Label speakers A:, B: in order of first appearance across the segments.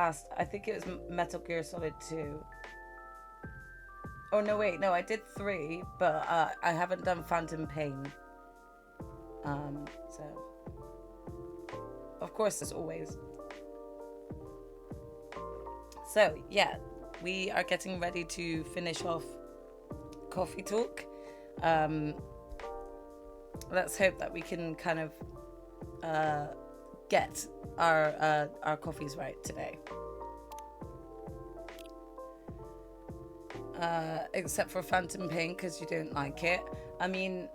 A: past. I think it was Metal Gear Solid 2. Oh no, wait, no, I did 3, but I haven't done Phantom Pain. So of course, as always. So yeah, we are getting ready to finish off coffee talk. Um, let's hope that we can kind of uh, get our coffees right today. Except for Phantom Pain because you don't like it. I mean,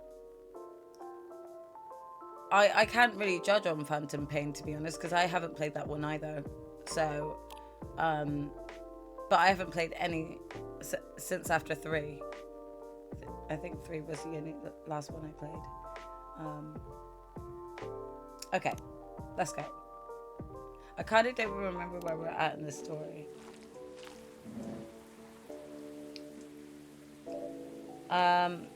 A: I can't really judge on Phantom Pain to be honest because I haven't played that one either. So, um, but I haven't played any since after 3. I think 3 was the last one I played. Um, okay, let's go. I kind of don't remember where we're at in the story. Um,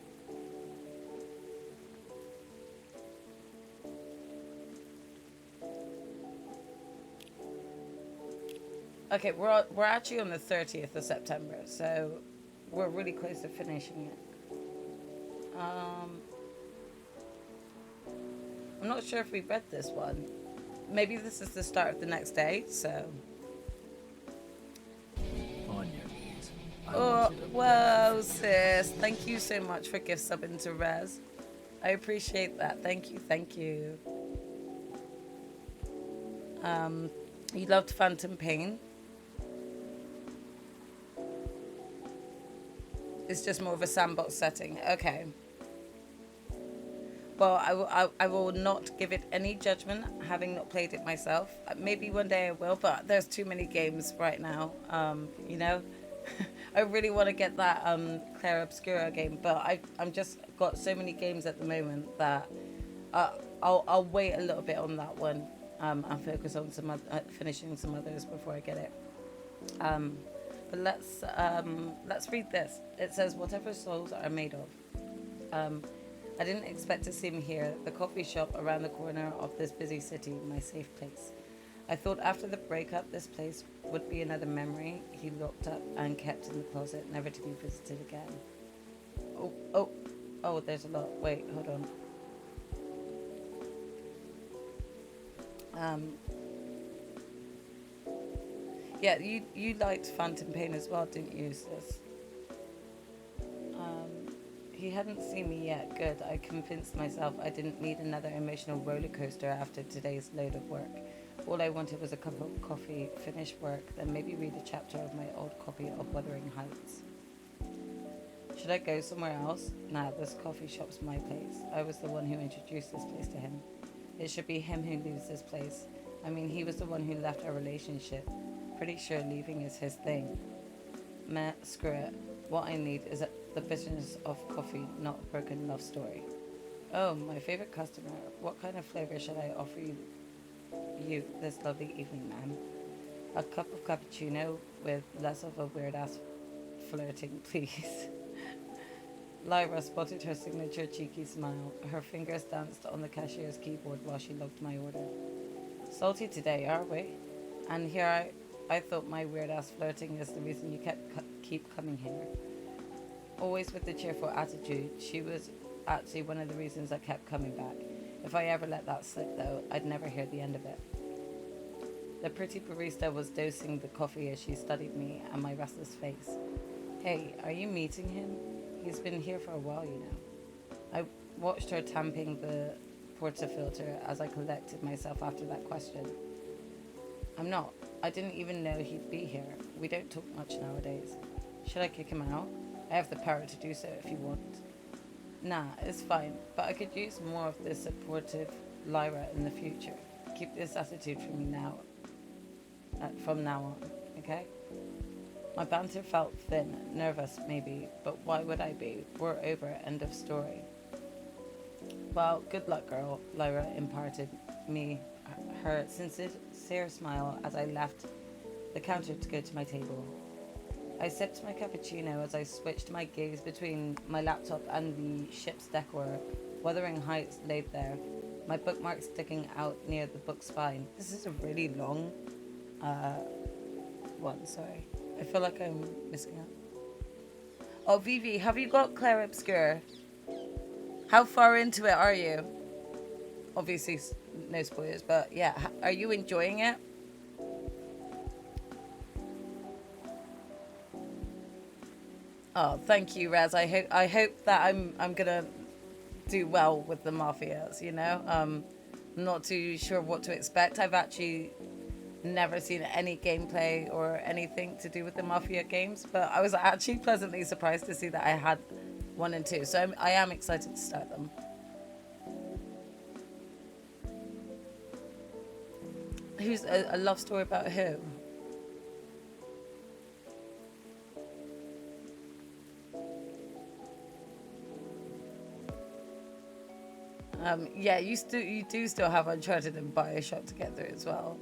A: okay, we're actually on the 30th of September, so we're really close to finishing it. I'm not sure if we read this one. Maybe this is the start of the next day, so. Oh, whoa, sis. Thank you so much for gift subbing to Rez. I appreciate that. Thank you, thank you. Um, you loved Phantom Pain. It's just more of a sandbox setting. Okay. Well, I will not give it any judgment, having not played it myself. Maybe one day I will, but there's too many games right now. You know, I really want to get that Claire Obscura game, but I'm just got so many games at the moment that I'll wait a little bit on that one and focus on finishing some others before I get it. Um, but let's read this. It says, "Whatever souls are made of." I didn't expect to see him here, the coffee shop around the corner of this busy city, my safe place. I thought after the breakup, this place would be another memory he locked up and kept in the closet, never to be visited again. Oh, oh, oh, there's a lot. Wait, hold on. Um, yeah, you liked Phantom Pain as well, didn't you, sis? He hadn't seen me yet. Good. I convinced myself I didn't need another emotional roller coaster after today's load of work. All I wanted was a cup of coffee, finish work, then maybe read a chapter of my old copy of Wuthering Heights. Should I go somewhere else? Nah, this coffee shop's my place. I was the one who introduced this place to him. It should be him who leaves this place. I mean, he was the one who left our relationship. Pretty sure leaving is his thing. Meh, screw it. What I need is the business of coffee, not a broken love story. Oh, my favorite customer. What kind of flavor should I offer you this lovely evening, ma'am? A cup of cappuccino with less of a weird ass flirting, please. Lyra spotted her signature cheeky smile. Her fingers danced on the cashier's keyboard while she logged my order. Salty today, are we? And here I thought my weird ass flirting is the reason you keep coming here. Always with the cheerful attitude, she was actually one of the reasons I kept coming back. If I ever let that slip, though, I'd never hear the end of it. The pretty barista was dosing the coffee as she studied me and my restless face. Hey, are you meeting him? He's been here for a while, you know. I watched her tamping the portafilter as I collected myself after that question. I'm not. I didn't even know he'd be here. We don't talk much nowadays. Should I kick him out? I have the power to do so if you want. Nah, it's fine, but I could use more of this supportive Lyra in the future. Keep this attitude from now on, okay? My banter felt thin, nervous maybe, but why would I be? We're over, end of story. Well, good luck, girl, Lyra imparted me her sincere smile as I left the counter to go to my table. I sipped my cappuccino as I switched my gaze between my laptop and the ship's decor. Wuthering Heights laid there, my bookmark sticking out near the book spine. This is a really long one, sorry. I feel like I'm missing out. Oh, Vivi, have you got Claire Obscure? How far into it are you? Obviously, no spoilers, but yeah, are you enjoying it? Oh, thank you, Raz. I hope that I'm gonna do well with the mafias. I'm not too sure what to expect. I've actually never seen any gameplay or anything to do with the mafia games, but I was actually pleasantly surprised to see that I had one and two. So I am excited to start them. Who's a love story about who? Yeah, you do still have Uncharted and Bioshock together as well.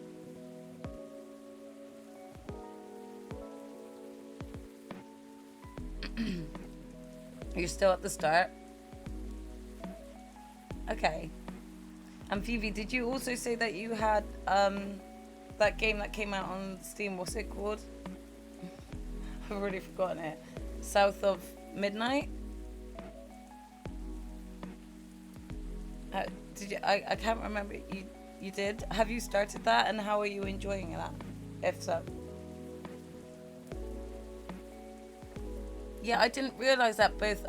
A: You're still at the start. Okay. And Phoebe, did you also say that you had that game that came out on Steam? What's it called? I've already forgotten it. South of Midnight. Did you? I can't remember. You did. Have you started that? And how are you enjoying that? If so. Yeah, I didn't realize that both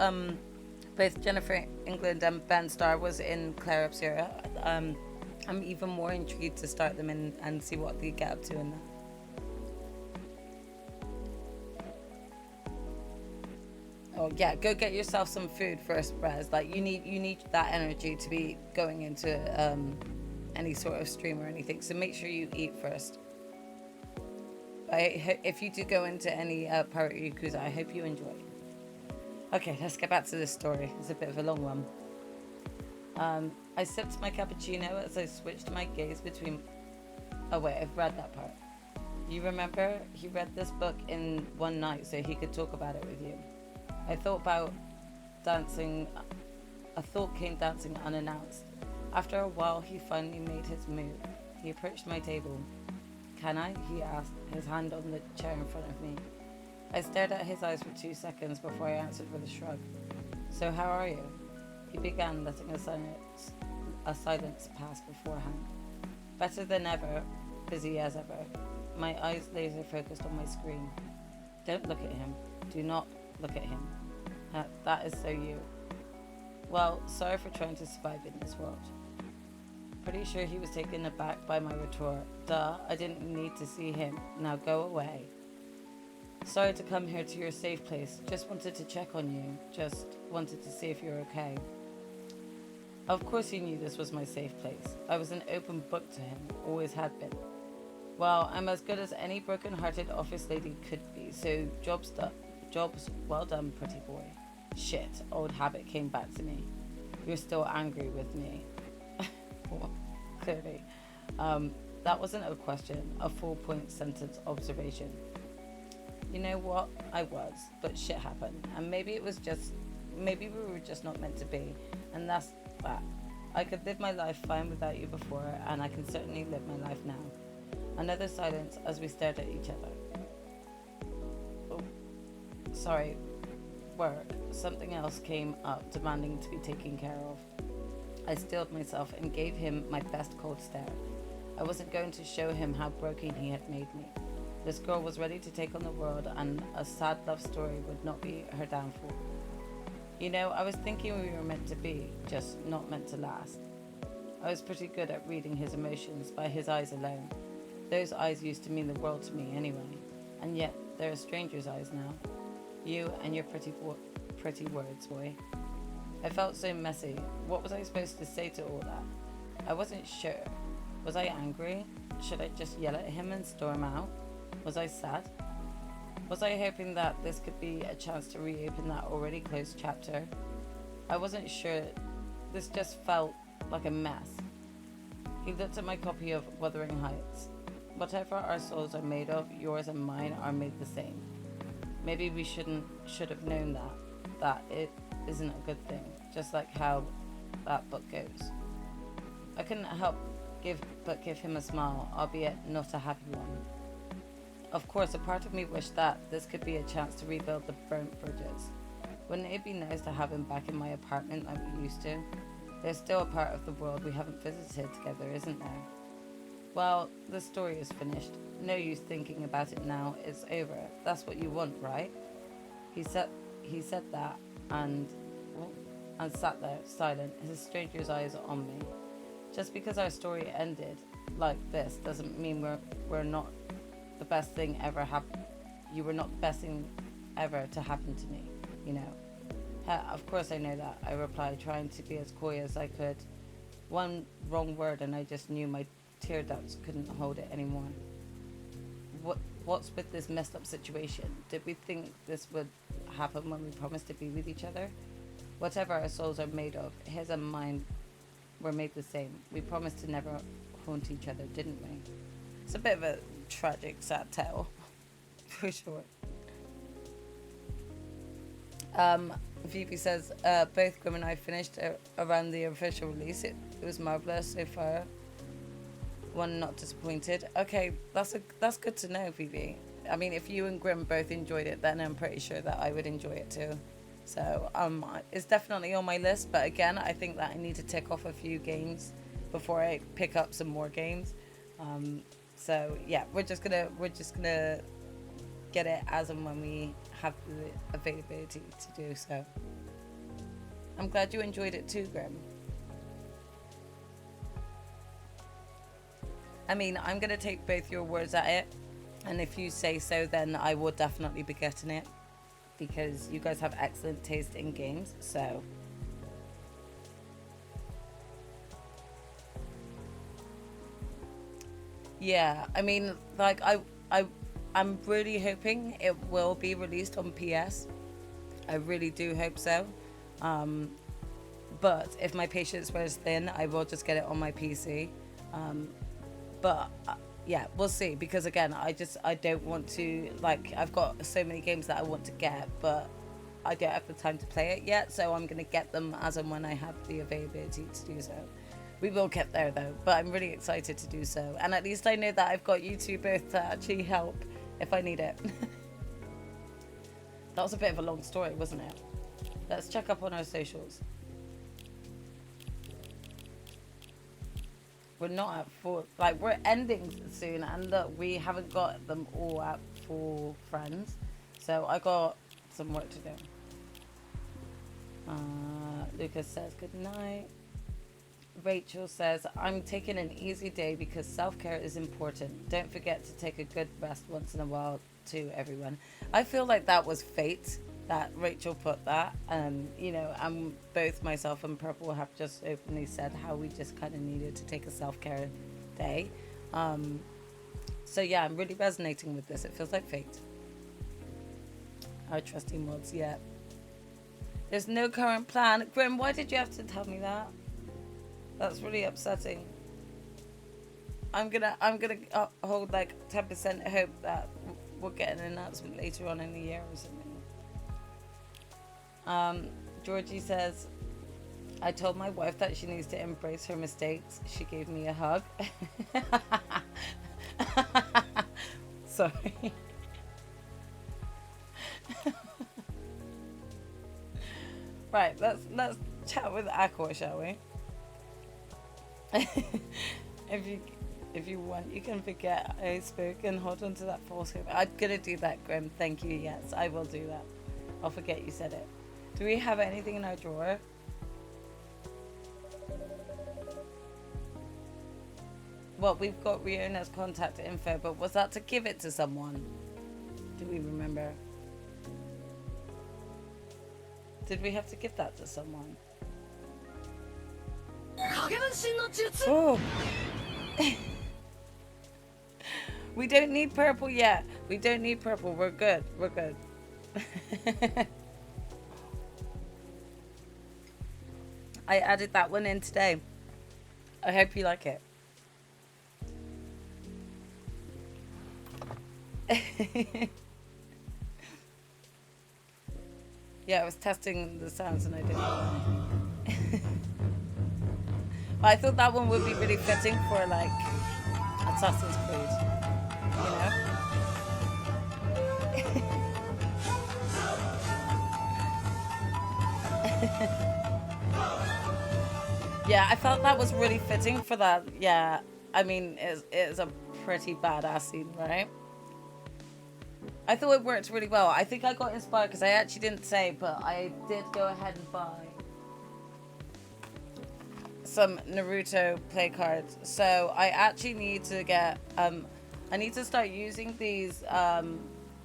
A: Jennifer England and Ben Starr was in Claire Obscura. I'm even more intrigued to start them and see what they get up to in that. Oh yeah, go get yourself some food first, Brez. Like you need that energy to be going into any sort of stream or anything. So make sure you eat first. If you do go into any Pirate Yakuza, I hope you enjoy. Okay, let's get back to this story. It's a bit of a long one. I sipped my cappuccino as I switched my gaze between. Oh wait, I've read that part. You remember he read this book in one night so he could talk about it with you. I thought about dancing. A thought came dancing unannounced. After a while, he finally made his move. He approached my table. Can I? He asked, his hand on the chair in front of me. I stared at his eyes for 2 seconds before I answered with a shrug. So how are you? He began, letting a silence pass beforehand. Better than ever, busy as ever. My eyes laser focused on my screen. Don't look at him. Do not look at him. That is so you. Well, sorry for trying to survive in this world. Pretty sure he was taken aback by my retort. Duh, I didn't need to see him. Now go away. Sorry to come here to your safe place. Just wanted to check on you. Just wanted to see if you're okay. Of course he knew this was my safe place. I was an open book to him. Always had been. Well, I'm as good as any broken-hearted office lady could be, so job's well done, pretty boy. Shit, old habit came back to me. You're still angry with me. Well, clearly. That wasn't a question, a full-point sentence observation. You know what? I was, but shit happened. And maybe we were just not meant to be. And that's that. I could live my life fine without you before, and I can certainly live my life now. Another silence as we stared at each other. Oh, sorry. Work. Something else came up, demanding to be taken care of. I stilled myself and gave him my best cold stare. I wasn't going to show him how broken he had made me. This girl was ready to take on the world, and a sad love story would not be her downfall. You know, I was thinking we were meant to be, just not meant to last. I was pretty good at reading his emotions by his eyes alone. Those eyes used to mean the world to me anyway, and yet they're a stranger's eyes now. You and your pretty words, boy. I felt so messy. What was I supposed to say to all that? I wasn't sure. Was I angry? Should I just yell at him and storm out? Was I sad? Was I hoping that this could be a chance to reopen that already closed chapter? I wasn't sure. This just felt like a mess. He looked at my copy of Wuthering Heights. Whatever our souls are made of, yours and mine are made the same. Maybe we should have known that it isn't a good thing, just like how that book goes. I couldn't help give him a smile, albeit not a happy one. Of course, a part of me wished that this could be a chance to rebuild the burnt bridges. Wouldn't it be nice to have him back in my apartment like we used to? There's still a part of the world we haven't visited together, isn't there? Well, the story is finished. No use thinking about it now. It's over. That's what you want, right? He said that and and sat there, silent, his stranger's eyes on me. Just because our story ended like this doesn't mean we're not the best thing ever happened. You were not the best thing ever to happen to me, you know. Of course I know that, I replied, trying to be as coy as I could. One wrong word and I just knew my tear ducts couldn't hold it anymore. What's with this messed up situation? Did we think this would happen when we promised to be with each other? Whatever our souls are made of, his and mine were made the same. We promised to never haunt each other, didn't we? It's a bit of a tragic, sad tale, for sure. Phoebe says, both Grim and I finished around the official release. It was marvelous so far. One not disappointed. Okay, that's good to know, Phoebe. I mean, if you and Grim both enjoyed it, then I'm pretty sure that I would enjoy it too. So it's definitely on my list. But again, I think that I need to tick off a few games before I pick up some more games. So yeah, we're just gonna get it as and when we have the availability to do so. I'm glad you enjoyed it too, Grim. I mean, I'm gonna take both your words at it, and if you say so, then I will definitely be getting it, because you guys have excellent taste in games. So yeah, I mean, like I'm really hoping it will be released on PS. I really do hope so. But if my patience wears thin, I will just get it on my PC. But yeah, we'll see, because again, I don't want to, like, I've got so many games that I want to get, but I don't have the time to play it yet, so I'm gonna get them as and when I have the availability to do so. We will get there though, but I'm really excited to do so, and at least I know that I've got you two both to actually help if I need it. That was a bit of a long story, wasn't it? Let's check up on our socials. We're not at 4, like, we're ending soon, and look, we haven't got them all at 4 friends, so I got some work to do. Lucas says good night. Rachel says, I'm taking an easy day because self-care is important. Don't forget to take a good rest once in a while too, everyone. I feel like that was fate that Rachel put that. You know, and both myself and Purple have just openly said how we just kind of needed to take a self-care day. So yeah, I'm really resonating with this. It feels like fate. Our trusty mods, yeah. There's no current plan. Grim, why did you have to tell me that? That's really upsetting. I'm gonna hold like 10% hope that we'll get an announcement later on in the year or something. Georgie says, I told my wife that she needs to embrace her mistakes. She gave me a hug. Sorry. Right, let's chat with Aqua, shall we? If you want, you can forget I spoke and hold on to that false hope. I'm gonna do that, Grim. Thank you. Yes, I will do that. I'll forget you said it. Do we have anything in our drawer? Well, we've got Riona's contact info, but was that to give it to someone? Do we remember? Did we have to give that to someone? Oh. We don't need purple yet. We don't need purple. We're good. We're good. I added that one in today. I hope you like it. Yeah, I was testing the sounds and I didn't know. I thought that one would be really fitting for like Assassin's Creed, you know? Yeah, I felt that was really fitting for that. Yeah, I mean, it's a pretty badass scene, right? I thought it worked really well. I think I got inspired because I actually didn't say, but I did go ahead and buy some Naruto play cards. So I actually need to get I need to start using these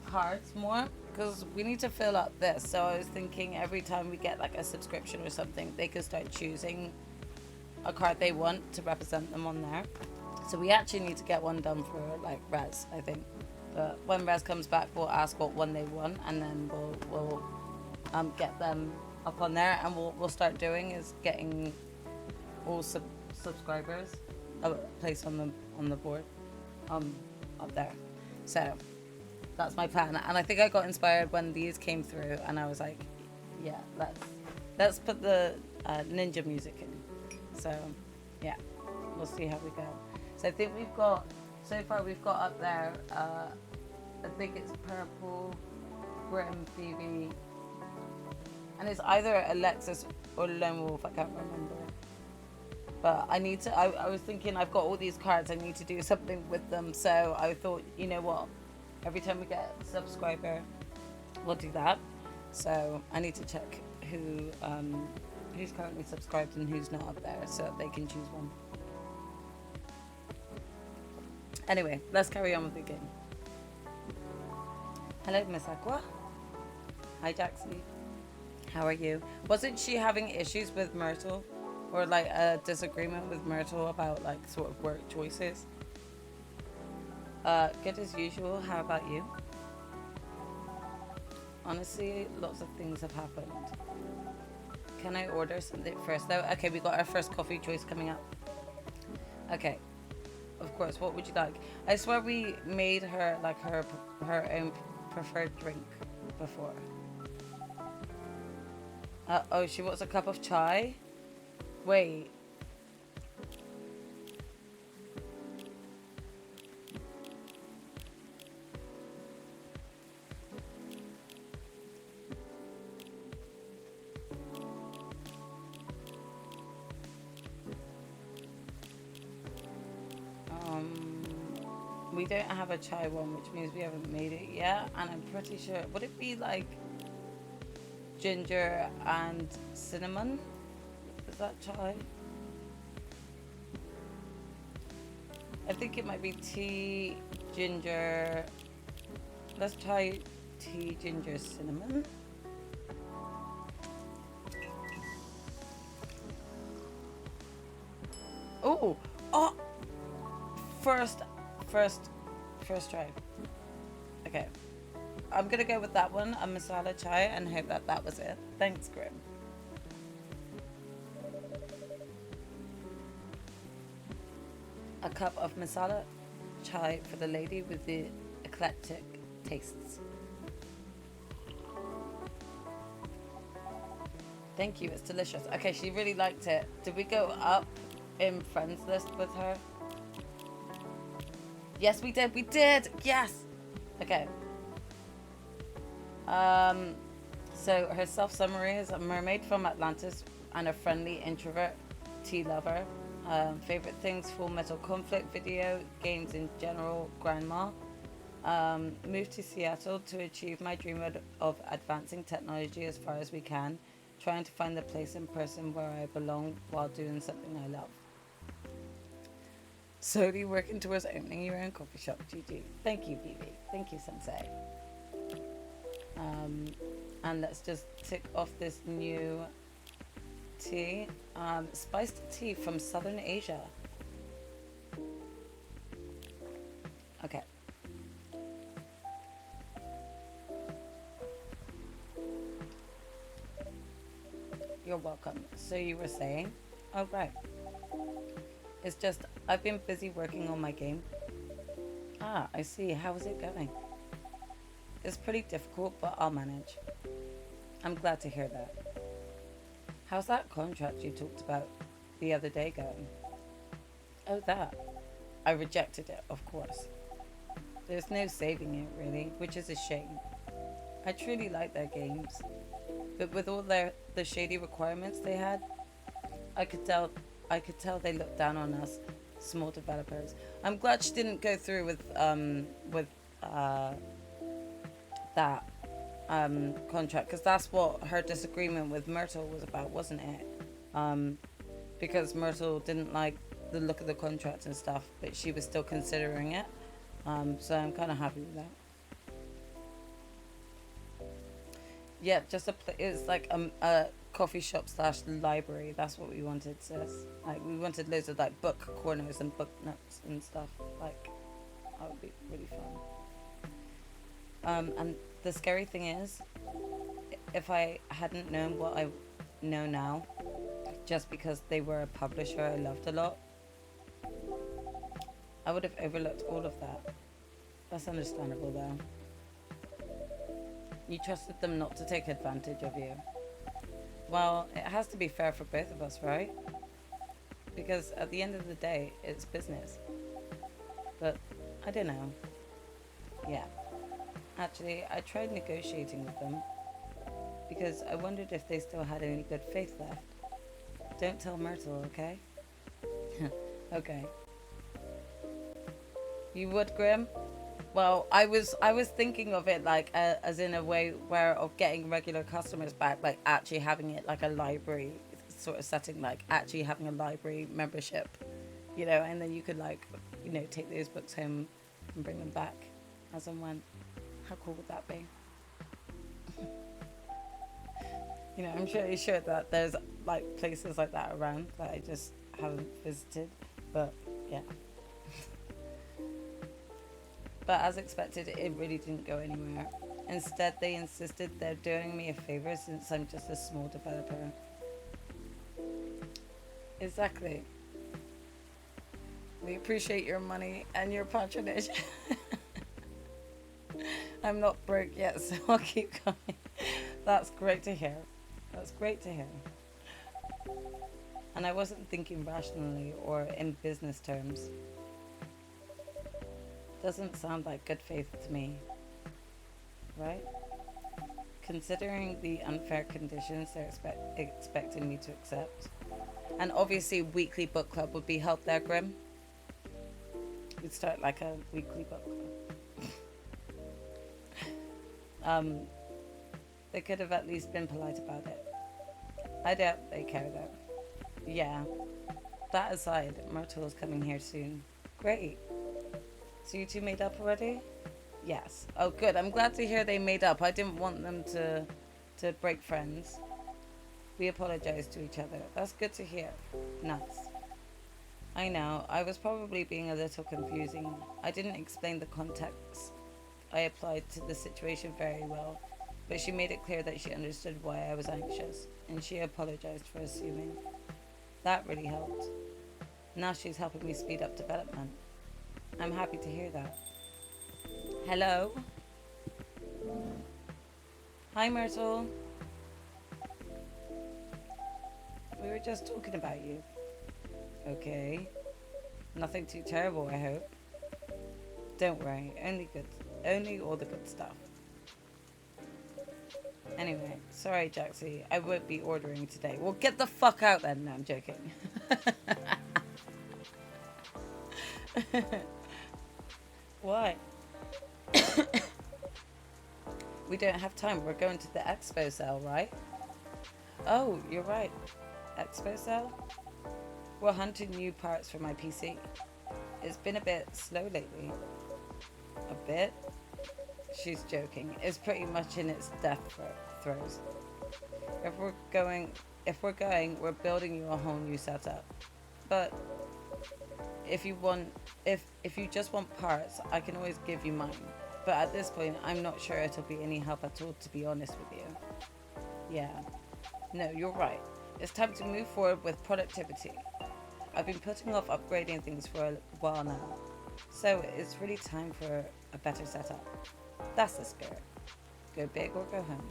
A: cards more because we need to fill up this. So I was thinking every time we get like a subscription or something, they could start choosing a card they want to represent them on there. So we actually need to get one done for like Res, I think. But when Res comes back, we'll ask what one they want, and then we'll get them up on there, and we'll start doing is getting all subscribers placed on the board up there. So that's my plan, and I think I got inspired when these came through, and I was like, yeah, let's put the ninja music in. So yeah, we'll see how we go. So I think so far we've got up there, I think it's Purple, Grim, Phoebe, and it's either Alexis or Lone Wolf, I can't remember. But I need to, I was thinking I've got all these cards, I need to do something with them. So I thought, you know what, every time we get a subscriber, we'll do that. So I need to check who's currently subscribed and who's not up there so that they can choose one. Anyway, let's carry on with the game. Hello, Miss Aqua. Hi, Jaxie. How are you? Wasn't she having issues with Myrtle? Or like a disagreement with Myrtle about like sort of work choices? Good as usual. How about you? Honestly, lots of things have happened. Can I order something first though? Okay, we got our first coffee choice coming up. Okay. Of course, what would you like? I swear we made her like her own preferred drink before. Oh, she wants a cup of chai? Wait. We don't have a chai one, which means we haven't made it yet. And I'm pretty sure, would it be like ginger and cinnamon? Is that chai? I think it might be tea, ginger. Let's try tea, ginger, cinnamon. Oh, first try. Okay, I'm gonna go with that one, a masala chai, and hope that was it. Thanks, Grim. A cup of masala chai for the lady with the eclectic tastes. Thank you, it's delicious. Okay, she really liked it. Did we go up in friends list with her? Yes, we did. We did. Yes. Okay. So her self-summary is a mermaid from Atlantis and a friendly introvert tea lover. Favorite things: Full Metal Conflict video, games in general, grandma. Moved to Seattle to achieve my dream of advancing technology as far as we can, trying to find the place and person where I belong while doing something I love. Slowly working towards opening your own coffee shop. GG. Thank you, Vivi. Thank you, Sensei. And let's just tick off this new tea. Spiced tea from Southern Asia. Okay. You're welcome. So you were saying? Oh, right. It's just, I've been busy working on my game. Ah, I see. How is it going? It's pretty difficult, but I'll manage. I'm glad to hear that. How's that contract you talked about the other day going? Oh, that. I rejected it, of course. There's no saving it, really, which is a shame. I truly like their games. But with all the shady requirements they had, I could tell they looked down on us small developers. I'm glad she didn't go through with uh, that contract, because that's what her disagreement with Myrtle was about, wasn't it? Um, because Myrtle didn't like the look of the contract and stuff, but she was still considering it. So I'm kind of happy with that. Yeah, just it's like a coffee shop slash library. That's what we wanted, sis. Like, we wanted loads of like book corners and book nuts and stuff. Like, that would be really fun. And the scary thing is, if I hadn't known what I know now, just because they were a publisher I loved a lot, I would have overlooked all of that. That's understandable though. You trusted them not to take advantage of you. Well, it has to be fair for both of us, right? Because at the end of the day, it's business. But I don't know. Yeah. Actually, I tried negotiating with them because I wondered if they still had any good faith left. Don't tell Myrtle, okay? Okay. You would, Grim? Well, I was thinking of it like as in a way where of getting regular customers back, like actually having it like a library sort of setting, like actually having a library membership, and then you could like, take those books home and bring them back as and when. How cool would that be? I'm sure that there's like places like that around that I just haven't visited, but yeah. But as expected, it really didn't go anywhere. Instead, they insisted they're doing me a favor since I'm just a small developer. Exactly. We appreciate your money and your patronage. I'm not broke yet, so I'll keep going. That's great to hear. That's great to hear. And I wasn't thinking rationally or in business terms. Doesn't sound like good faith to me, right? Considering the unfair conditions they're expecting me to accept. And obviously, weekly book club would be held there, Grim. We'd start like a weekly book club. They could have at least been polite about it. I doubt they care though. Yeah. That aside, Myrtle's coming here soon. Great. So you two made up already? Yes. Oh, good. I'm glad to hear they made up. I didn't want them to break friends. We apologized to each other. That's good to hear. Nice. I know. I was probably being a little confusing. I didn't explain the context I applied to the situation very well, but she made it clear that she understood why I was anxious, and she apologized for assuming. That really helped. Now she's helping me speed up development. I'm happy to hear that. Hello? Hi, Myrtle. We were just talking about you. Okay. Nothing too terrible, I hope. Don't worry, only all the good stuff. Anyway, sorry, Jaxie. I won't be ordering today. Well, get the fuck out then. No, I'm joking. Why? We don't have time. We're going to the expo sale, right? Oh, you're right. Expo sale? We're hunting new parts for my PC. It's been a bit slow lately. A bit? She's joking. It's pretty much in its death throes. If we're going, we're building you a whole new setup. But if you just want parts, I can always give you mine. But at this point, I'm not sure it'll be any help at all, to be honest with you. Yeah. No, you're right. It's time to move forward with productivity. I've been putting off upgrading things for a while now. So it's really time for a better setup. That's the spirit. Go big or go home.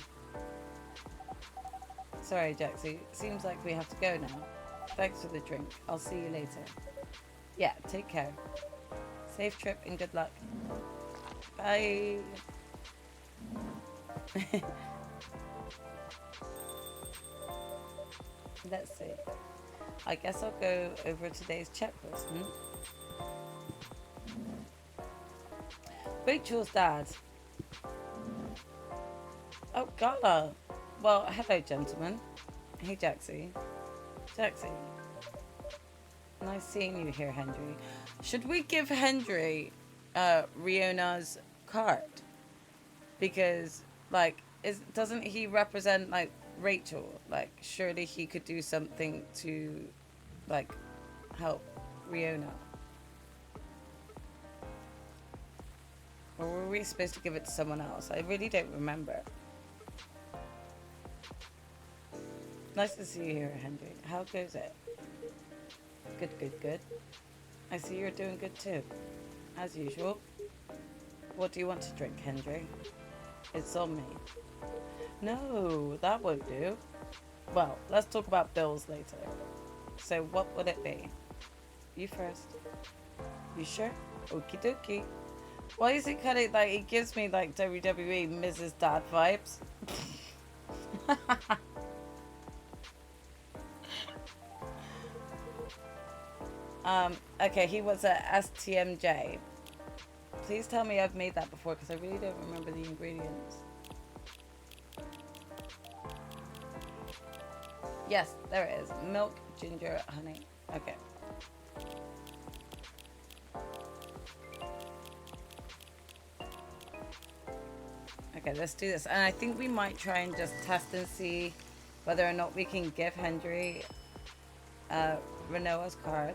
A: Sorry, Jaxie. Seems like we have to go now. Thanks for the drink. I'll see you later. Yeah, take care. Safe trip and good luck. Bye. Let's see. I guess I'll go over today's checklist. Rachel's dad. Oh, Gala. Well, hello, gentlemen. Hey, Jaxie. Jaxie. Nice seeing you here, Henry. Should we give Henry Riona's card? Because, like, doesn't he represent, like, Rachel? Like, surely he could do something to, like, help Riona. Or were we supposed to give it to someone else? I really don't remember. Nice to see you here, Henry. How goes it? Good, good, good. I see you're doing good too. As usual. What do you want to drink, Henry? It's on me. No, that won't do. Well, let's talk about bills later. So what would it be? You first. You sure? Okie dokie. Why is it kind of like, it gives me like WWE Mrs. Dad vibes? Okay, he was a STMJ. Please tell me I've made that before because I really don't remember the ingredients. Yes, there it is. Milk, ginger, honey. Okay. Okay, let's do this. And I think we might try and just test and see whether or not we can give Henry Renoa's card.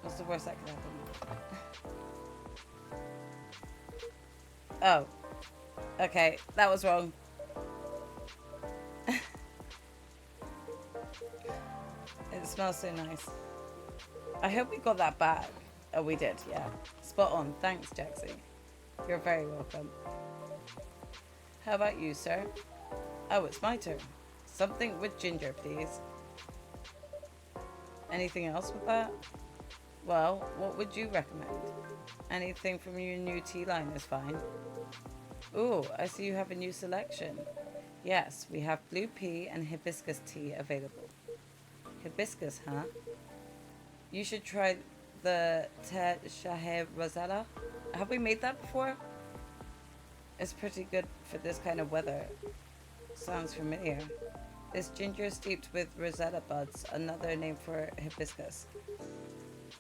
A: What's the worst that could happen? Oh. Okay, that was wrong. It smells so nice. I hope we got that bag. Oh, we did, yeah. Spot on. Thanks, Jaxie. You're very welcome. How about you, sir? Oh, it's my turn. Something with ginger, please. Anything else with that? Well, what would you recommend? Anything from your new tea line is fine. Ooh, I see you have a new selection. Yes, we have blue pea and hibiscus tea available. Hibiscus, huh? You should try the Te Shahe Rosella. Have we made that before? It's pretty good for this kind of weather. Sounds familiar. This ginger steeped with rosetta buds, another name for hibiscus.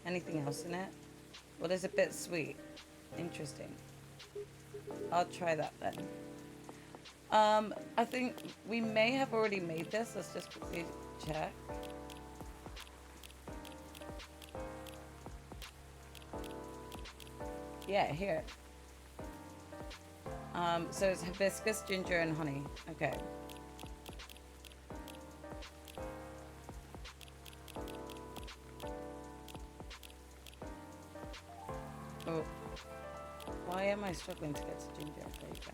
A: Anything else in it? Well, it's a bit sweet. Interesting. I'll try that then. I think we may have already made this. Let's just quickly check. Yeah, here. So it's hibiscus, ginger, and honey. Okay. Oh. Why am I struggling to get to ginger? There you go.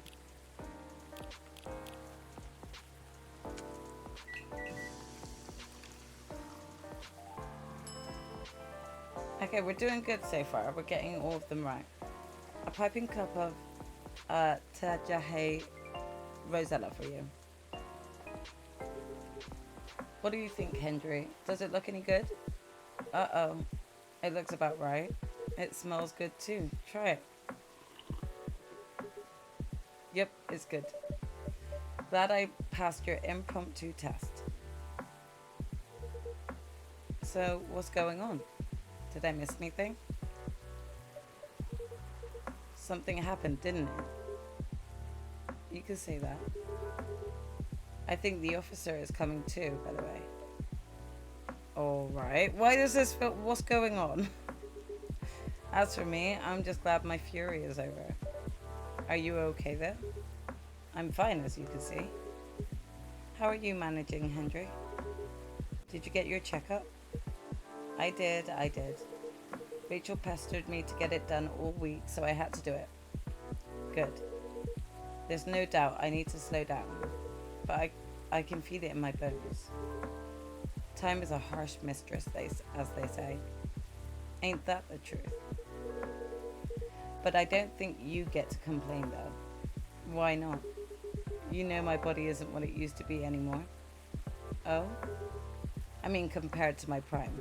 A: Okay, we're doing good so far. We're getting all of them right. A piping cup of Tajahe Rosella for you. What do you think, Henry? Does it look any good? Uh-oh. It looks about right. It smells good too. Try it. Yep, it's good. Glad I passed your impromptu test. So, what's going on? Did I miss anything? Something happened, didn't it? You can say that. I think the officer is coming too, by the way. Alright. Why does this feel... What's going on? As for me, I'm just glad my fury is over. Are you okay there? I'm fine, as you can see. How are you managing, Henry? Did you get your checkup? I did. Rachel pestered me to get it done all week, so I had to do it. Good. There's no doubt I need to slow down, but I can feel it in my bones. Time is a harsh mistress, as they say. Ain't that the truth? But I don't think you get to complain, though. Why not? You know my body isn't what it used to be anymore. Oh? I mean, compared to my prime,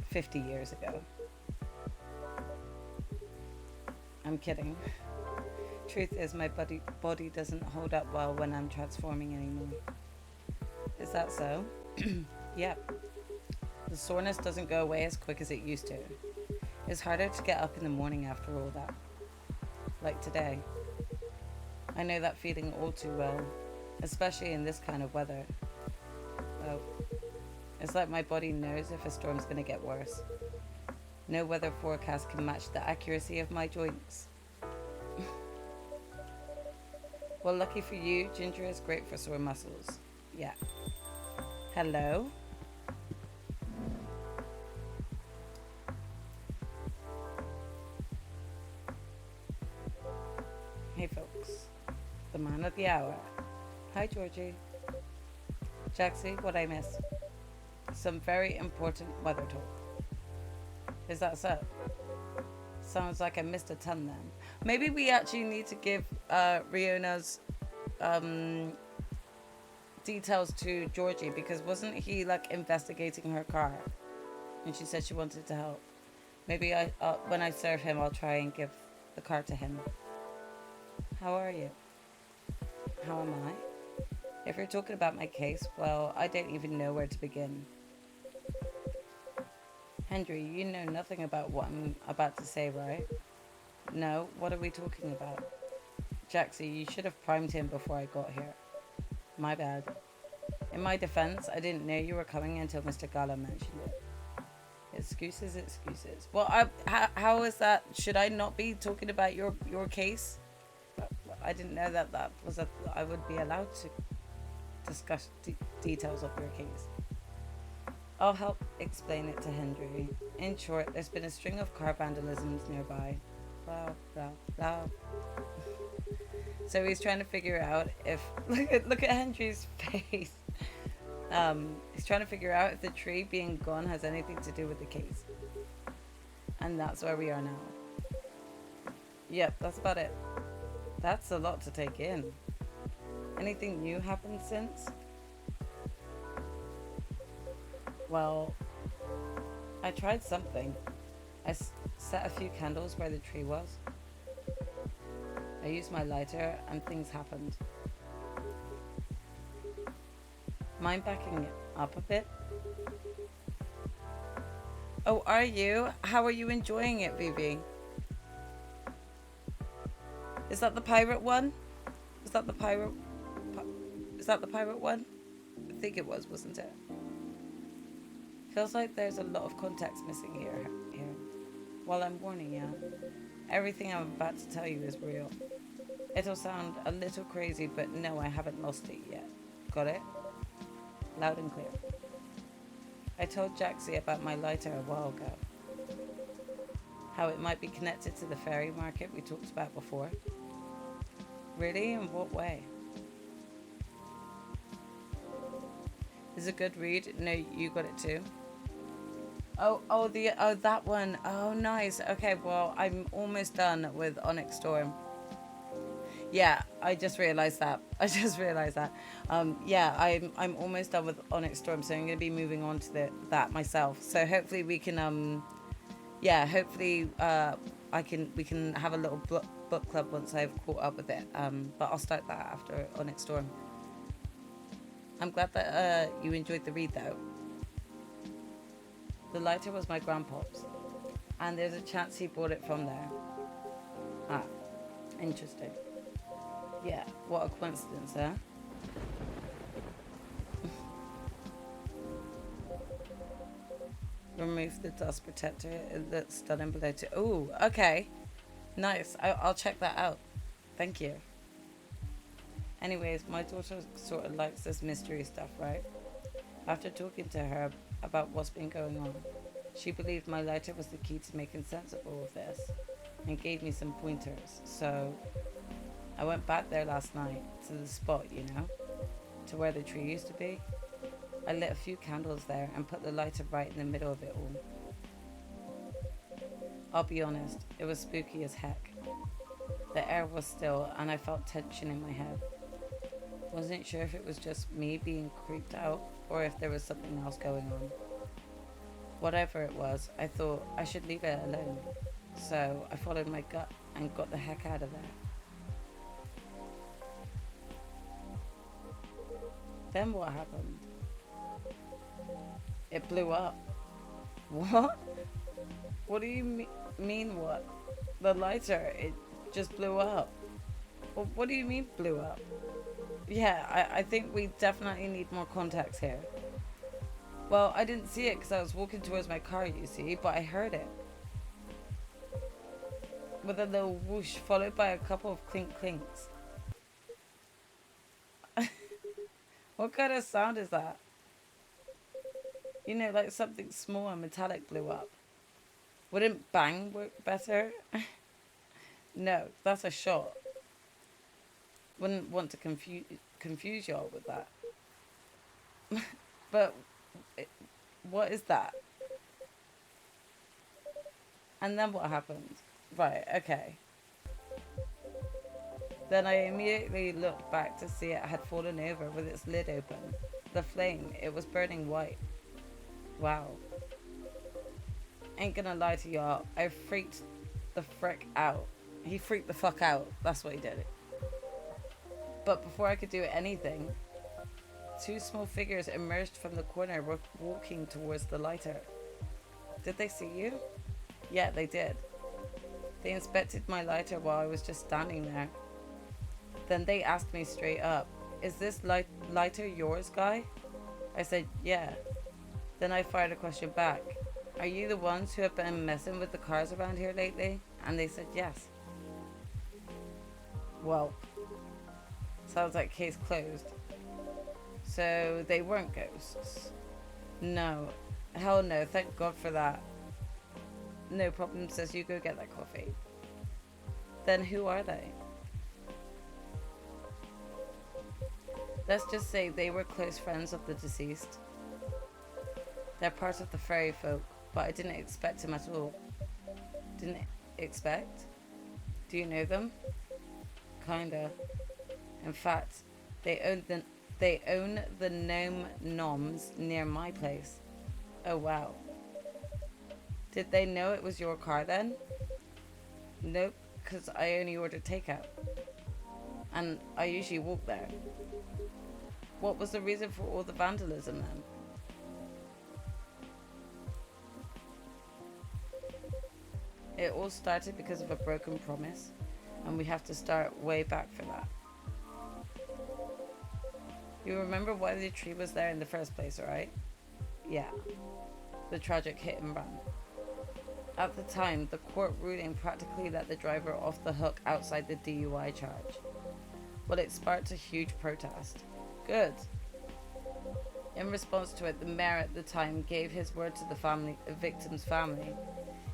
A: 50 years ago. I'm kidding. Truth is, my body doesn't hold up well when I'm transforming anymore. Is that so? Yep. The soreness doesn't go away as quick as it used to. It's harder to get up in the morning after all that. Like today. I know that feeling all too well, especially in this kind of weather. Oh, it's like my body knows if a storm's gonna get worse. No weather forecast can match the accuracy of my joints. Well, lucky for you, ginger is great for sore muscles. Yeah. Hello? Hey, folks. The man of the hour. Hi, Georgie. Jaxie, what I miss? Some very important weather talk. Is that so? Sounds like I missed a ton then. Maybe we actually need to give Riona's um, details to Georgie, because wasn't he like investigating her car? And she said she wanted to help. Maybe when I serve him, I'll try and give the car to him. How are you? How am I? If you're talking about my case, well, I don't even know where to begin. Hendry, you know nothing about what I'm about to say, right? No, what are we talking about? Jaxie, you should have primed him before I got here. My bad. In my defense, I didn't know you were coming until Mr. Gala mentioned it. Excuses, excuses. Well, how is that? Should I not be talking about your case? I didn't know that was I would be allowed to discuss details of your case. I'll help explain it to Hendry. In short, there's been a string of car vandalisms nearby. Blah, blah, blah. So he's trying to figure out if... Look at Hendry's face. He's trying to figure out if the tree being gone has anything to do with the case. And that's where we are now. Yep, that's about it. That's a lot to take in. Anything new happened since? Well, I tried something. I set a few candles where the tree was. I used my lighter and things happened. Mind backing it up a bit? Oh, are you? How are you enjoying it, Vivi? Is that the pirate one? Is that the pirate? Is that the pirate one? I think it was, wasn't it? Feels like there's a lot of context missing here. Well, I'm warning you. Everything I'm about to tell you is real. It'll sound a little crazy, but no, I haven't lost it yet. Got it? Loud and clear. I told Jaxie about my lighter a while ago. How it might be connected to the fairy market we talked about before. Really? In what way? Is it a good read? No, you got it too. Oh, that one. Oh, nice. Okay, well, I'm almost done with Onyx Storm. Yeah, I just realized that. Yeah, I'm almost done with Onyx Storm, so I'm going to be moving on to that myself. So hopefully we can hopefully we can have a little book club once I've caught up with it. But I'll start that after Onyx Storm. I'm glad that you enjoyed the read though. The lighter was my grandpa's, and there's a chance he bought it from there. Ah, interesting. Yeah, what a coincidence, huh? Remove the dust protector. It looks stunning below too. Ooh, okay. Nice. I'll check that out. Thank you. Anyways, my daughter sort of likes this mystery stuff, right? After talking to her about what's been going on, she believed my lighter was the key to making sense of all of this, and gave me some pointers. So I went back there last night to the spot, to where the tree used to be. I lit a few candles there and put the lighter right in the middle of it all. I'll be honest, it was spooky as heck. The air was still and I felt tension in my head. Wasn't sure if it was just me being creeped out or if there was something else going on. Whatever it was, I thought I should leave it alone. So I followed my gut and got the heck out of there. Then what happened? It blew up. What? What do you mean what? The lighter, it just blew up. Well, what do you mean blew up? Yeah, I think we definitely need more context here. Well, I didn't see it because I was walking towards my car, you see, but I heard it. With a little whoosh followed by a couple of clink clinks. What kind of sound is that? You know, like something small and metallic blew up. Wouldn't bang work better? No, that's a shot. Wouldn't want to confuse y'all with that. But what is that? And then what happened? Right, okay. Then I immediately looked back to see it had fallen over with its lid open. The flame, it was burning white. Wow. Ain't gonna lie to y'all, I freaked the frick out. He freaked the fuck out. That's what he did. But before I could do anything, two small figures emerged from the corner walking towards the lighter. Did they see you? Yeah, they did. They inspected my lighter while I was just standing there. Then they asked me straight up, "Is this lighter yours, guy?" I said, "Yeah." Then I fired a question back. "Are you the ones who have been messing with the cars around here lately?" And they said yes. Well, sounds like case closed. So they weren't ghosts? No. Hell no, thank God for that. No problem, says you go get that coffee. Then who are they? Let's just say they were close friends of the deceased. They're part of the fairy folk, but I didn't expect him at all. Didn't expect? Do you know them? Kinda. In fact, they own the Gnome Noms near my place. Oh wow. Did they know it was your car then? Nope, because I only ordered takeout. And I usually walk there. What was the reason for all the vandalism then? It all started because of a broken promise, and we have to start way back for that. You remember why the tree was there in the first place, right? Yeah. The tragic hit and run. At the time, the court ruling practically let the driver off the hook outside the DUI charge. Well, it sparked a huge protest. Good. In response to it, the mayor at the time gave his word to the victim's family.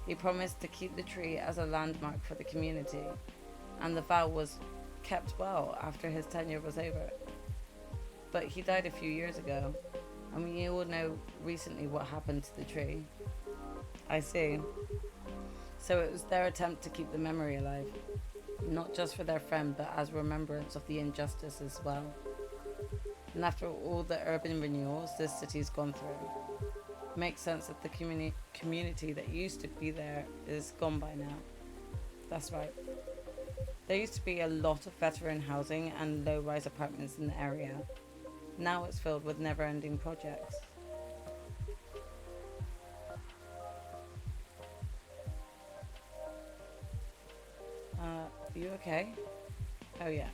A: He promised to keep the tree as a landmark for the community, and the vow was kept well after his tenure was over. But he died a few years ago, and we all know recently what happened to the tree. I see. So it was their attempt to keep the memory alive, not just for their friend, but as remembrance of the injustice as well. And after all the urban renewals this city's gone through, it makes sense that the community that used to be there is gone by now. That's right. There used to be a lot of veteran housing and low-rise apartments in the area. Now it's filled with never-ending projects. You okay? Oh yeah.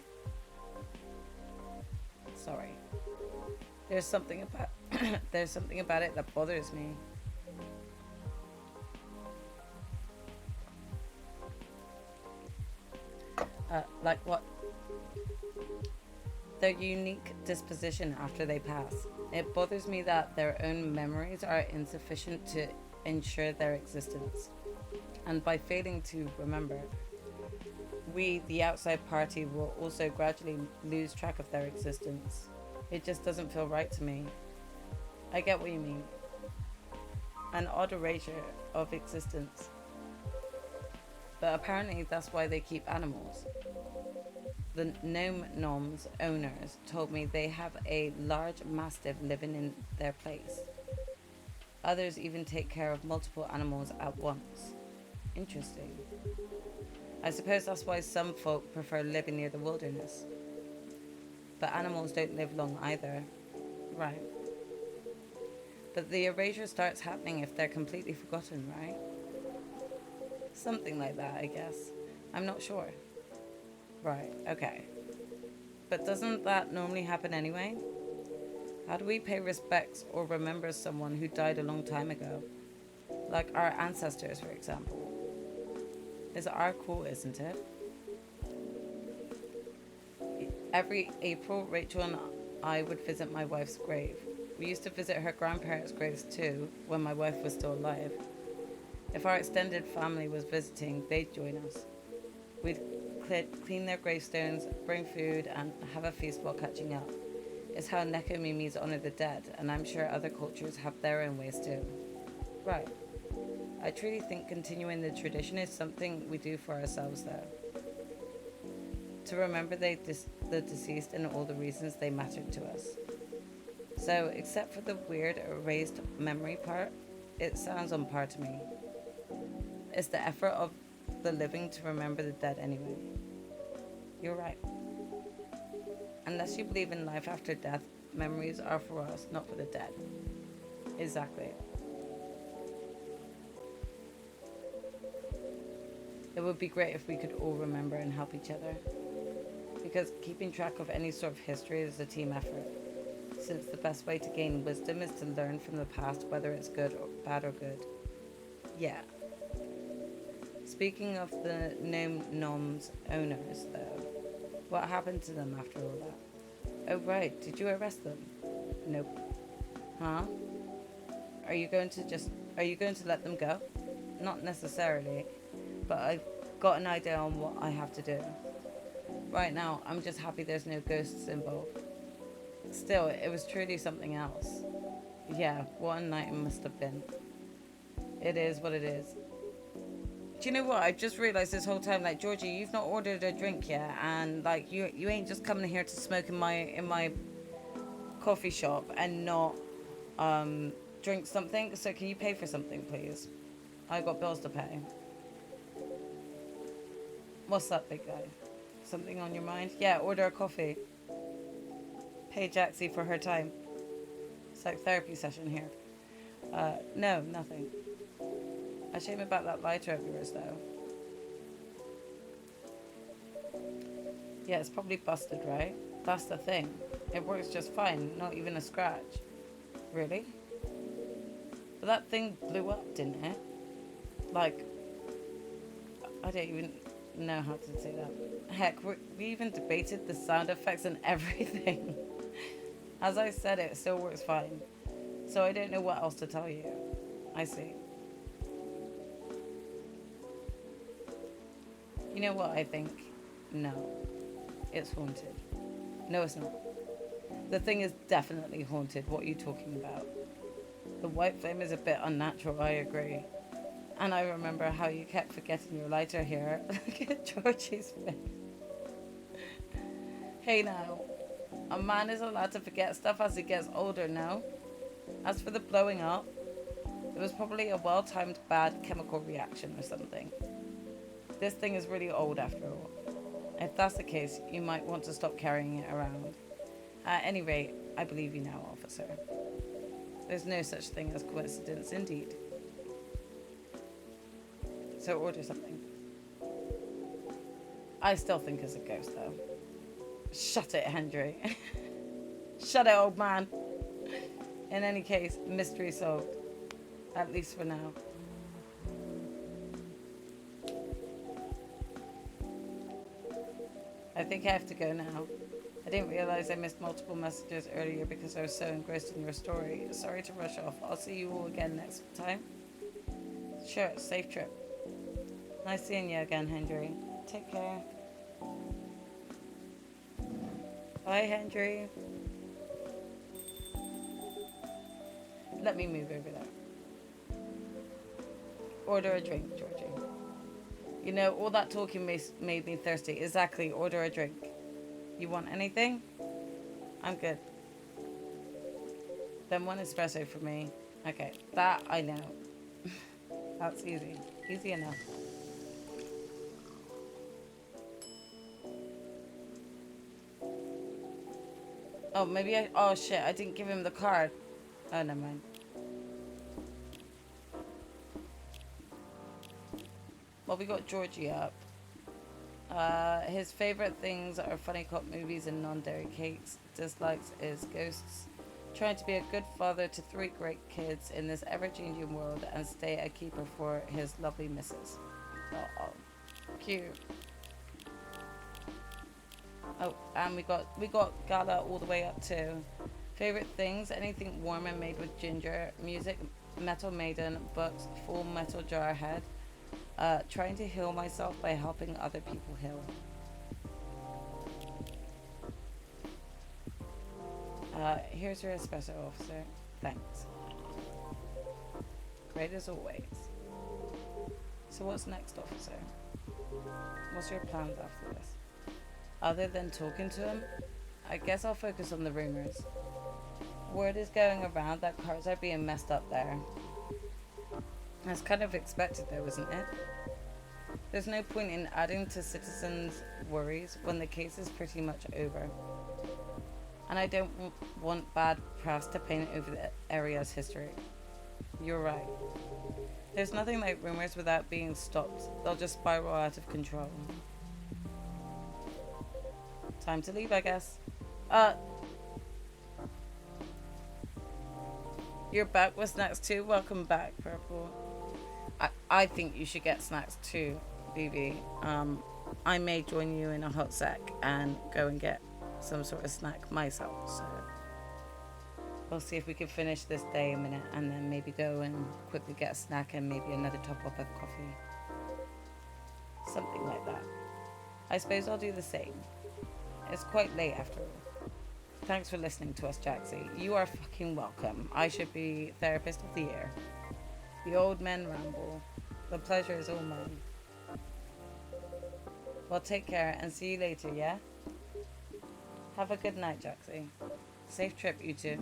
A: Sorry. There's something about there's something about it that bothers me. Like what? Their unique disposition after they pass. It bothers me that their own memories are insufficient to ensure their existence. And by failing to remember, we, the outside party, will also gradually lose track of their existence. It just doesn't feel right to me. I get what you mean. An odd erasure of existence. But apparently that's why they keep animals. The Gnome Gnomes owners told me they have a large mastiff living in their place. Others even take care of multiple animals at once. Interesting. I suppose that's why some folk prefer living near the wilderness. But animals don't live long either. Right. But the erasure starts happening if they're completely forgotten, right? Something like that, I guess. I'm not sure. Right, okay. But doesn't that normally happen anyway? How do we pay respects or remember someone who died a long time ago? Like our ancestors, for example. It's our call, isn't it? Every April, Rachel and I would visit my wife's grave. We used to visit her grandparents' graves too, when my wife was still alive. If our extended family was visiting, they'd join us. We'd clean their gravestones, bring food, and have a feast while catching up. It's how Nekomimis honor the dead, and I'm sure other cultures have their own ways too. Right. I truly think continuing the tradition is something we do for ourselves, though. To remember the deceased and all the reasons they mattered to us. So, except for the weird erased memory part, it sounds on par to me. It's the effort of the living to remember the dead anyway. You're right. Unless you believe in life after death, memories are for us, not for the dead. Exactly. It would be great if we could all remember and help each other. Because keeping track of any sort of history is a team effort. Since the best way to gain wisdom is to learn from the past, whether it's good or bad or good. Yeah. Speaking of the Gnome Gnomes owners, though, what happened to them after all that? Oh right, did you arrest them? Nope. Huh? Are you going to let them go? Not necessarily, but I've got an idea on what I have to do. Right now, I'm just happy there's no ghosts involved. Still, it was truly something else. Yeah, what a night it must have been. It is what it is. Do you know what? I just realised this whole time, like, Georgie, you've not ordered a drink yet, and like you ain't just coming here to smoke in my coffee shop and not drink something. So can you pay for something, please? I got bills to pay. What's up, big guy? Something on your mind? Yeah, order a coffee. Pay Jaxie for her time. It's like therapy session here. No, nothing. A shame about that lighter of yours, though. Yeah, it's probably busted, right? That's the thing. It works just fine, not even a scratch. Really? But that thing blew up, didn't it? Like, I don't even know how to say that. Heck, we even debated the sound effects and everything. As I said, it still works fine. So I don't know what else to tell you. I see. You know what I think? No. It's haunted. No, it's not. The thing is definitely haunted. What are you talking about? The white flame is a bit unnatural, I agree. And I remember how you kept forgetting your lighter here. Look at Georgie's face. Hey now, a man is allowed to forget stuff as he gets older, no? As for the blowing up, it was probably a well-timed bad chemical reaction or something. This thing is really old after all. If that's the case, you might want to stop carrying it around. At any rate, I believe you now, officer. There's no such thing as coincidence, indeed. So order something. I still think it's a ghost, though. Shut it, Hendry. Shut it, old man. In any case, mystery solved. At least for now. I think I have to go now. I didn't realize I missed multiple messages earlier because I was so engrossed in your story. Sorry to rush off. I'll see you all again next time. Sure, safe trip. Nice seeing you again, Hendry. Take care. Bye, Hendry. Let me move over there. Order a drink, Georgie. You know, all that talking made me thirsty. Exactly, order a drink. You want anything? I'm good. Then one espresso for me. Okay, that I know. That's easy. Easy enough. Oh, maybe I. Oh shit! I didn't give him the card. Oh, never mind. Well, we got Georgie up. His favorite things are funny cop movies and non-dairy cakes. Dislikes is ghosts. Trying to be a good father to three great kids in this ever-changing world and stay a keeper for his lovely missus. Oh, cute. Oh, and we got Gala all the way up too. Favorite things: anything warm and made with ginger. Music, Metal Maiden, books, Full Metal Jarhead. Trying to heal myself by helping other people heal. Here's your espresso, officer. Thanks. Great as always. So what's next, officer? What's your plans after this? Other than talking to him, I guess I'll focus on the rumors. Word is going around that cars are being messed up there. That's kind of expected though, isn't it? There's no point in adding to citizens' worries when the case is pretty much over. And I don't want bad press to paint over the area's history. You're right. There's nothing like rumors without being stopped. They'll just spiral out of control. Time to leave, I guess. Uh, you're back with snacks too? Welcome back, Purple. I think you should get snacks too, BB. I may join you in a hot sec and go and get some sort of snack myself. So we'll see if we can finish this day a minute and then maybe go and quickly get a snack and maybe another top up of coffee. Something like that. I suppose I'll do the same. It's quite late after all. Thanks for listening to us, Jaxie. You are fucking welcome. I should be Therapist of the Year. The old men ramble. The pleasure is all mine. Well, take care and see you later, yeah? Have a good night, Jaxie. Safe trip, you two.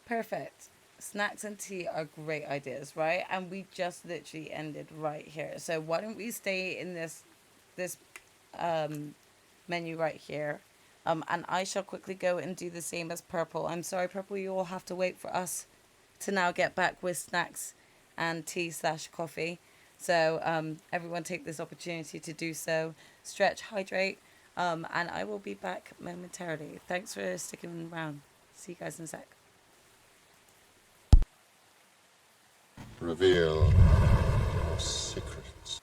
A: Perfect. Snacks and tea are great ideas, right? And we just literally ended right here. So why don't we stay in this um menu right here? And I shall quickly go and do the same as Purple. I'm sorry, Purple, you all have to wait for us to now get back with snacks and tea slash coffee. So everyone take this opportunity to do so. Stretch, hydrate, and I will be back momentarily. Thanks for sticking around. See you guys in a sec.
B: Reveal your secrets.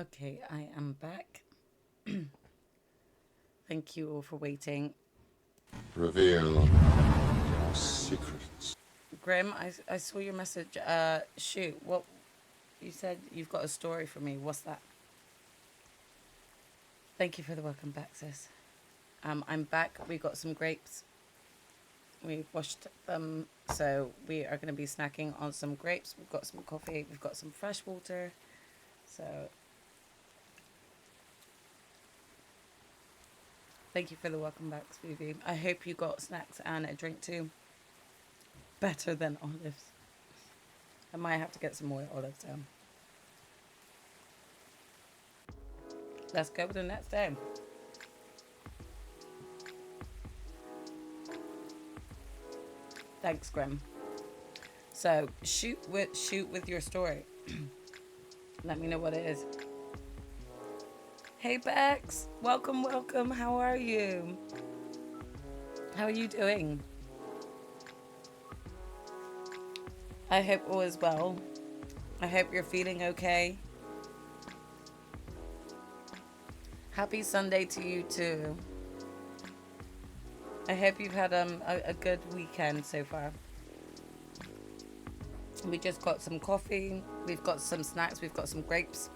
A: Okay, I am back. Thank you all for waiting.
B: Reveal your secrets.
A: Grim, I saw your message. Shoot, what you said you've got a story for me. What's that? Thank you for the welcome back, sis. I'm back. We got some grapes. We washed them, so we are going to be snacking on some grapes. We've got some coffee. We've got some fresh water. So, thank you for the welcome back, Spoovy. I hope you got snacks and a drink too. Better than olives. I might have to get some more olives down. Let's go with the next day. Thanks, Grim. So shoot with your story. Let me know what it is. Hey Bex, welcome. How are you? How are you doing? I hope all is well. I hope you're feeling okay. Happy Sunday to you too. I hope you've had a good weekend so far. We just got some coffee. We've got some snacks. We've got some grapes.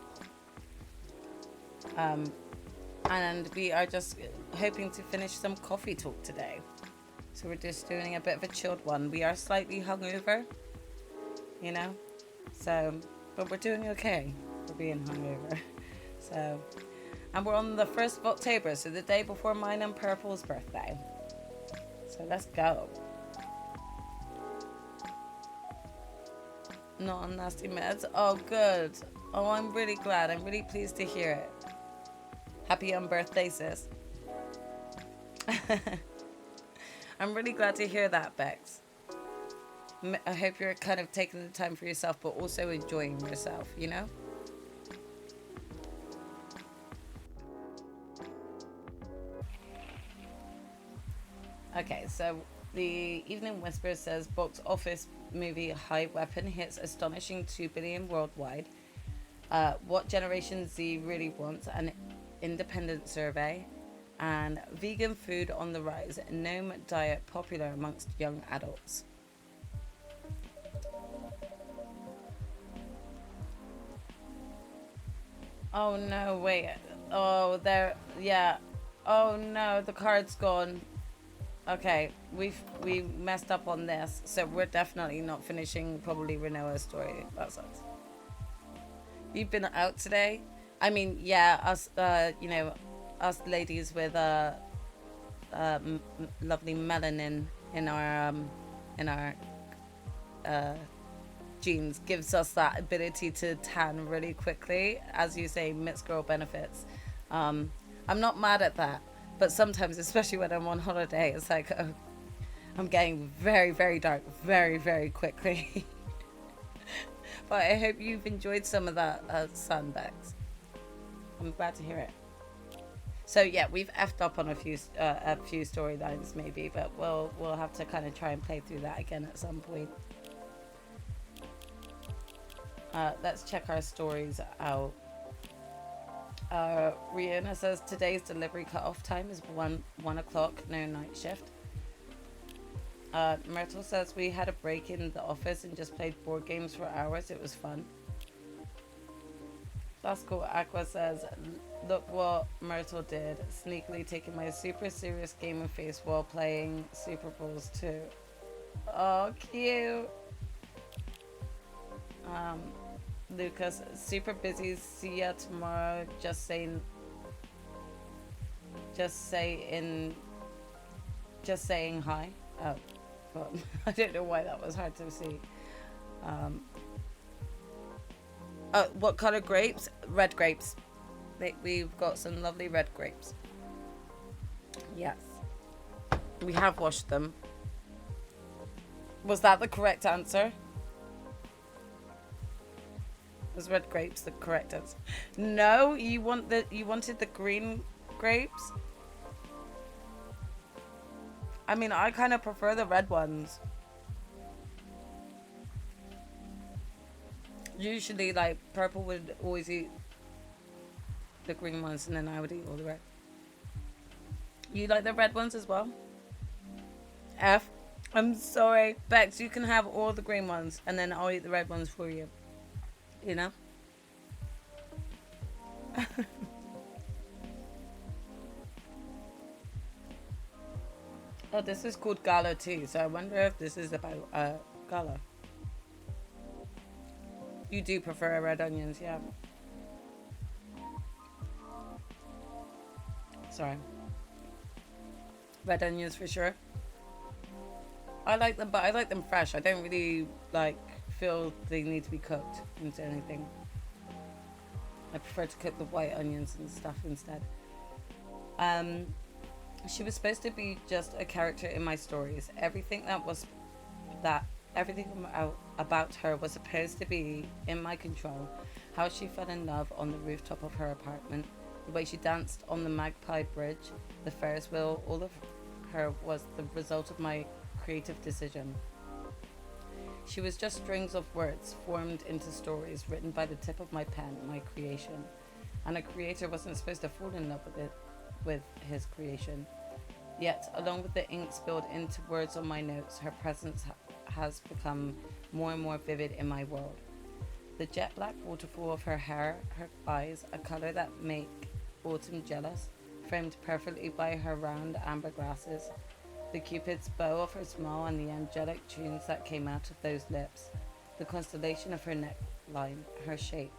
A: And we are just hoping to finish some coffee talk today. So we're just doing a bit of a chilled one. We are slightly hungover, you know. So, but we're doing okay for being hungover. So, and we're on the 1st of October, so the day before mine and Purple's birthday. So let's go. Not on nasty meds. Oh, good. Oh, I'm really glad. I'm really pleased to hear it. Happy unbirthday, sis. I'm really glad to hear that, Bex. I hope you're kind of taking the time for yourself, but also enjoying yourself, you know? Okay, so the Evening Whisper says box office movie High Weapon hits astonishing 2 billion worldwide. What Generation Z really wants, an independent survey. And vegan food on the rise, gnome diet popular amongst young adults. Oh no, wait. Oh, there, yeah. Oh no, the card's gone. Okay, we messed up on this, so we're definitely not finishing probably Renoa's story. That sucks. You've been out today? I mean, yeah, us, you know, us ladies with lovely melanin in our genes gives us that ability to tan really quickly. As you say, mixed girl benefits. I'm not mad at that, but sometimes, especially when I'm on holiday, it's like I'm getting very, very dark very, very quickly. But I hope you've enjoyed some of that sun, Bex. I'm glad to hear it. So yeah, we've effed up on a few storylines maybe, but we'll have to kind of try and play through that again at some point. Let's check our stories out. Rihanna says today's delivery cutoff time is 1 o'clock, no night shift. Myrtle says we had a break in the office and just played board games for hours. It was fun. That's cool. Aqua says, look what Myrtle did. Sneakily taking my super serious gaming face while playing Super Bowls too. Oh, cute. Lucas, super busy. See ya tomorrow. Just saying hi. Oh, God. I don't know why that was hard to see. What color grapes? Red grapes. We've got some lovely red grapes. Yes. We have washed them. Was that the correct answer? Was red grapes the correct answer? No, you wanted the green grapes? I mean, I kind of prefer the red ones. Usually, like, Purple would always eat the green ones, and then I would eat all the red. You like the red ones as well? F. I'm sorry, Bex. You can have all the green ones, and then I'll eat the red ones for you. You know. Oh, this is called Gala tea, so I wonder if this is about Gala. You do prefer red onions, yeah. Sorry. Red onions for sure. I like them, but I like them fresh. I don't really feel they need to be cooked into anything. I prefer to cook the white onions and stuff instead. She was supposed to be just a character in my stories. Everything about her was supposed to be in my control. How she fell in love on the rooftop of her apartment, the way she danced on the Magpie Bridge, the Ferris wheel, all of her was the result of my creative decision. She was just strings of words formed into stories written by the tip of my pen, my creation. And a creator wasn't supposed to fall in love with his creation. Yet, along with the ink spilled into words on my notes, her presence has become more and more vivid in my world. The jet black waterfall of her hair, her eyes, a color that make autumn jealous, framed perfectly by her round amber glasses, the cupid's bow of her smile and the angelic tunes that came out of those lips, the constellation of her neckline, her shape.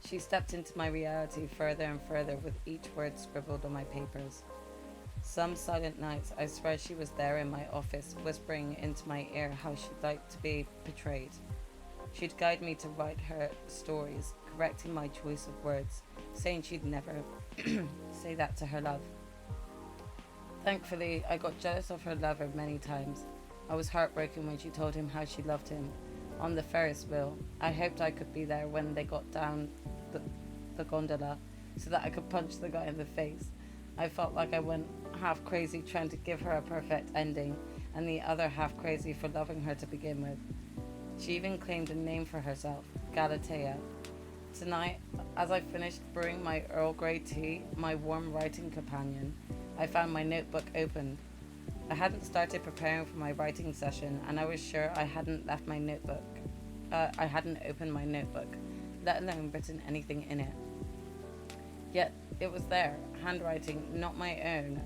A: She stepped into my reality further and further with each word scribbled on my papers. Some silent nights, I swear she was there in my office, whispering into my ear how she'd like to be portrayed. She'd guide me to write her stories, correcting my choice of words, saying she'd never say that to her love. Thankfully, I got jealous of her lover many times. I was heartbroken when she told him how she loved him. On the Ferris wheel, I hoped I could be there when they got down the gondola so that I could punch the guy in the face. I felt like I went half crazy trying to give her a perfect ending, and the other half crazy for loving her to begin with. She even claimed a name for herself, Galatea. Tonight, as I finished brewing my Earl Grey tea, my warm writing companion, I found my notebook opened. I hadn't started preparing for my writing session, and I was sure I hadn't left my notebook. I hadn't opened my notebook, let alone written anything in it. Yet it was there, handwriting not my own,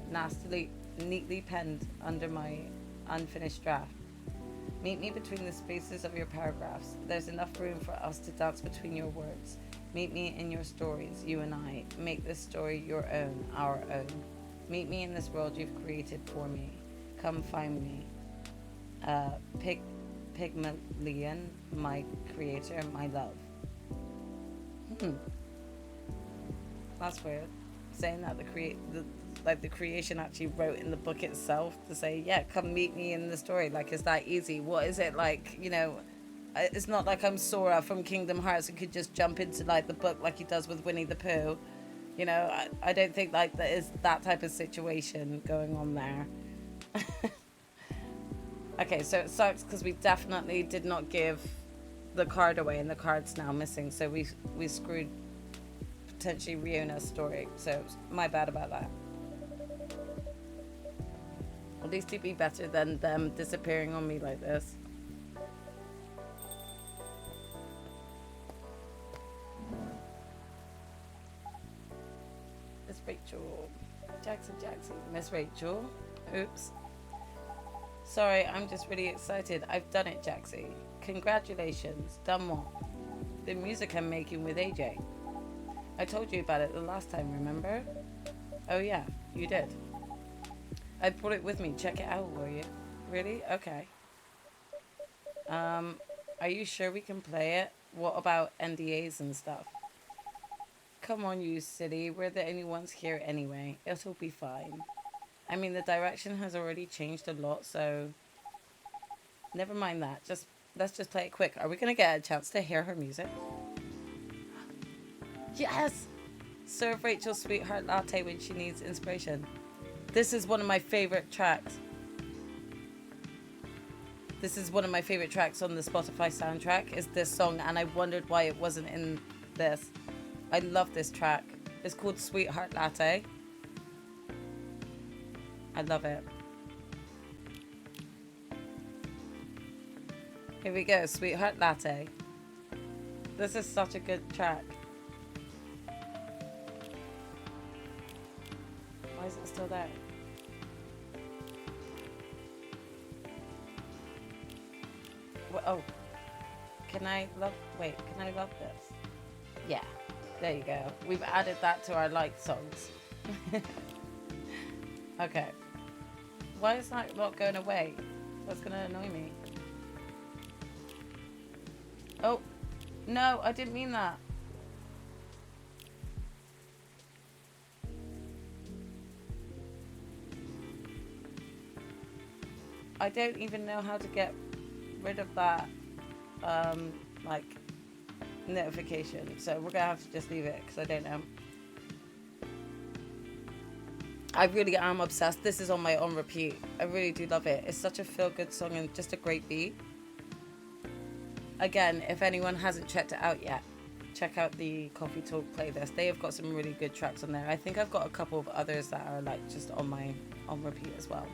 A: neatly penned under my unfinished draft. Meet me between the spaces of your paragraphs. There's enough room for us to dance between your words. Meet me in your stories, you and I. Make this story your own, our own. Meet me in this world you've created for me. Come find me. Pygmalion, my creator, my love. That's weird. Saying that the creation actually wrote in the book itself to say, yeah, come meet me in the story. Like, is that easy? What is it like? You know, it's not like I'm Sora from Kingdom Hearts and could just jump into the book like he does with Winnie the Pooh. You know, I don't think there is that type of situation going on there. Okay, so it sucks because we definitely did not give the card away, and the card's now missing. So we screwed potentially Riona's story. So my bad about that. At least it'd be better than them disappearing on me like this. Miss Rachel. Jackson. Miss Rachel. Oops. Sorry, I'm just really excited. I've done it, Jaxie. Congratulations. Done what? The music I'm making with AJ. I told you about it the last time, remember? Oh yeah, you did. I brought it with me. Check it out, will you? Really? Okay. Are you sure we can play it? What about NDAs and stuff? Come on, you silly. We're the only ones here anyway. It'll be fine. I mean, the direction has already changed a lot, so never mind that. Let's just play it quick. Are we gonna get a chance to hear her music? Yes! Serve Rachel sweetheart latte when she needs inspiration. This is one of my favorite tracks. This is one of my favorite tracks on the Spotify soundtrack, is this song, and I wondered why it wasn't in this. I love this track. It's called Sweetheart Latte. I love it. Here we go, Sweetheart Latte. This is such a good track. Why is it still there? Oh, can I love this? Yeah, there you go. We've added that to our liked songs. Okay. Why is that not going away? That's gonna annoy me. Oh, no, I didn't mean that. I don't even know how to get rid of that, like, notification. So we're gonna have to just leave it because I don't know. I really am obsessed. This is on my on repeat. I really do love it. It's such a feel-good song and just a great beat. Again, if anyone hasn't checked it out yet, check out the Coffee Talk playlist. They have got some really good tracks on there. I think I've got a couple of others that are like just on my on repeat as well.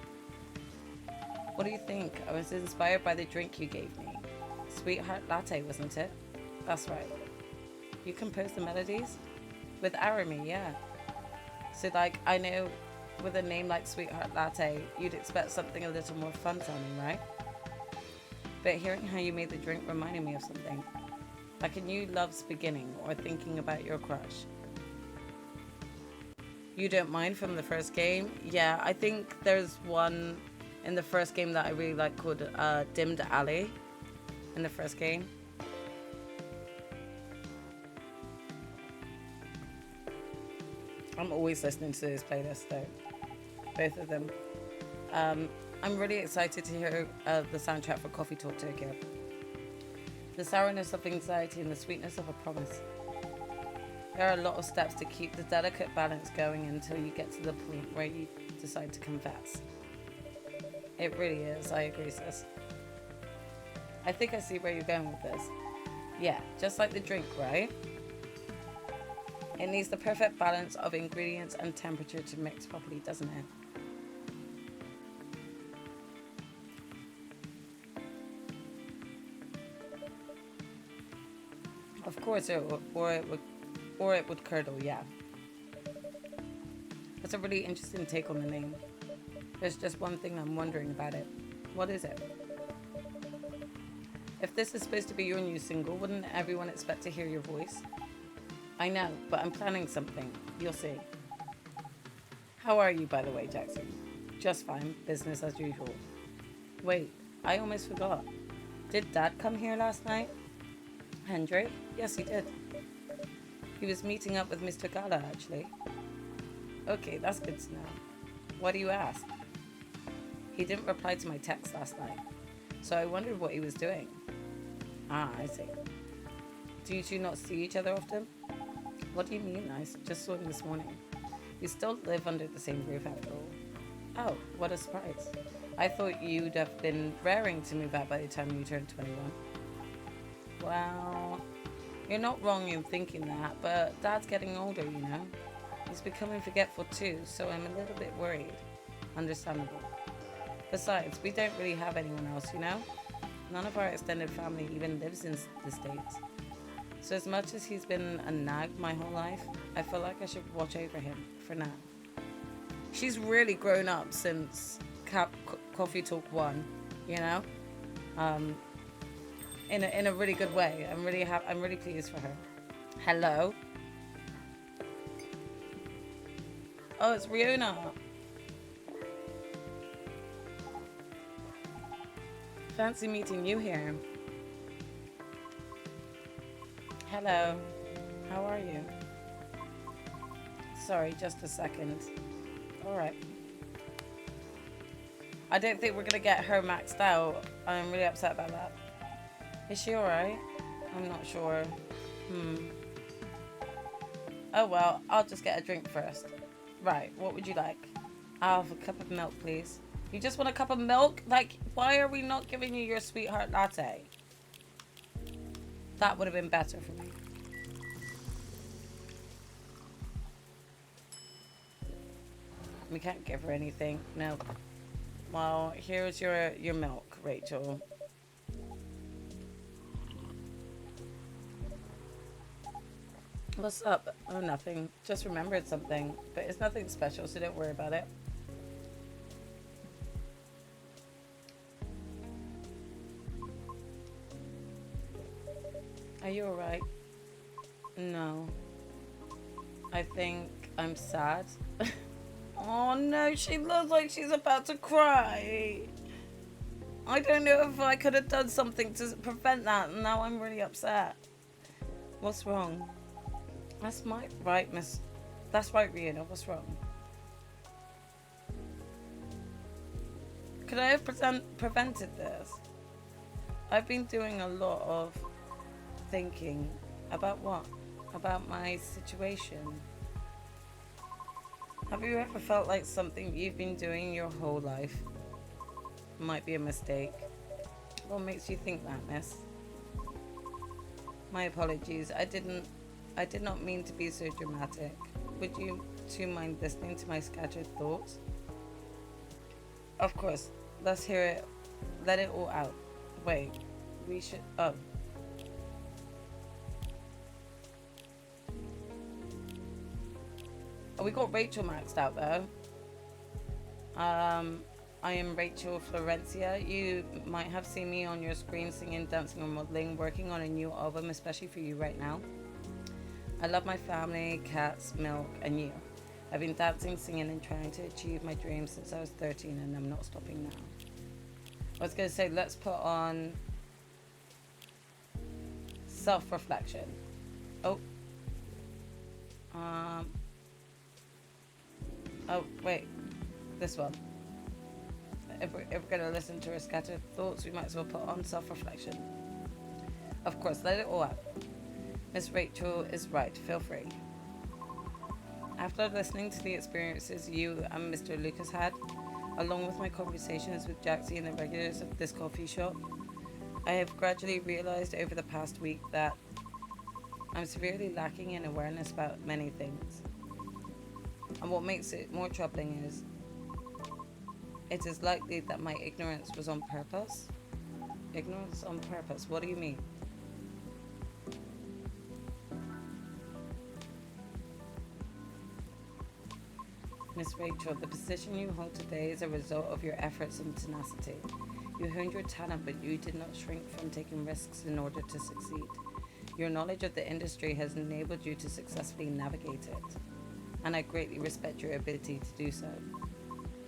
A: What do you think? I was inspired by the drink you gave me. Sweetheart Latte, wasn't it? That's right. You composed the melodies? With Arami, yeah. So like, I know with a name like Sweetheart Latte, you'd expect something a little more fun sounding, right? But hearing how you made the drink reminded me of something. Like a new love's beginning or thinking about your crush. You don't mind from the first game? Yeah, I think there's one in the first game that I really like called Dimmed Alley in the first game. I'm always listening to this playlist though, both of them. I'm really excited to hear the soundtrack for Coffee Talk Tokyo. The sourness of anxiety and the sweetness of a promise. There are a lot of steps to keep the delicate balance going until you get to the point where you decide to confess. It really is, I agree, sis. I think I see where you're going with this. Yeah, just like the drink, right? It needs the perfect balance of ingredients and temperature to mix properly, doesn't it? Of course, it would curdle, yeah. That's a really interesting take on the name. There's just one thing I'm wondering about it. What is it? If this is supposed to be your new single, wouldn't everyone expect to hear your voice? I know, but I'm planning something. You'll see. How are you, by the way, Jackson? Just fine. Business as usual. Wait, I almost forgot. Did Dad come here last night? Hendrik? Yes, he did. He was meeting up with Mr. Gala, actually. Okay, that's good to know. Why do you ask? He didn't reply to my text last night, so I wondered what he was doing. Ah, I see. Do you two not see each other often? What do you mean? I just saw him this morning. We still live under the same roof after all. Oh, what a surprise. I thought you'd have been raring to move out by the time you turned 21. Well, you're not wrong in thinking that, but Dad's getting older, you know. He's becoming forgetful too, so I'm a little bit worried. Understandable. Besides, we don't really have anyone else, you know? None of our extended family even lives in the States. So as much as he's been a nag my whole life, I feel like I should watch over him for now. She's really grown up since Coffee Talk 1, you know? In a really good way. I'm really pleased for her. Hello? Oh, it's Riona. Fancy meeting you here. Hello. How are you? Sorry, just a second. Alright. I don't think we're gonna get her maxed out. I'm really upset about that. Is she alright? I'm not sure. Oh well, I'll just get a drink first. Right, what would you like? I'll have a cup of milk, please. You just want a cup of milk? Like, why are we not giving you your sweetheart latte? That would have been better for me. We can't give her anything. No. Well, here's your milk, Rachel. What's up? Oh, nothing. Just remembered something. But it's nothing special, so don't worry about it. Are you alright? No. I think I'm sad. Oh no, she looks like she's about to cry. I don't know if I could have done something to prevent that, and now I'm really upset. What's wrong? That's my right, Miss. That's right, Rihanna. What's wrong? Could I have prevented this? I've been doing a lot of thinking about what? About my situation. Have you ever felt like something you've been doing your whole life might be a mistake? What makes you think that, miss? My apologies. I did not mean to be so dramatic. Would you two mind listening to my scattered thoughts? Of course. Let's hear it. Let it all out. Wait. We should... Oh. Oh, we got Rachel maxed out though. I am Rachel Florencia. You might have seen me on your screen singing, dancing, or modeling, working on a new album, especially for you right now. I love my family, cats, milk, and you. I've been dancing, singing, and trying to achieve my dreams since I was 13, and I'm not stopping now. I was going to say, let's put on self-reflection. Oh. Oh, wait. This one. If we're going to listen to her scattered thoughts, we might as well put on self-reflection. Of course, let it all out. Miss Rachel is right. Feel free. After listening to the experiences you and Mr. Lucas had, along with my conversations with Jaxie and the regulars of this coffee shop, I have gradually realized over the past week that I'm severely lacking in awareness about many things. And what makes it more troubling is it is likely that my ignorance was on purpose. Ignorance on purpose? What do you mean? Miss Rachel, the position you hold today is a result of your efforts and tenacity. You honed your talent, but you did not shrink from taking risks in order to succeed. Your knowledge of the industry has enabled you to successfully navigate it, and I greatly respect your ability to do so.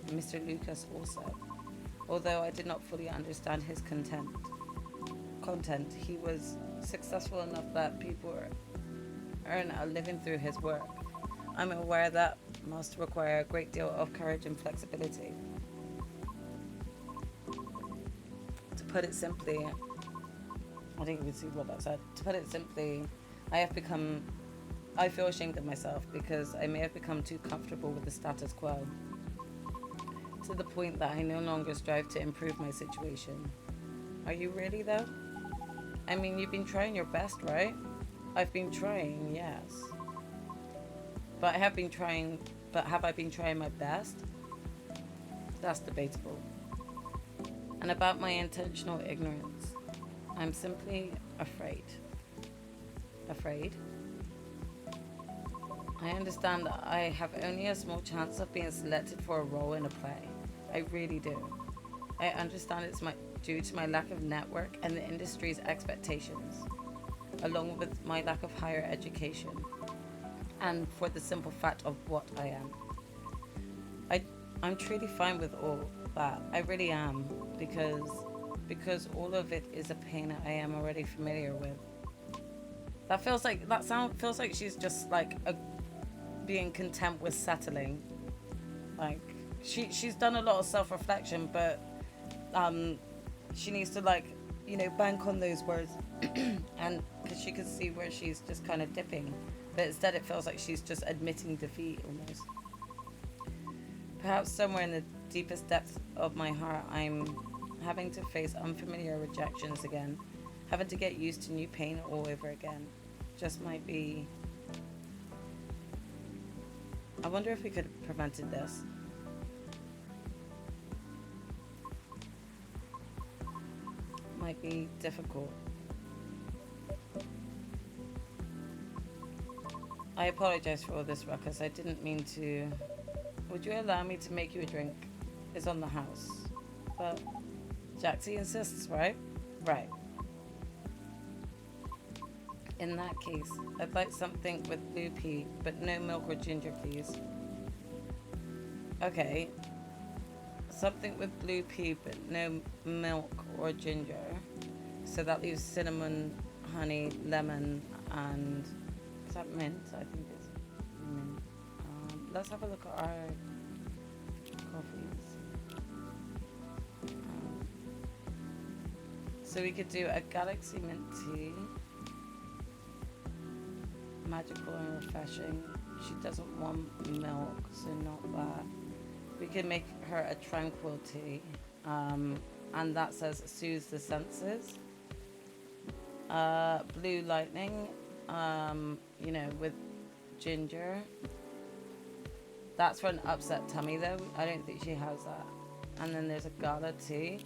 A: Mr. Lucas also. Although I did not fully understand his content, he was successful enough that people earn a living through his work. I'm aware that must require a great deal of courage and flexibility. To put it simply, I didn't even see what that said. To put it simply, I feel ashamed of myself because I may have become too comfortable with the status quo, to the point that I no longer strive to improve my situation. Are you really though? I mean, you've been trying your best, right? I've been trying, yes. But have I been trying my best? That's debatable. And about my intentional ignorance, I'm simply afraid. Afraid? I understand that I have only a small chance of being selected for a role in a play. I really do. I understand it's due to my lack of network and the industry's expectations, along with my lack of higher education, and for the simple fact of what I am. I'm truly fine with all that. I really am, because all of it is a pain that I am already familiar with. Feels like she's just like being content with settling. Like she's done a lot of self-reflection, but she needs to bank on those words, and because she can see where she's just kind of dipping, but instead it feels like she's just admitting defeat almost. Perhaps somewhere in the deepest depths of my heart, I'm having to face unfamiliar rejections again, having to get used to new pain all over again. Just might be. I wonder if we could have prevented this. might be difficult. I apologize for all this ruckus. I didn't mean to. Would you allow me to make you a drink? It's on the house. But Jaxie insists, right? Right. In that case, I'd like something with blue pea, but no milk or ginger, please. Okay. Something with blue pea, but no milk or ginger. So that leaves cinnamon, honey, lemon, and is that mint? I think it's mint. Let's have a look at our coffees. So we could do a Galaxy mint tea. Magical and refreshing. She doesn't want milk, so not that. We can make her a tranquil tea, and that says soothes the senses. Blue lightning, you know, with ginger. That's for an upset tummy though. I don't think she has that. And then there's a gala tea.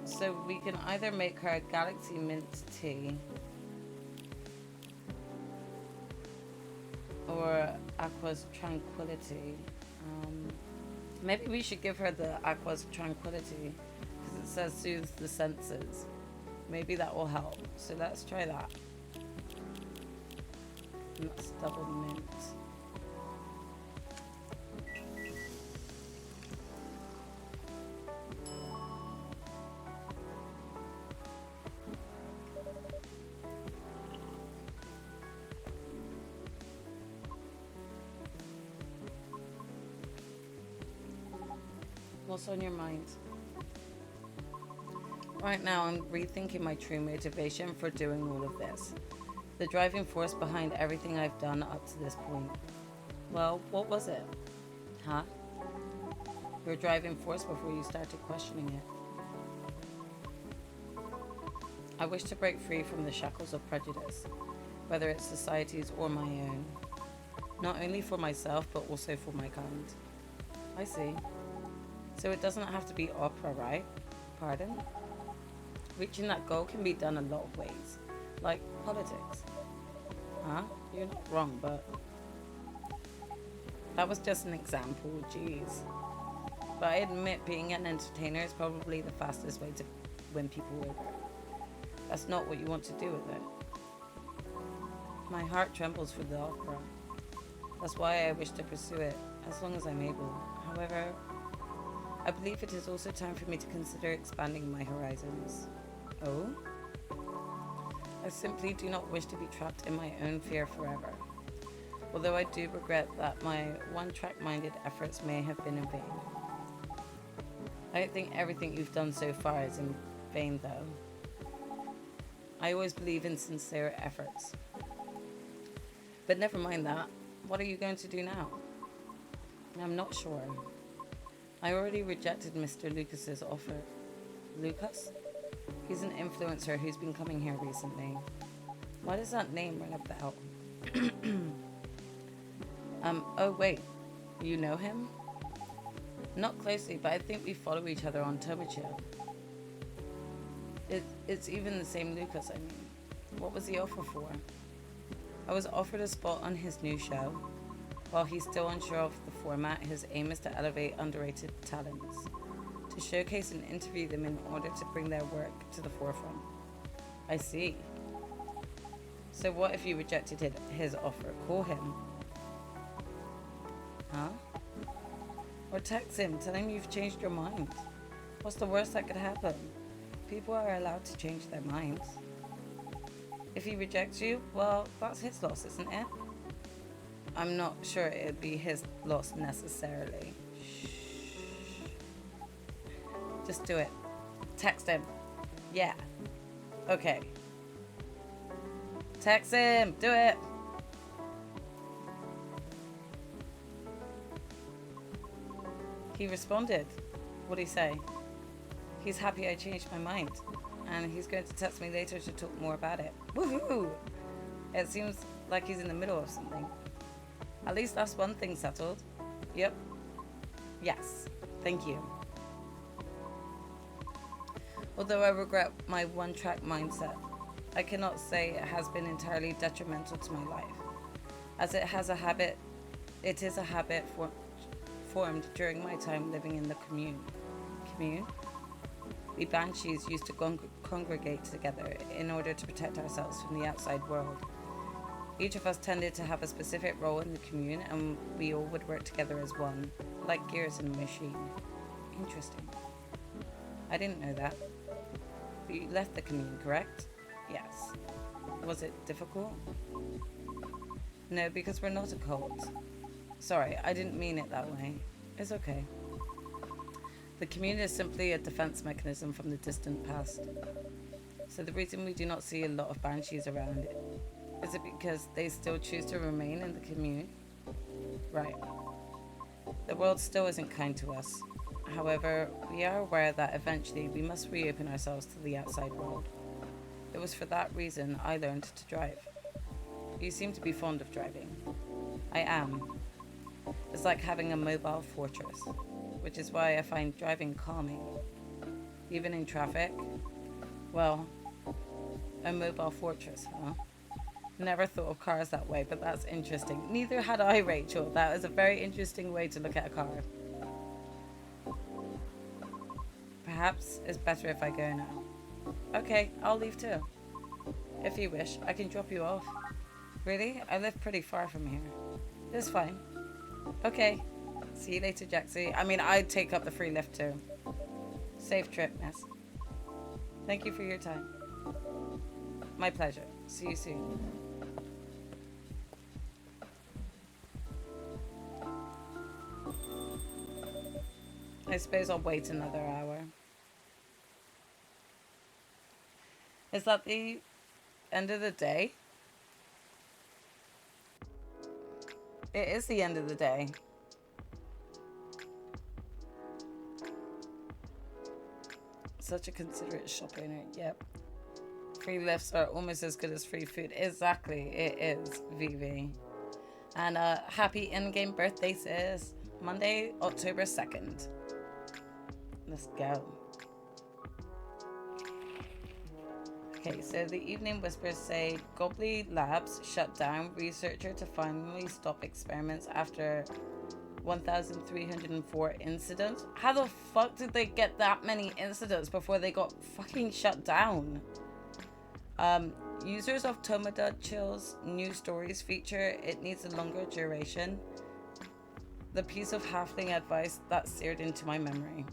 A: So we can either make her a Galaxy mint tea or Aqua's Tranquility. Maybe we should give her the Aqua's Tranquility because it says soothes the senses. Maybe that will help. So let's try that. And that's double mint. What's on your mind? Right now, I'm rethinking my true motivation for doing all of this. The driving force behind everything I've done up to this point. Well, what was it? Huh? Your driving force before you started questioning it. I wish to break free from the shackles of prejudice, whether it's society's or my own. Not only for myself, but also for my kind. I see. So it doesn't have to be opera, right? Pardon? Reaching that goal can be done a lot of ways, like politics. Huh? You're not wrong, but that was just an example, jeez. But I admit being an entertainer is probably the fastest way to win people over. That's not what you want to do with it. My heart trembles for the opera. That's why I wish to pursue it, as long as I'm able. However, I believe it is also time for me to consider expanding my horizons. Oh? I simply do not wish to be trapped in my own fear forever. Although I do regret that my one-track-minded efforts may have been in vain. I don't think everything you've done so far is in vain, though. I always believe in sincere efforts. But never mind that. What are you going to do now? I'm not sure. I already rejected Mr. Lucas's offer. Lucas? He's an influencer who's been coming here recently. Why does that name ring a bell? Oh wait, you know him? Not closely, but I think we follow each other on Tomochill. It's even the same Lucas, I mean. What was the offer for? I was offered a spot on his new show. While he's still unsure of the format, his aim is to elevate underrated talents, to showcase and interview them in order to bring their work to the forefront. I see. So what if you rejected his offer? Call him. Huh? Or text him, tell him you've changed your mind. What's the worst that could happen? People are allowed to change their minds. If he rejects you, well, that's his loss, isn't it? I'm not sure it'd be his loss necessarily. Shh. Just do it. Text him. Yeah. Okay. Text him. Do it. He responded. What'd he say? He's happy I changed my mind. And he's going to text me later to talk more about it. Woohoo! It seems like he's in the middle of something. At least that's one thing settled. Yep. Yes. Thank you. Although I regret my one-track mindset, I cannot say it has been entirely detrimental to my life, as it is a habit formed during my time living in the commune. Commune? We banshees used to congregate together in order to protect ourselves from the outside world. Each of us tended to have a specific role in the commune, and we all would work together as one, like gears in a machine. Interesting. I didn't know that. But you left the commune, correct? Yes. Was it difficult? No, because we're not a cult. Sorry, I didn't mean it that way. It's okay. The commune is simply a defense mechanism from the distant past. So the reason we do not see a lot of banshees around, is it because they still choose to remain in the commune? Right. The world still isn't kind to us. However, we are aware that eventually we must reopen ourselves to the outside world. It was for that reason I learned to drive. You seem to be fond of driving. I am. It's like having a mobile fortress, which is why I find driving calming. Even in traffic. Well, a mobile fortress, huh? Never thought of cars that way, but that's interesting. Neither had I, Rachel. That is a very interesting way to look at a car. Perhaps it's better if I go now. Okay, I'll leave too. If you wish, I can drop you off. Really? I live pretty far from here. It's fine. Okay. See you later, Jaxie. I mean, I'd take up the free lift too. Safe trip, miss. Thank you for your time. My pleasure. See you soon. I suppose I'll wait another hour. Is that the end of the day? It is the end of the day. Such a considerate shop owner. Yep. Free lifts are almost as good as free food. Exactly. It is, Vivi. And happy in-game birthday, sis. Monday, October 2nd. Let's go. Okay, so the Evening Whispers say Gobley Labs shut down. Researcher to finally stop experiments after 1,304 incidents. How the fuck did they get that many incidents before they got fucking shut down? Users of Tomoda Chill's new stories feature, it needs a longer duration. The piece of halfling advice that seared into my memory.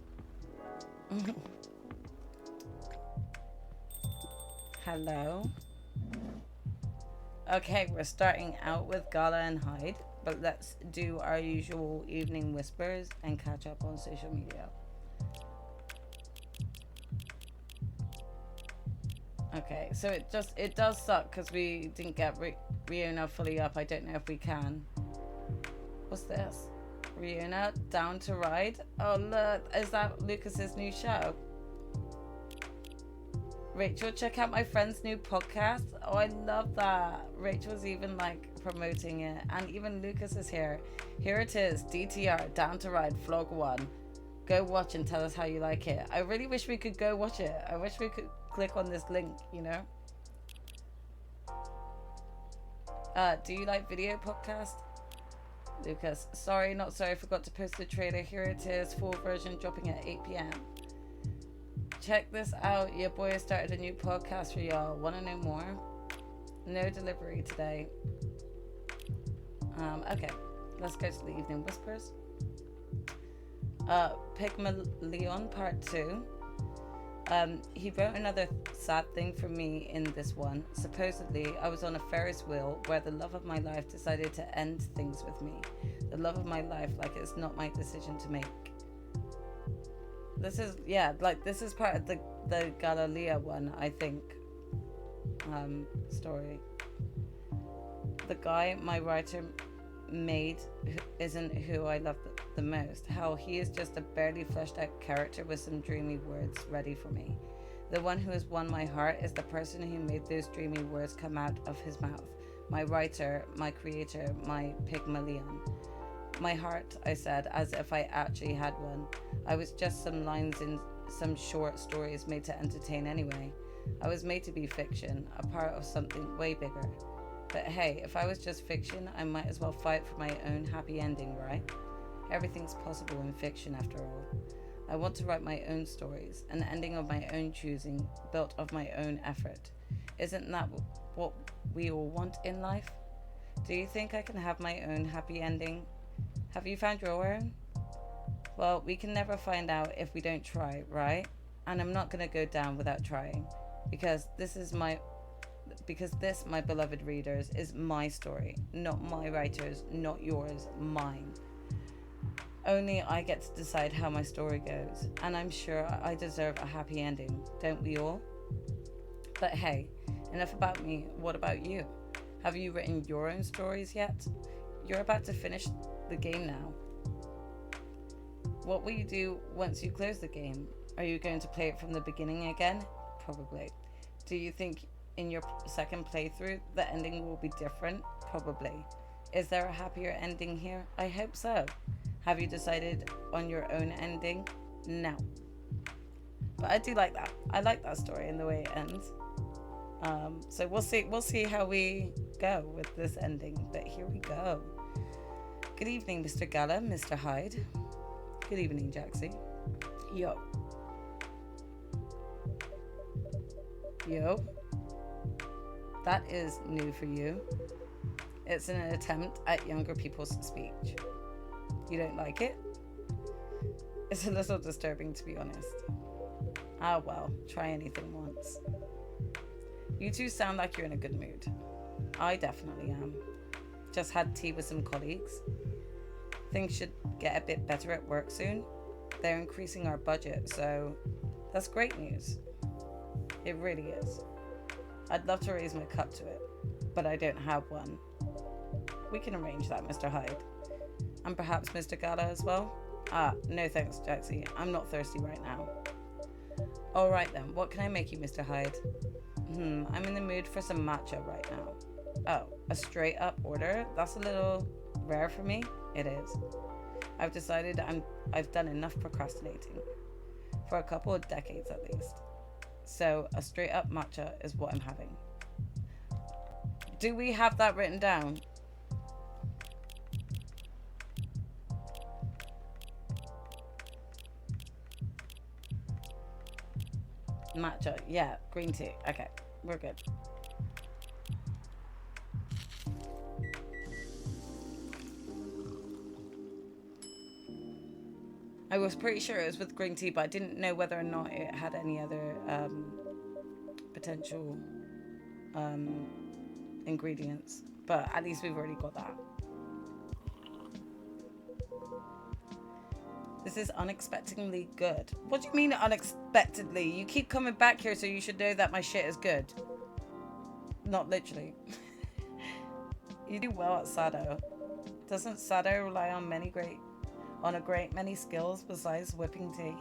A: Hello. Okay, we're starting out with Gala and Hyde, but let's do our usual Evening Whispers and catch up on social media. Okay, so it does suck because we didn't get Riona fully up. I don't know if we can. What's this? Riona down to ride. Oh look, is that Lucas's new show? Rachel, check out my friend's new podcast. Oh, I love that. Rachel's even like promoting it, and even Lucas is here. Here it is, DTR Down to Ride Vlog 1. Go watch and tell us how you like it. I really wish we could go watch it. I wish we could click on this link, you know. Do you like video podcast? Lucas, sorry, not sorry, forgot to post the trailer. Here it is, full version dropping at 8 p.m. Check this out, your boy has started a new podcast for y'all. Want to know more? No delivery today. Okay, let's go to the Evening Whispers. Pygmalion Part 2. He wrote another sad thing for me in this one. Supposedly, I was on a Ferris wheel where the love of my life decided to end things with me. The love of my life, like it's not my decision to make. This is, yeah, like this is part of the Galilea one, I think, story. The guy my writer made isn't who I love the most. How he is just a barely fleshed out character with some dreamy words ready for me. The one who has won my heart is the person who made those dreamy words come out of his mouth. My writer, my creator, my Pygmalion. My heart, I said, as if I actually had one. I was just some lines some short stories made to entertain anyway. I was made to be fiction, a part of something way bigger. But hey, if I was just fiction, I might as well fight for my own happy ending, right? Everything's possible in fiction after all. I want to write my own stories, an ending of my own choosing, built of my own effort. Isn't that what we all want in life? Do you think I can have my own happy ending? Have you found your own? Well, we can never find out if we don't try, right? And I'm not going to go down without trying, because this, my beloved readers, is my story, not my writers, not yours, mine. Only I get to decide how my story goes, and I'm sure I deserve a happy ending, don't we all? But hey, enough about me, what about you? Have you written your own stories yet? You're about to finish the game now. What will you do once you close the game? Are you going to play it from the beginning again? Probably. Do you think in your second playthrough the ending will be different? Probably. Is there a happier ending here? I hope so. Have you decided on your own ending? No. But I do like that. I like that story and the way it ends. So we'll see how we go with this ending. But here we go. Good evening, Mr. Gala, Mr. Hyde. Good evening, Jaxie. Yo. That is new for you. It's an attempt at younger people's speech. You don't like it? It's a little disturbing, to be honest. Ah, well, try anything once. You two sound like you're in a good mood. I definitely am. Just had tea with some colleagues. Things should get a bit better at work soon. They're increasing our budget, so that's great news. It really is. I'd love to raise my cup to it, but I don't have one. We can arrange that, Mr. Hyde. And perhaps Mr. Gala as well? Ah, no thanks, Jaxie. I'm not thirsty right now. All right then, what can I make you, Mr. Hyde? I'm in the mood for some matcha right now. Oh, a straight up order? That's a little rare for me. It is. I've decided I've done enough procrastinating. For a couple of decades at least. So a straight up matcha is what I'm having. Do we have that written down? Matcha, yeah, green tea. Okay, we're good. I was pretty sure it was with green tea, but I didn't know whether or not it had any other potential ingredients. But at least we've already got that. This is unexpectedly good. What do you mean unexpectedly? You keep coming back here, so you should know that my shit is good. Not literally. You do well at Sado. Doesn't Sado rely on a great many skills besides whipping tea?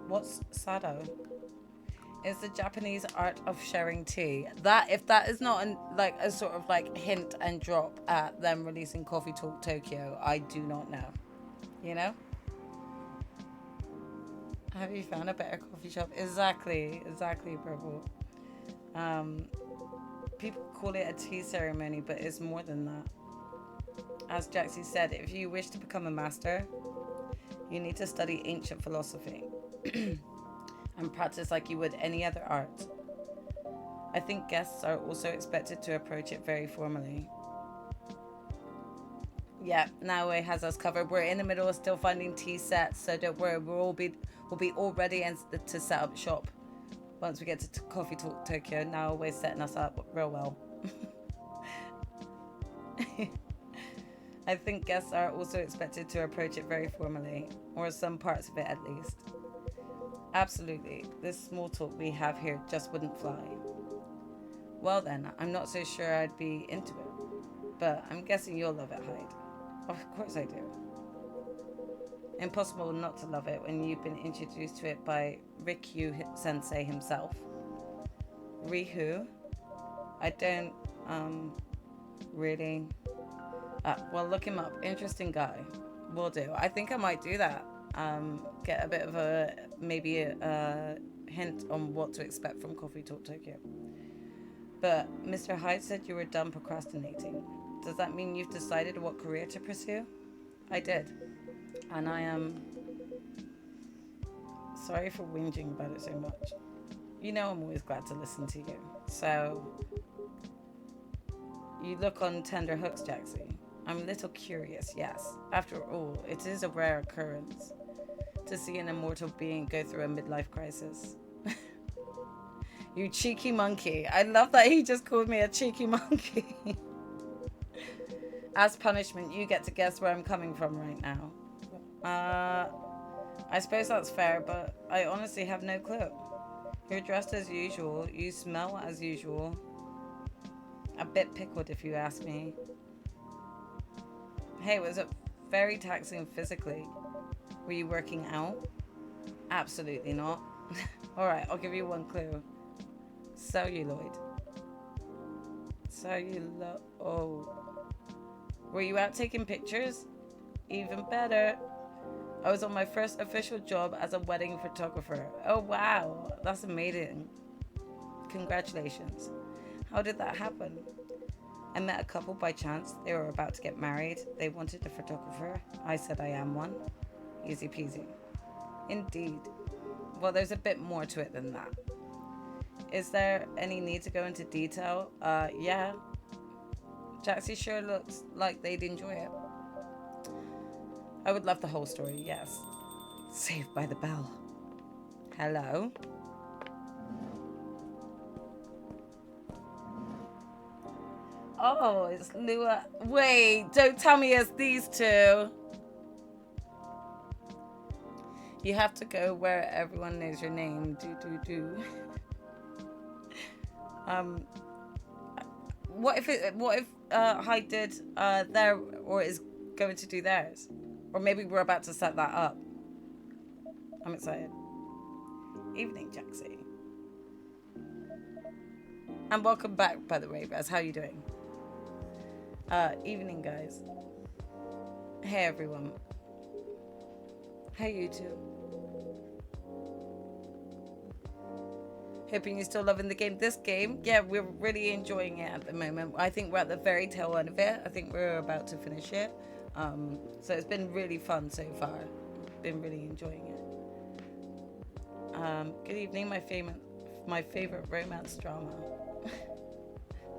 A: What's Sado? It's the Japanese art of sharing tea. That, if that is not a sort of hint and drop at them releasing Coffee Talk Tokyo, I do not know. You know? Have you found a better coffee shop? Exactly, Purple. People call it a tea ceremony, but it's more than that. As Jaxie said, if you wish to become a master, you need to study ancient philosophy and practice like you would any other art. I think guests are also expected to approach it very formally. Yeah, Naoe has us covered. We're in the middle of still finding tea sets, so don't worry. We'll be all ready and to set up shop once we get to Coffee Talk Tokyo. Naoe's setting us up real well. I think guests are also expected to approach it very formally, or some parts of it at least. Absolutely, this small talk we have here just wouldn't fly. Well then, I'm not so sure I'd be into it, but I'm guessing you'll love it, Hyde. Of course I do. Impossible not to love it when you've been introduced to it by Rikyu Sensei himself. Rihu? I don't, really... well, look him up. Interesting guy. Will do. I think I might do that. get a bit of a maybe a hint on what to expect from Coffee Talk Tokyo. But Mr. Hyde said you were done procrastinating. Does that mean you've decided what career to pursue? I did. And I am sorry for whinging about it so much. You know I'm always glad to listen to you. So, you look on tender hooks, Jaxie. I'm a little curious, yes. After all, it is a rare occurrence to see an immortal being go through a midlife crisis. You cheeky monkey. I love that he just called me a cheeky monkey. As punishment, you get to guess where I'm coming from right now. I suppose that's fair, but I honestly have no clue. You're dressed as usual. You smell as usual. A bit pickled, if you ask me. Hey, was it very taxing physically? Were you working out? Absolutely not. Alright, I'll give you one clue. Celluloid. Oh. Were you out taking pictures? Even better. I was on my first official job as a wedding photographer. Oh wow, that's amazing. Congratulations. How did that happen? I met a couple by chance. They were about to get married. They wanted a photographer. I said I am one. Easy peasy. Indeed. Well, there's a bit more to it than that. Is there any need to go into detail? Yeah. Jaxie sure looks like they'd enjoy it. I would love the whole story, yes. Saved by the Bell. Hello? Oh, it's Lua. Wait, don't tell me it's these two. You have to go where everyone knows your name. Do. What if Hyde did their or is going to do theirs? Or maybe we're about to set that up. I'm excited. Evening, Jaxie. And welcome back, by the way, Raz. How you doing? Evening, guys. Hey, everyone. Hey, you two. Hoping you're still loving the game. This game, yeah, we're really enjoying it at the moment. I think we're at the very tail end of it. I think we're about to finish it. So it's been really fun so far. Been really enjoying it. Good evening, my favorite romance drama.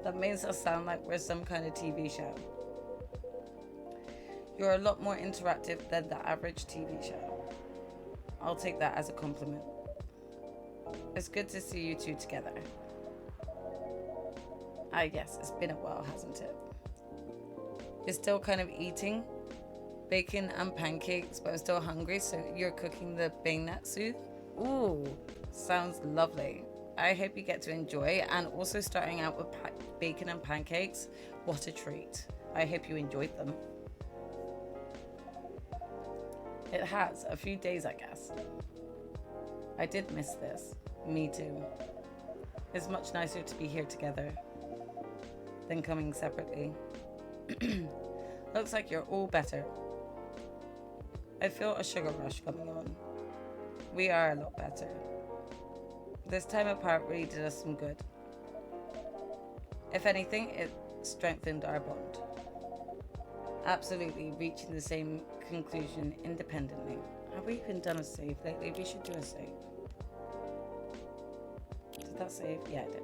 A: That makes us sound like we're some kind of TV show. You're a lot more interactive than the average TV show. I'll take that as a compliment. It's good to see you two together. I guess it's been a while, hasn't it? You're still kind of eating bacon and pancakes, but I'm still hungry, so you're cooking the beinatsu? Ooh, sounds lovely. I hope you get to enjoy, and also starting out with bacon and pancakes. What a treat. I hope you enjoyed them. It has. A few days, I guess. I did miss this. Me too. It's much nicer to be here together than coming separately. Looks like you're all better. I feel a sugar rush coming on. We are a lot better. This time apart really did us some good. If anything, it strengthened our bond. Absolutely, reaching the same conclusion independently. Have we even done a save lately? We should do a save. Did that save? Yeah, it did.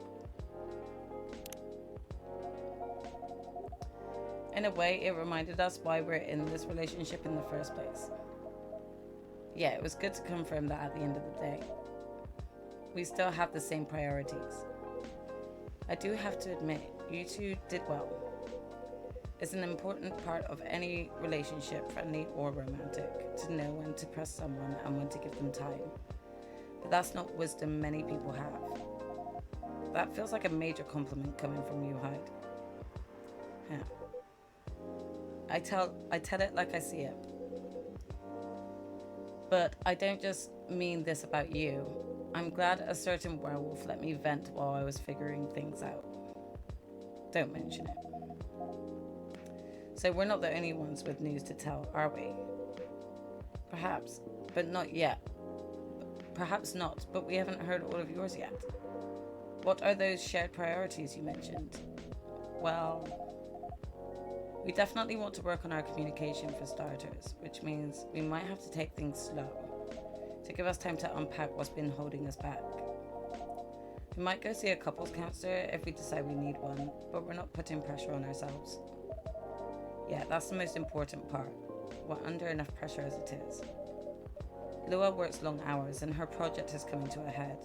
A: In a way, it reminded us why we're in this relationship in the first place. Yeah, it was good to confirm that at the end of the day. We still have the same priorities. I do have to admit, you two did well. It's an important part of any relationship, friendly or romantic, to know when to press someone and when to give them time. But that's not wisdom many people have. That feels like a major compliment coming from you, Hyde. Yeah. I tell it like I see it. But I don't just mean this about you. I'm glad a certain werewolf let me vent while I was figuring things out. Don't mention it. So we're not the only ones with news to tell, are we? Perhaps, but not yet. Perhaps not, but we haven't heard all of yours yet. What are those shared priorities you mentioned? Well, we definitely want to work on our communication for starters, which means we might have to take things slow to give us time to unpack what's been holding us back. We might go see a couples counselor if we decide we need one, but we're not putting pressure on ourselves. Yeah, that's the most important part. We're under enough pressure as it is. Lua works long hours and her project is coming to a head.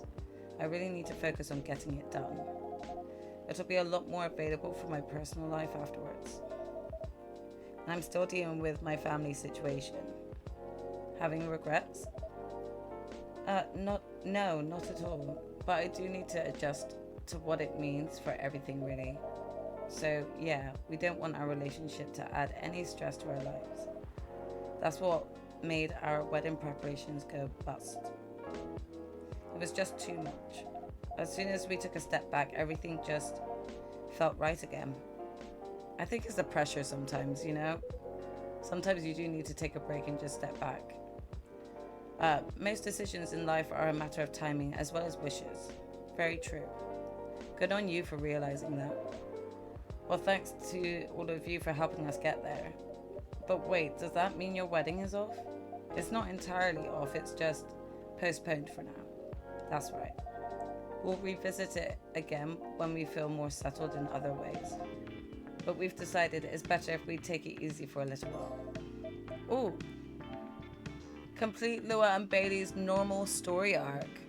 A: I really need to focus on getting it done. It'll be a lot more available for my personal life afterwards. And I'm still dealing with my family situation. Having regrets? No, not at all. But I do need to adjust to what it means for everything, really. So, yeah, we don't want our relationship to add any stress to our lives. That's what made our wedding preparations go bust. It was just too much. As soon as we took a step back, everything just felt right again. I think it's the pressure sometimes, you know? Sometimes you do need to take a break and just step back. Most decisions in life are a matter of timing as well as wishes. Very true. Good on you for realizing that. Well, thanks to all of you for helping us get there. But wait, does that mean your wedding is off? It's not entirely off, it's just postponed for now. That's right. We'll revisit it again when we feel more settled in other ways. But we've decided it's better if we take it easy for a little while. Ooh. Complete Lua and Bailey's normal story arc.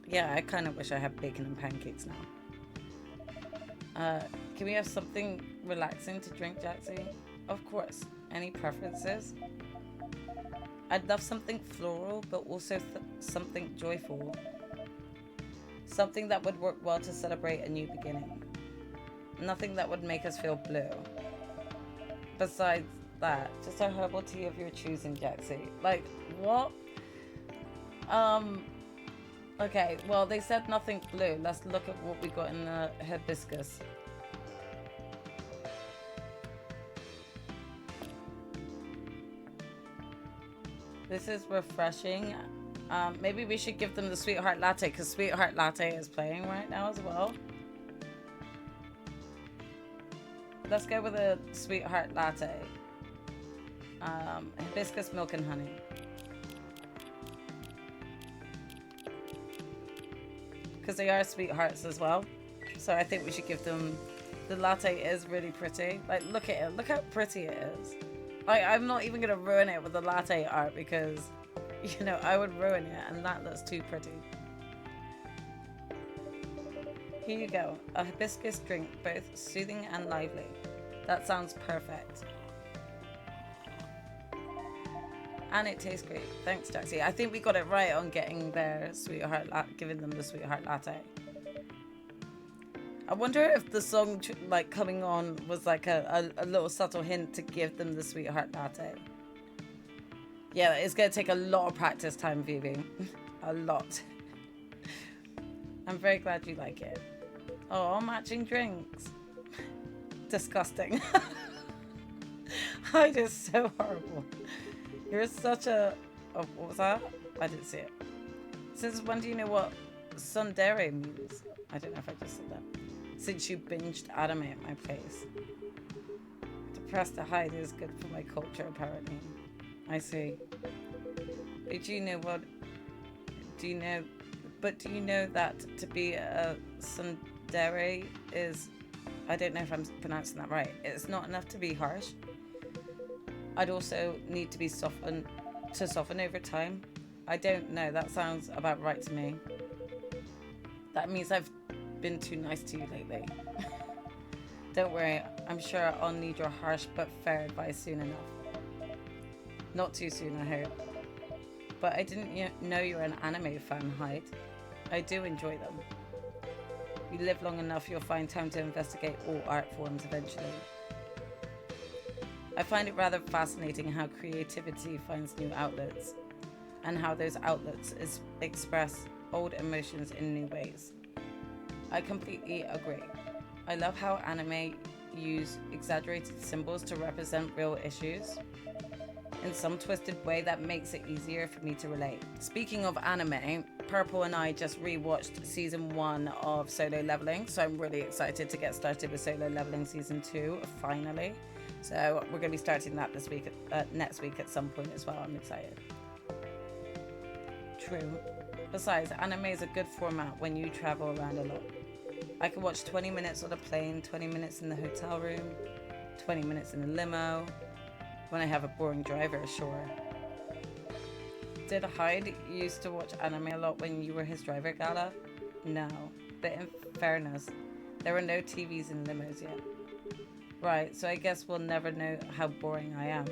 A: Yeah, I kind of wish I had bacon and pancakes now. Can we have something relaxing to drink, Jaxie? Of course. Any preferences? I'd love something floral, but also something joyful. Something that would work well to celebrate a new beginning. Nothing that would make us feel blue. Besides that, just a herbal tea of your choosing, Jaxie. Like, what? Okay, well, they said nothing blue. Let's look at what we got in the hibiscus. This is refreshing. Maybe we should give them the Sweetheart Latte, because Sweetheart Latte is playing right now as well. Let's go with a Sweetheart Latte. Hibiscus milk and honey. Because they are sweethearts as well. So I think we should give them... The latte is really pretty. Like, look at it. Look how pretty it is. Like, I'm not even going to ruin it with the latte art because, you know, I would ruin it and that looks too pretty. Here you go. A hibiscus drink, both soothing and lively. That sounds perfect. And it tastes great. Thanks, Jaxie. I think we got it right on getting their giving them the Sweetheart Latte. I wonder if the song like coming on was like a little subtle hint to give them the Sweetheart Latte. Yeah, it's going to take a lot of practice time, Vivi. A lot. I'm very glad you like it. Oh, matching drinks. Disgusting. I just so horrible. You're such a... Oh, what was that? I didn't see it. Since when do you know what tsundere means? I don't know if I just said that. Since you binged anime at my place. Depressed to hide is good for my culture, apparently. I see. But do you know what... Do you know that to be a tsundere is... I don't know if I'm pronouncing that right. It's not enough to be harsh. I'd also need to be soften over time. I don't know. That sounds about right to me. That means I've been too nice to you lately. Don't worry. I'm sure I'll need your harsh but fair advice soon enough. Not too soon, I hope. But I didn't know you're an anime fan, Hyde. I do enjoy them. You live long enough, you'll find time to investigate all art forms eventually. I find it rather fascinating how creativity finds new outlets and how those outlets express old emotions in new ways. I completely agree. I love how anime use exaggerated symbols to represent real issues. in some twisted way that makes it easier for me to relate. Speaking of anime, Purple and I just rewatched season 1 of Solo Leveling, so I'm really excited to get started with Solo Leveling season 2 finally. So we're going to be starting that next week at some point as well. I'm excited. True. Besides, anime is a good format when you travel around a lot. I can watch 20 minutes on a plane, 20 minutes in the hotel room, 20 minutes in the limo, when I have a boring driver, sure. Did Hyde used to watch anime a lot when you were his driver, Gala? No, but in fairness, there were no TVs in limos yet. Right, so I guess we'll never know how boring I am.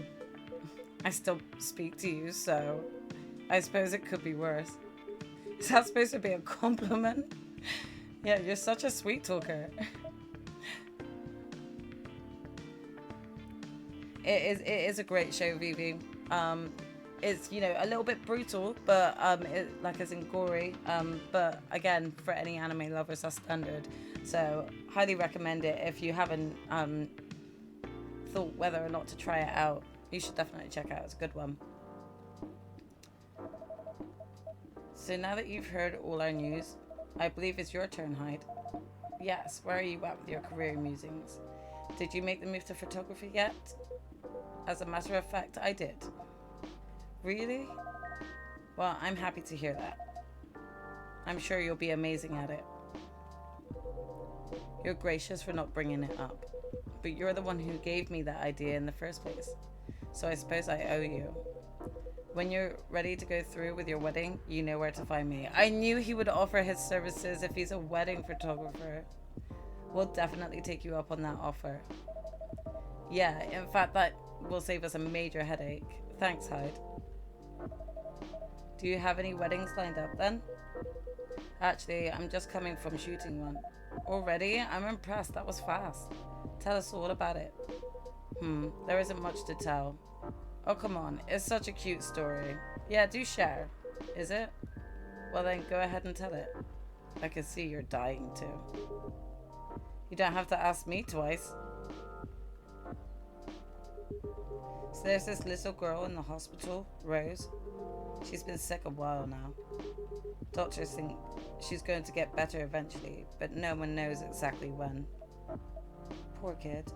A: I still speak to you, so I suppose it could be worse. Is that supposed to be a compliment? Yeah, you're such a sweet talker. It is a great show, Vivi. It's, you know, a little bit brutal, but like as in gory. But again, for any anime lovers, that's standard. So highly recommend it. If you haven't thought whether or not to try it out, you should definitely check it out. It's a good one. So now that you've heard all our news, I believe it's your turn, Hyde. Yes, where are you at with your career musings? Did you make the move to photography yet? As a matter of fact, I did. Really? Well, I'm happy to hear that. I'm sure you'll be amazing at it. You're gracious for not bringing it up, but you're the one who gave me that idea in the first place, so I suppose I owe you. When you're ready to go through with your wedding, you know where to find me. I knew he would offer his services if he's a wedding photographer. We'll definitely take you up on that offer. Yeah, in fact, that will save us a major headache. Thanks, Hyde. Do you have any weddings lined up then? Actually, I'm just coming from shooting one. Already? I'm impressed. That was fast. Tell us all about it. There isn't much to tell. Oh, come on. It's such a cute story. Yeah, do share. Is it? Well, then go ahead and tell it. I can see you're dying to. You don't have to ask me twice. So there's this little girl in the hospital, Rose. She's been sick a while now. Doctors think she's going to get better eventually, but no one knows exactly when. Poor kid.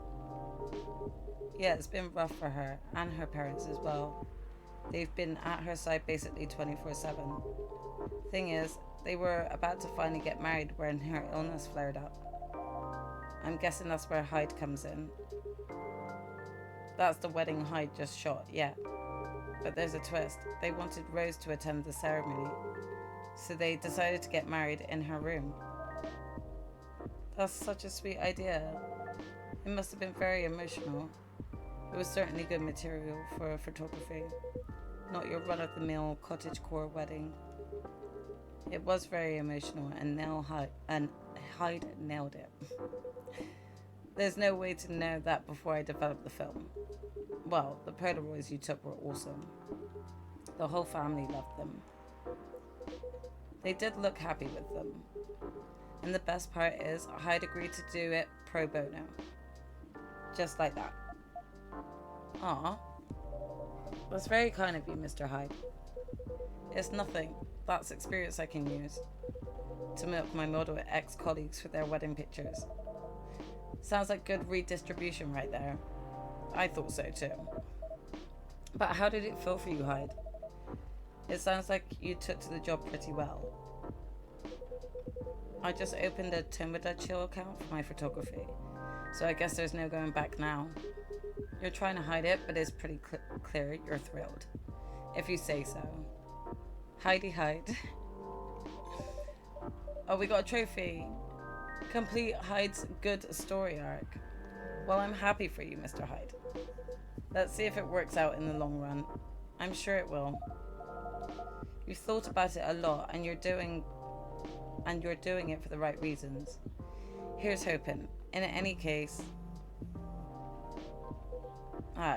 A: Yeah, it's been rough for her, and her parents as well. They've been at her side basically 24/7. Thing is, they were about to finally get married when her illness flared up. I'm guessing that's where Hyde comes in. That's the wedding Hyde just shot, yeah. But there's a twist. They wanted Rose to attend the ceremony, so they decided to get married in her room. That's such a sweet idea. It must have been very emotional. It was certainly good material for photography, not your run-of-the-mill cottagecore wedding. It was very emotional, and Hyde nailed it. There's no way to know that before I developed the film. Well, the Polaroids you took were awesome. The whole family loved them. They did look happy with them. And the best part is, Hyde agreed to do it pro bono. Just like that. Aw. That's very kind of you, Mr. Hyde. It's nothing. That's experience I can use to milk my model ex-colleagues for their wedding pictures. Sounds like good redistribution right there. I thought so too. But how did it feel for you, Hyde? It sounds like you took to the job pretty well. I just opened a Tomodachi account for my photography, so I guess there's no going back now. You're trying to hide it, but it's pretty clear you're thrilled. If you say so. Heidi Hyde. Oh, we got a trophy. Complete Hyde's good story arc. Well, I'm happy for you, Mr. Hyde. Let's see if it works out in the long run. I'm sure it will. You've thought about it a lot, and you're doing it for the right reasons. Here's hoping. In any case...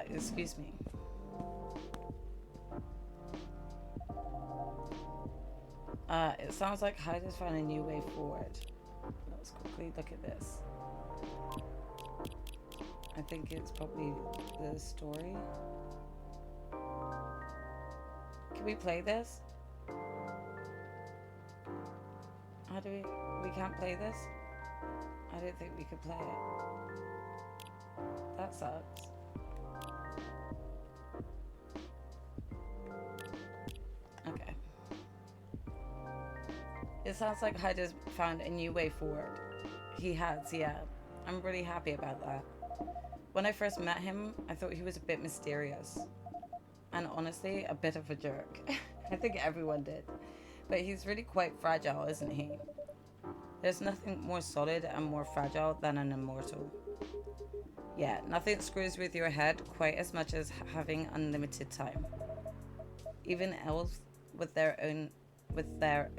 A: excuse me. It sounds like Hyde has found a new way forward. Let's quickly look at this. I think it's probably the story. Can we play this? How do we... We can't play this? I don't think we could play it. That sucks. Okay. It sounds like Hyde has found a new way forward. He has, yeah. I'm really happy about that. When I first met him, I thought he was a bit mysterious. And honestly, a bit of a jerk. I think everyone did. But he's really quite fragile, isn't he? There's nothing more solid and more fragile than an immortal. Yeah, nothing screws with your head quite as much as having unlimited time. Even elves with their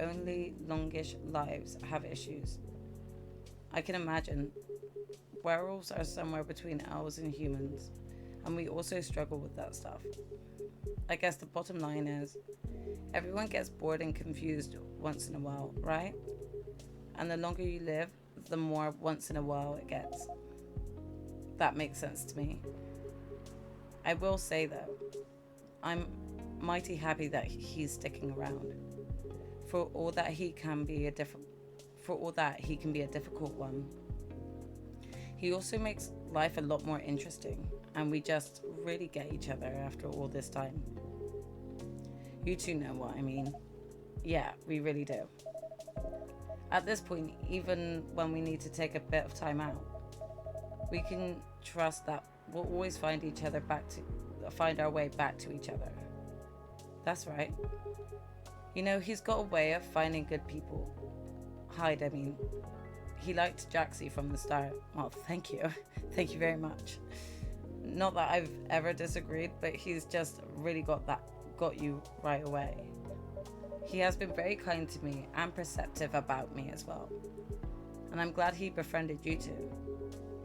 A: only longish lives have issues. I can imagine. Werewolves are somewhere between elves and humans, and we also struggle with that stuff. I guess the bottom line is, everyone gets bored and confused once in a while, right? And the longer you live, the more once in a while it gets. That makes sense to me. I will say though, I'm mighty happy that he's sticking around. For all that he can be a difficult one. He also makes life a lot more interesting, and we just really get each other after all this time. You two know what I mean. Yeah, we really do. At this point, even when we need to take a bit of time out, we can trust that we'll always find our way back to each other. That's right. You know, he's got a way of finding good people. Hyde, I mean. He liked Jaxie from the start. Well, thank you. Thank you very much. Not that I've ever disagreed, but he's just really got you right away. He has been very kind to me and perceptive about me as well. And I'm glad he befriended you two.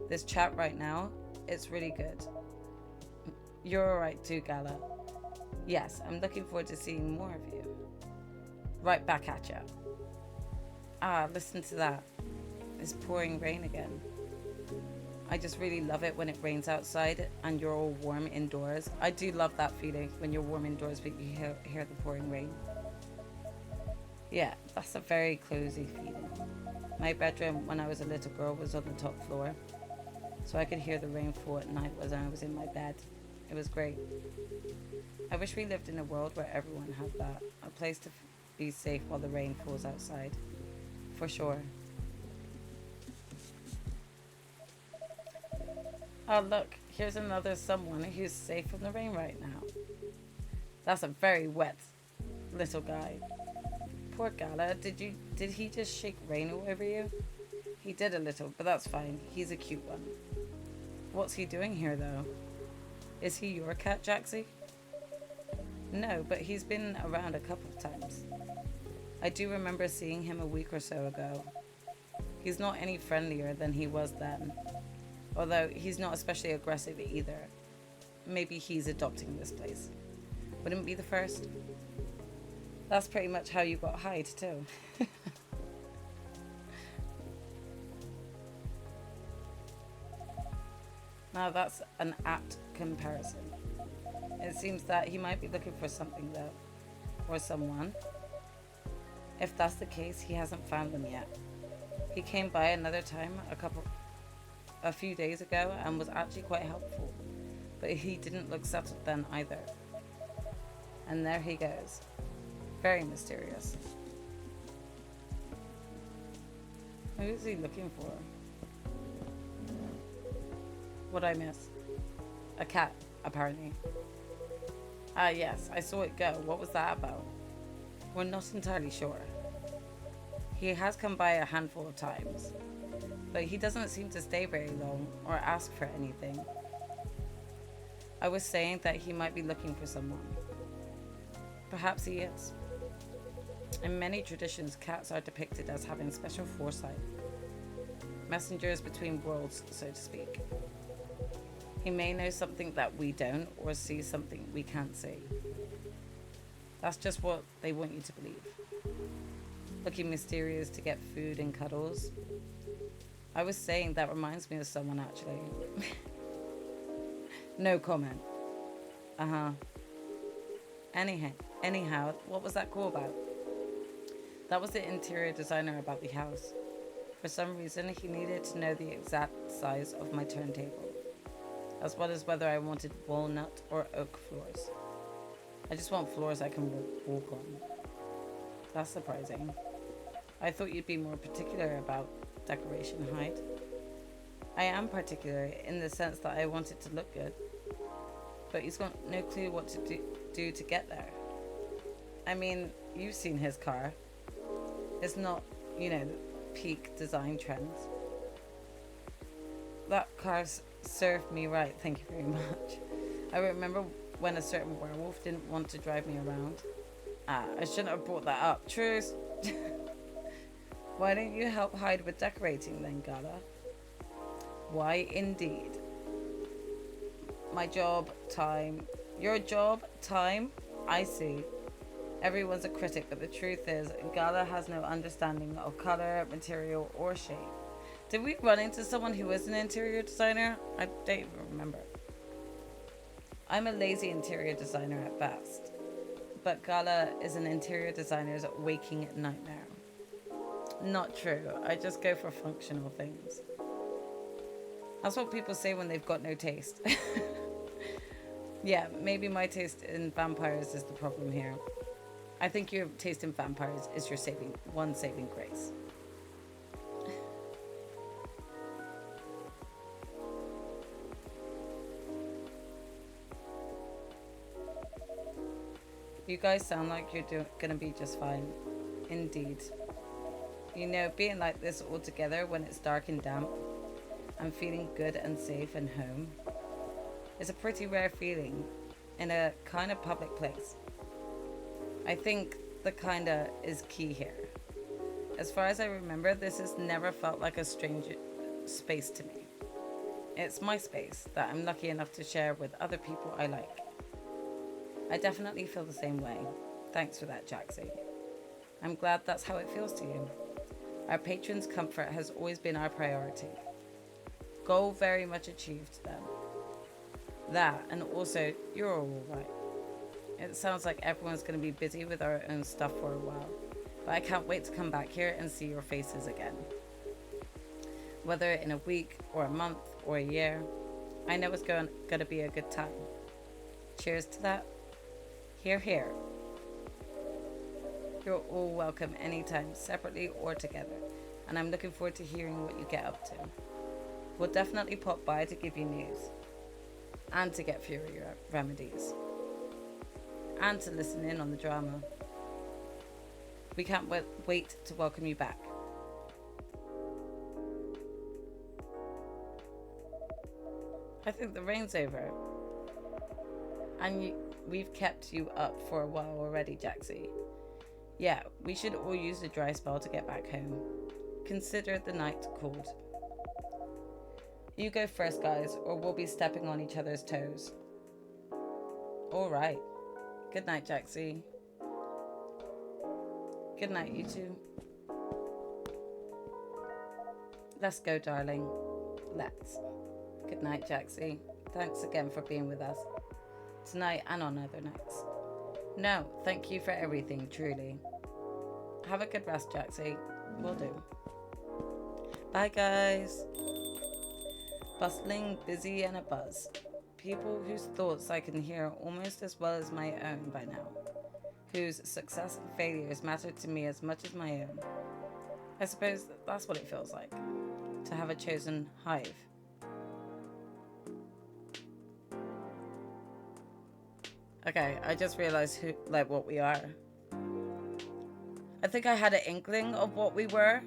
A: This chat right now, it's really good. You're alright too, Gala. Yes, I'm looking forward to seeing more of you. Right back at ya. Ah, listen to that. It's pouring rain again. I just really love it when it rains outside and you're all warm indoors. I do love that feeling when you're warm indoors but you hear the pouring rain. Yeah, that's a very cozy feeling. My bedroom when I was a little girl was on the top floor, so I could hear the rain fall at night when I was in my bed. It was great. I wish we lived in a world where everyone had that. A place to be safe while the rain falls outside. For sure. Oh look, here's another someone who's safe from the rain right now. That's a very wet little guy. Poor Gala, did he just shake rain all over you? He did a little, but that's fine. He's a cute one. What's he doing here though? Is he your cat, Jaxie? No, but he's been around a couple of times. I do remember seeing him a week or so ago. He's not any friendlier than he was then. Although he's not especially aggressive either. Maybe he's adopting this place. Wouldn't be the first. That's pretty much how you got Hyde too. Now that's an apt comparison. It seems that he might be looking for something though. Or someone. If that's the case, he hasn't found them yet. He came by another time a few days ago and was actually quite helpful, but he didn't look settled then either. And there he goes. Very mysterious. Who is he looking for? What'd I miss? A cat, apparently. Ah yes, I saw it go. What was that about? We're not entirely sure. He has come by a handful of times, but he doesn't seem to stay very long or ask for anything. I was saying that he might be looking for someone. Perhaps he is. In many traditions, cats are depicted as having special foresight. Messengers between worlds, so to speak. He may know something that we don't, or see something we can't see. That's just what they want you to believe. Looking mysterious to get food and cuddles. I was saying that reminds me of someone actually. No comment. Anyhow, what was that call about? That was the interior designer about the house. For some reason, he needed to know the exact size of my turntable, as well as whether I wanted walnut or oak floors. I just want floors I can walk on. That's surprising. I thought you'd be more particular about decoration, Hyde. I am particular in the sense that I want it to look good, but he's got no clue what to do to get there. I mean, you've seen his car. It's not, peak design trends. That car served me right, thank you very much. I remember when a certain werewolf didn't want to drive me around. I shouldn't have brought that up. Truce. Why don't you help Hyde with decorating then, Gala? Why indeed. My job, time. Your job, time? I see. Everyone's a critic, but the truth is, Gala has no understanding of color, material, or shape. Did we run into someone who is an interior designer? I don't even remember. I'm a lazy interior designer at best, but Gala is an interior designer's waking nightmare. Not true. I just go for functional things. That's what people say when they've got no taste. Yeah, maybe my taste in vampires is the problem here. I think your taste in vampires is your saving grace. You guys sound like you're gonna be just fine. Indeed. Being like this all together when it's dark and damp and feeling good and safe and home is a pretty rare feeling in a kind of public place. I think the kinda is key here. As far as I remember, this has never felt like a strange space to me. It's my space that I'm lucky enough to share with other people I like. I definitely feel the same way. Thanks for that, Jaxie. I'm glad that's how it feels to you. Our patrons' comfort has always been our priority. Goal very much achieved then. That, and also, you're all right. It sounds like everyone's going to be busy with our own stuff for a while, but I can't wait to come back here and see your faces again. Whether in a week, or a month, or a year, I know it's going to be a good time. Cheers to that. Hear, hear. You're all welcome anytime, separately or together, and I'm looking forward to hearing what you get up to. We'll definitely pop by to give you news, and to get fury remedies, and to listen in on the drama. We can't wait to welcome you back. I think the rain's over, and we've kept you up for a while already, Jaxie. Yeah, we should all use a dry spell to get back home. Consider the night cold. You go first, guys, or we'll be stepping on each other's toes. All right. Good night, Jaxie. Good night, you two. Let's go, darling. Let's. Good night, Jaxie. Thanks again for being with us. Tonight and on other nights. No, thank you for everything, truly. Have a good rest, Jaxie. Will do. Bye, guys. Bustling, busy, and a buzz. People whose thoughts I can hear almost as well as my own by now. Whose success and failures matter to me as much as my own. I suppose that's what it feels like. To have a chosen hive. Okay, I just realized what we are. I think I had an inkling of what we were,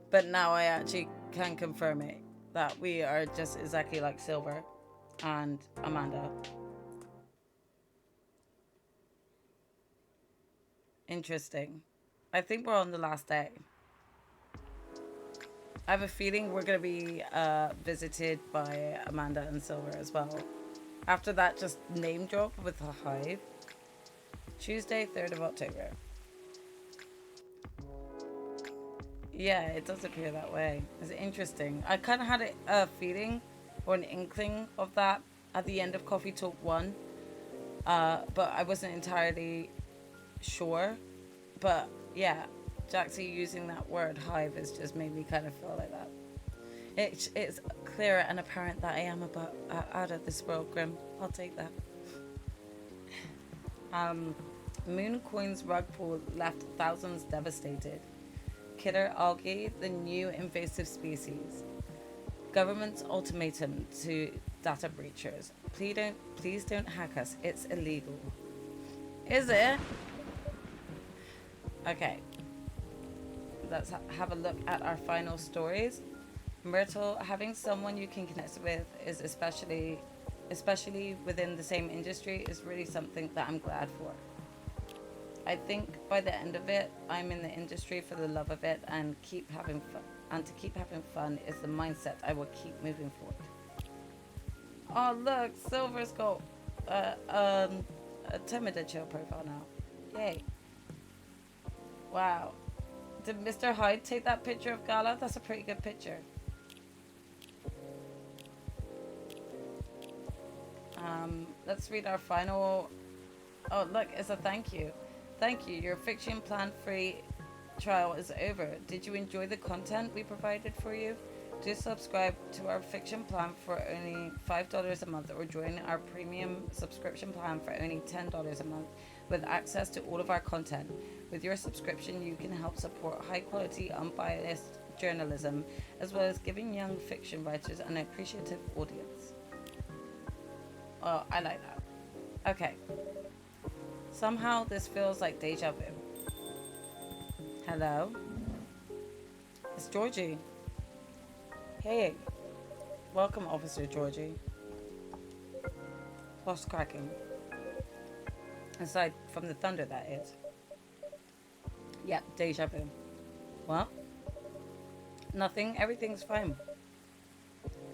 A: but now I actually can confirm it. That we are just exactly like Silver and Amanda. Interesting. I think we're on the last day. I have a feeling we're going to be visited by Amanda and Silver as well. After that just name drop with the hive. Tuesday, 3rd of October. Yeah, it does appear that way. It's interesting. I kind of had a feeling or an inkling of that at the end of Coffee Talk 1. But I wasn't entirely sure. But yeah, Jaxie using that word hive has just made me kind of feel like that. It's clear and apparent that I am about out of this world, Grim. I'll take that. Mooncoin's rug pull left thousands devastated. Killer algae, the new invasive species. Government's ultimatum to data breachers. Please don't hack us. It's illegal. Is it? Okay. Let's have a look at our final stories. Myrtle, having someone you can connect with is especially within the same industry is really something that I'm glad for. I think by the end of it, I'm in the industry for the love of it and keep having fun. And to keep having fun is the mindset I will keep moving forward. Oh look, Silver's got a Timida Chill profile now. Yay! Wow. Did Mr. Hyde take that picture of Gala? That's a pretty good picture. Let's read our final. Oh look, it's a thank you. Thank you. Your fiction plan-free trial is over. Did you enjoy the content we provided for you? Do subscribe to our fiction plan for only $5 a month or join our premium subscription plan for only $10 a month with access to all of our content. With your subscription, you can help support high-quality, unbiased journalism as well as giving young fiction writers an appreciative audience. Oh, I like that. Okay. Somehow this feels like deja vu. Hello? It's Georgie. Hey. Welcome, Officer Georgie. What's cracking? Aside from the thunder, that is. Yeah, deja vu. What? Nothing. Everything's fine.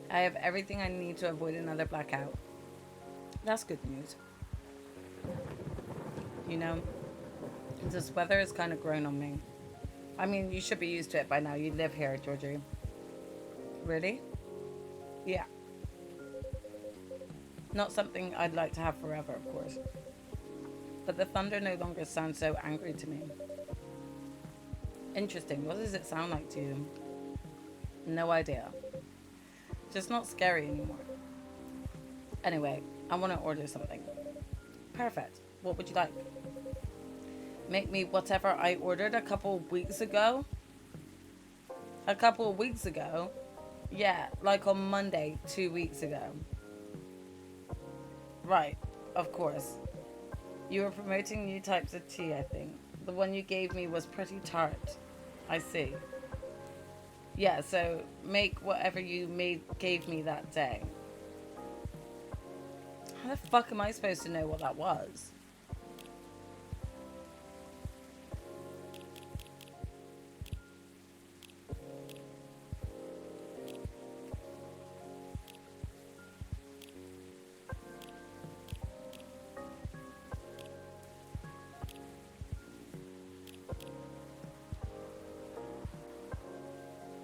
A: I have everything I need to avoid another blackout. That's good news. You know, this weather has kind of grown on me. I mean, you should be used to it by now. You live here, Georgie. Really? Yeah. Not something I'd like to have forever, of course. But the thunder no longer sounds so angry to me. Interesting. What does it sound like to you? No idea. Just not scary anymore. Anyway, I want to order something. Perfect. What would you like? Make me whatever I ordered a couple of weeks ago. A couple of weeks ago? Yeah, like on Monday, 2 weeks ago. Right, of course. You were promoting new types of tea, I think. The one you gave me was pretty tart. I see. Yeah, so make whatever you gave me that day. How the fuck am I supposed to know what that was?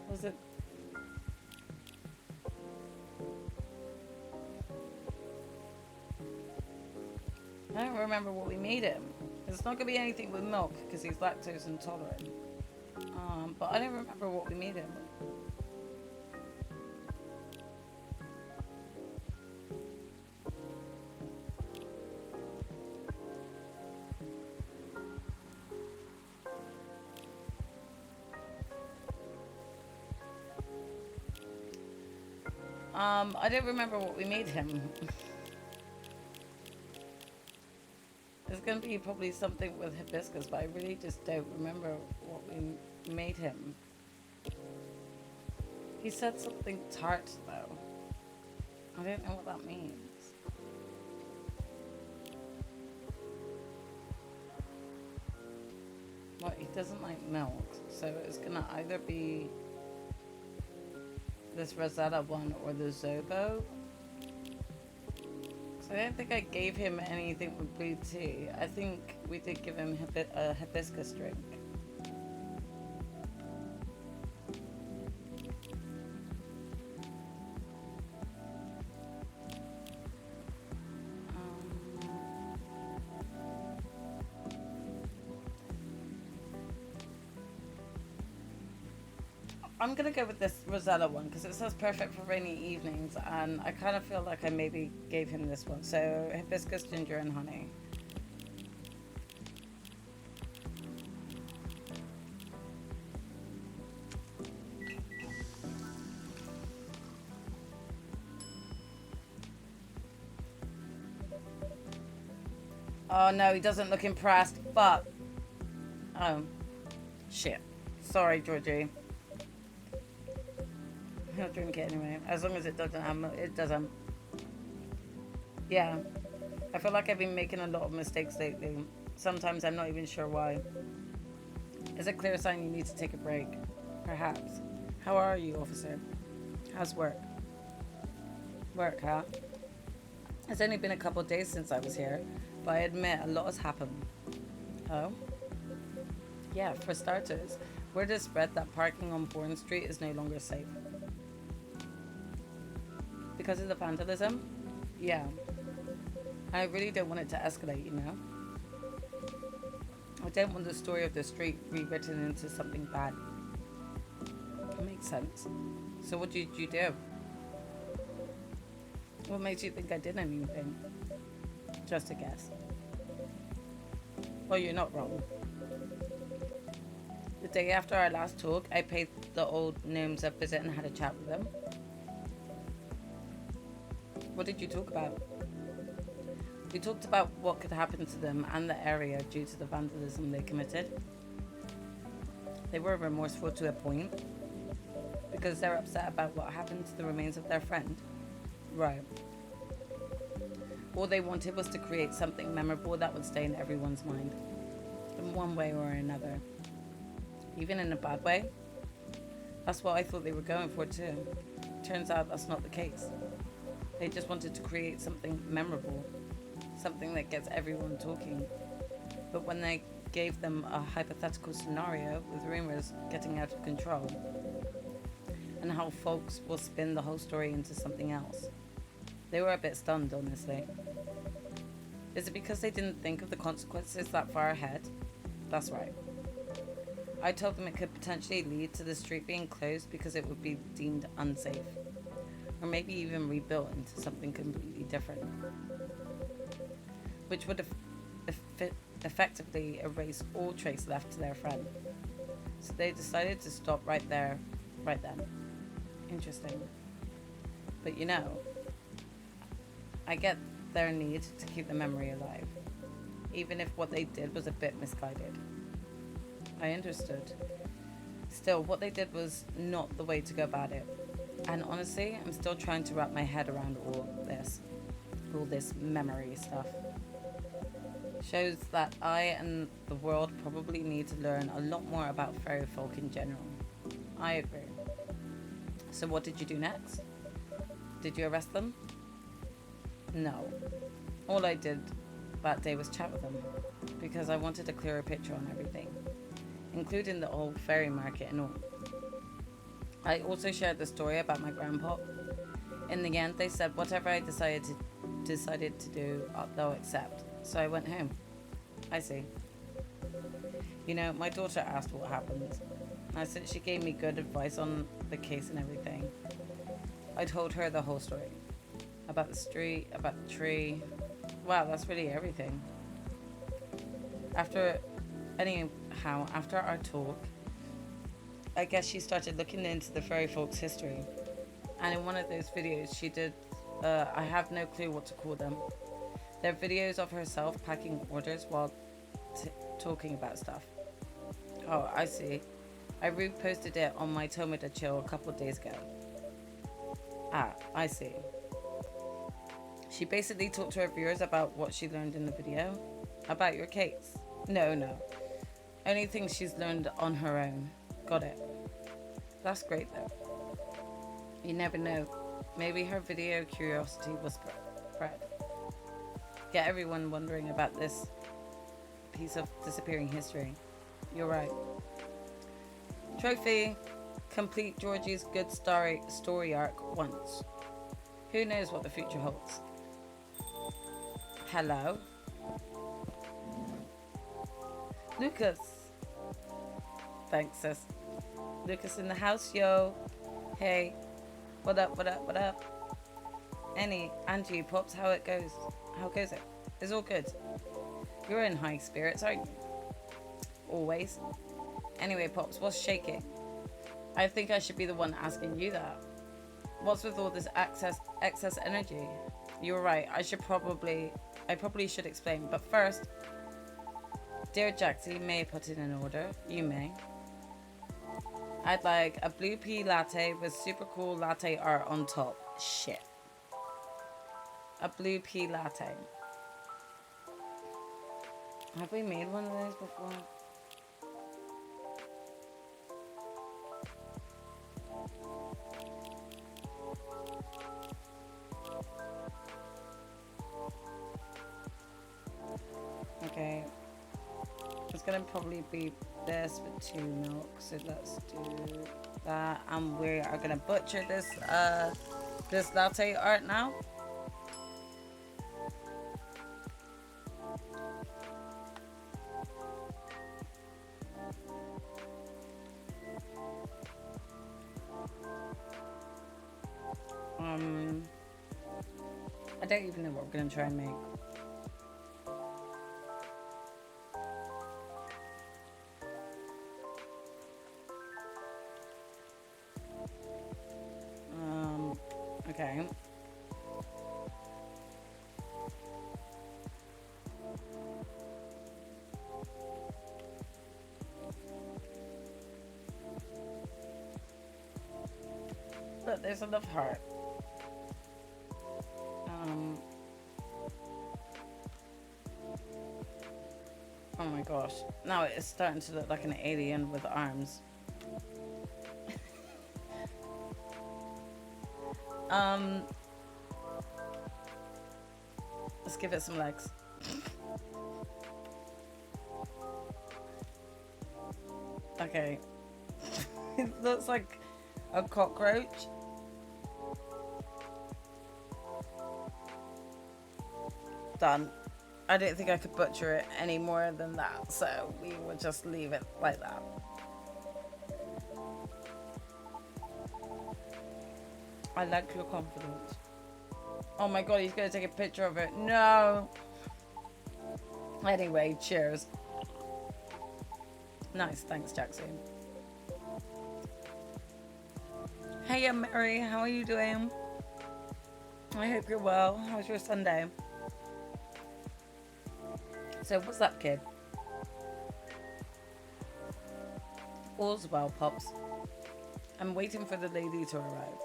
A: Was it? I don't remember what we made him. It's not gonna be anything with milk because he's lactose intolerant. But I don't remember what we made him. I don't remember what we made him. It's gonna be probably something with hibiscus, but I really just don't remember what we made him. He said something tart though. I don't know what that means. Well, he doesn't like milk, so it's gonna either be this Rosetta one or the Zobo. So I don't think I gave him anything with blue tea. I think we did give him a hibiscus drink. I'm gonna go with this Rosella one because it says perfect for rainy evenings, and I kind of feel like I maybe gave him this one. So hibiscus, ginger, and honey. Oh no, he doesn't look impressed. Fuck. Oh, shit. Sorry, Georgie. He'll drink it anyway, as long as it doesn't have. It doesn't. Yeah, I feel like I've been making a lot of mistakes lately. Sometimes I'm not even sure why. It's a clear sign you need to take a break. Perhaps. How are you, officer? How's work? Work, huh? It's only been a couple of days since I was here, but I admit a lot has happened. Oh? Yeah, for starters, word has spread that parking on Bourne Street is no longer safe. Because of the vandalism? Yeah. I really don't want it to escalate, you know? I don't want the story of the street rewritten into something bad. It makes sense. So what did you do? What makes you think I did anything? Just a guess. Well, you're not wrong. The day after our last talk, I paid the old gnomes a visit and had a chat with them. What did you talk about? We talked about what could happen to them and the area due to the vandalism they committed. They were remorseful to a point, because they're upset about what happened to the remains of their friend. Right. All they wanted was to create something memorable that would stay in everyone's mind, in one way or another. Even in a bad way. That's what I thought they were going for too. Turns out that's not the case. They just wanted to create something memorable, something that gets everyone talking. But when they gave them a hypothetical scenario with rumors getting out of control, and how folks will spin the whole story into something else, they were a bit stunned, honestly. Is it because they didn't think of the consequences that far ahead? That's right. I told them it could potentially lead to the street being closed because it would be deemed unsafe, or maybe even rebuilt into something completely different, which would effectively erase all trace left to their friend. So they decided to stop right there, right then. Interesting. But you know, I get their need to keep the memory alive, even if what they did was a bit misguided. I understood. Still, what they did was not the way to go about it. And honestly, I'm still trying to wrap my head around all this memory stuff. Shows that I and the world probably need to learn a lot more about fairy folk in general. I agree. So what did you do next? Did you arrest them? No. All I did that day was chat with them, because I wanted a clearer picture on everything, including the old fairy market and all. I also shared the story about my grandpa. In the end, they said whatever I decided to do, they'll accept. So I went home. I see. You know, my daughter asked what happened. I said she gave me good advice on the case and everything. I told her the whole story. About the street, about the tree. Wow, that's really everything. After our talk, I guess she started looking into the fairy folks' history. And in one of those videos she did, I have no clue what to call them. They're videos of herself packing orders while talking about stuff. Oh, I see. I reposted it on my Tomida Chill a couple of days ago. Ah, I see. She basically talked to her viewers about what she learned in the video. About your case. No. Only things she's learned on her own. Got it. That's great though. You never know. Maybe her video curiosity was spread. Get everyone wondering about this piece of disappearing history. You're right. Trophy. Complete Georgie's good story arc once. Who knows what the future holds? Hello? Lucas. Thanks, sis. Lucas in the house, yo. Hey. What up, what up, what up? Angie, Pops, how it goes? How goes it? It's all good. You're in high spirits, aren't you? Always. Anyway, Pops, what's shaking? I think I should be the one asking you that. What's with all this excess energy? You're right. I probably should explain. But first, dear Jaxie, may I put in an order? You may. I'd like a blue pea latte with super cool latte art on top. Shit. A blue pea latte. Have we made one of those before? Okay. It's gonna probably be this with 2 milk, so let's do that. And we are gonna butcher this latte art now. I don't even know what we're gonna try and make. Okay. Look, there's enough heart. Oh my gosh. Now it's starting to look like an alien with arms. Let's give it some legs. Okay. It looks like a cockroach. Done. I don't think I could butcher it any more than that, so we will just leave it like that. I like your confidence. Oh my god, he's gonna take a picture of it. No. Anyway, cheers. Nice, thanks, Jackson. Hey, Mary, how are you doing? I hope you're well. How was your Sunday? So, what's up, kid? All's well, Pops. I'm waiting for the lady to arrive.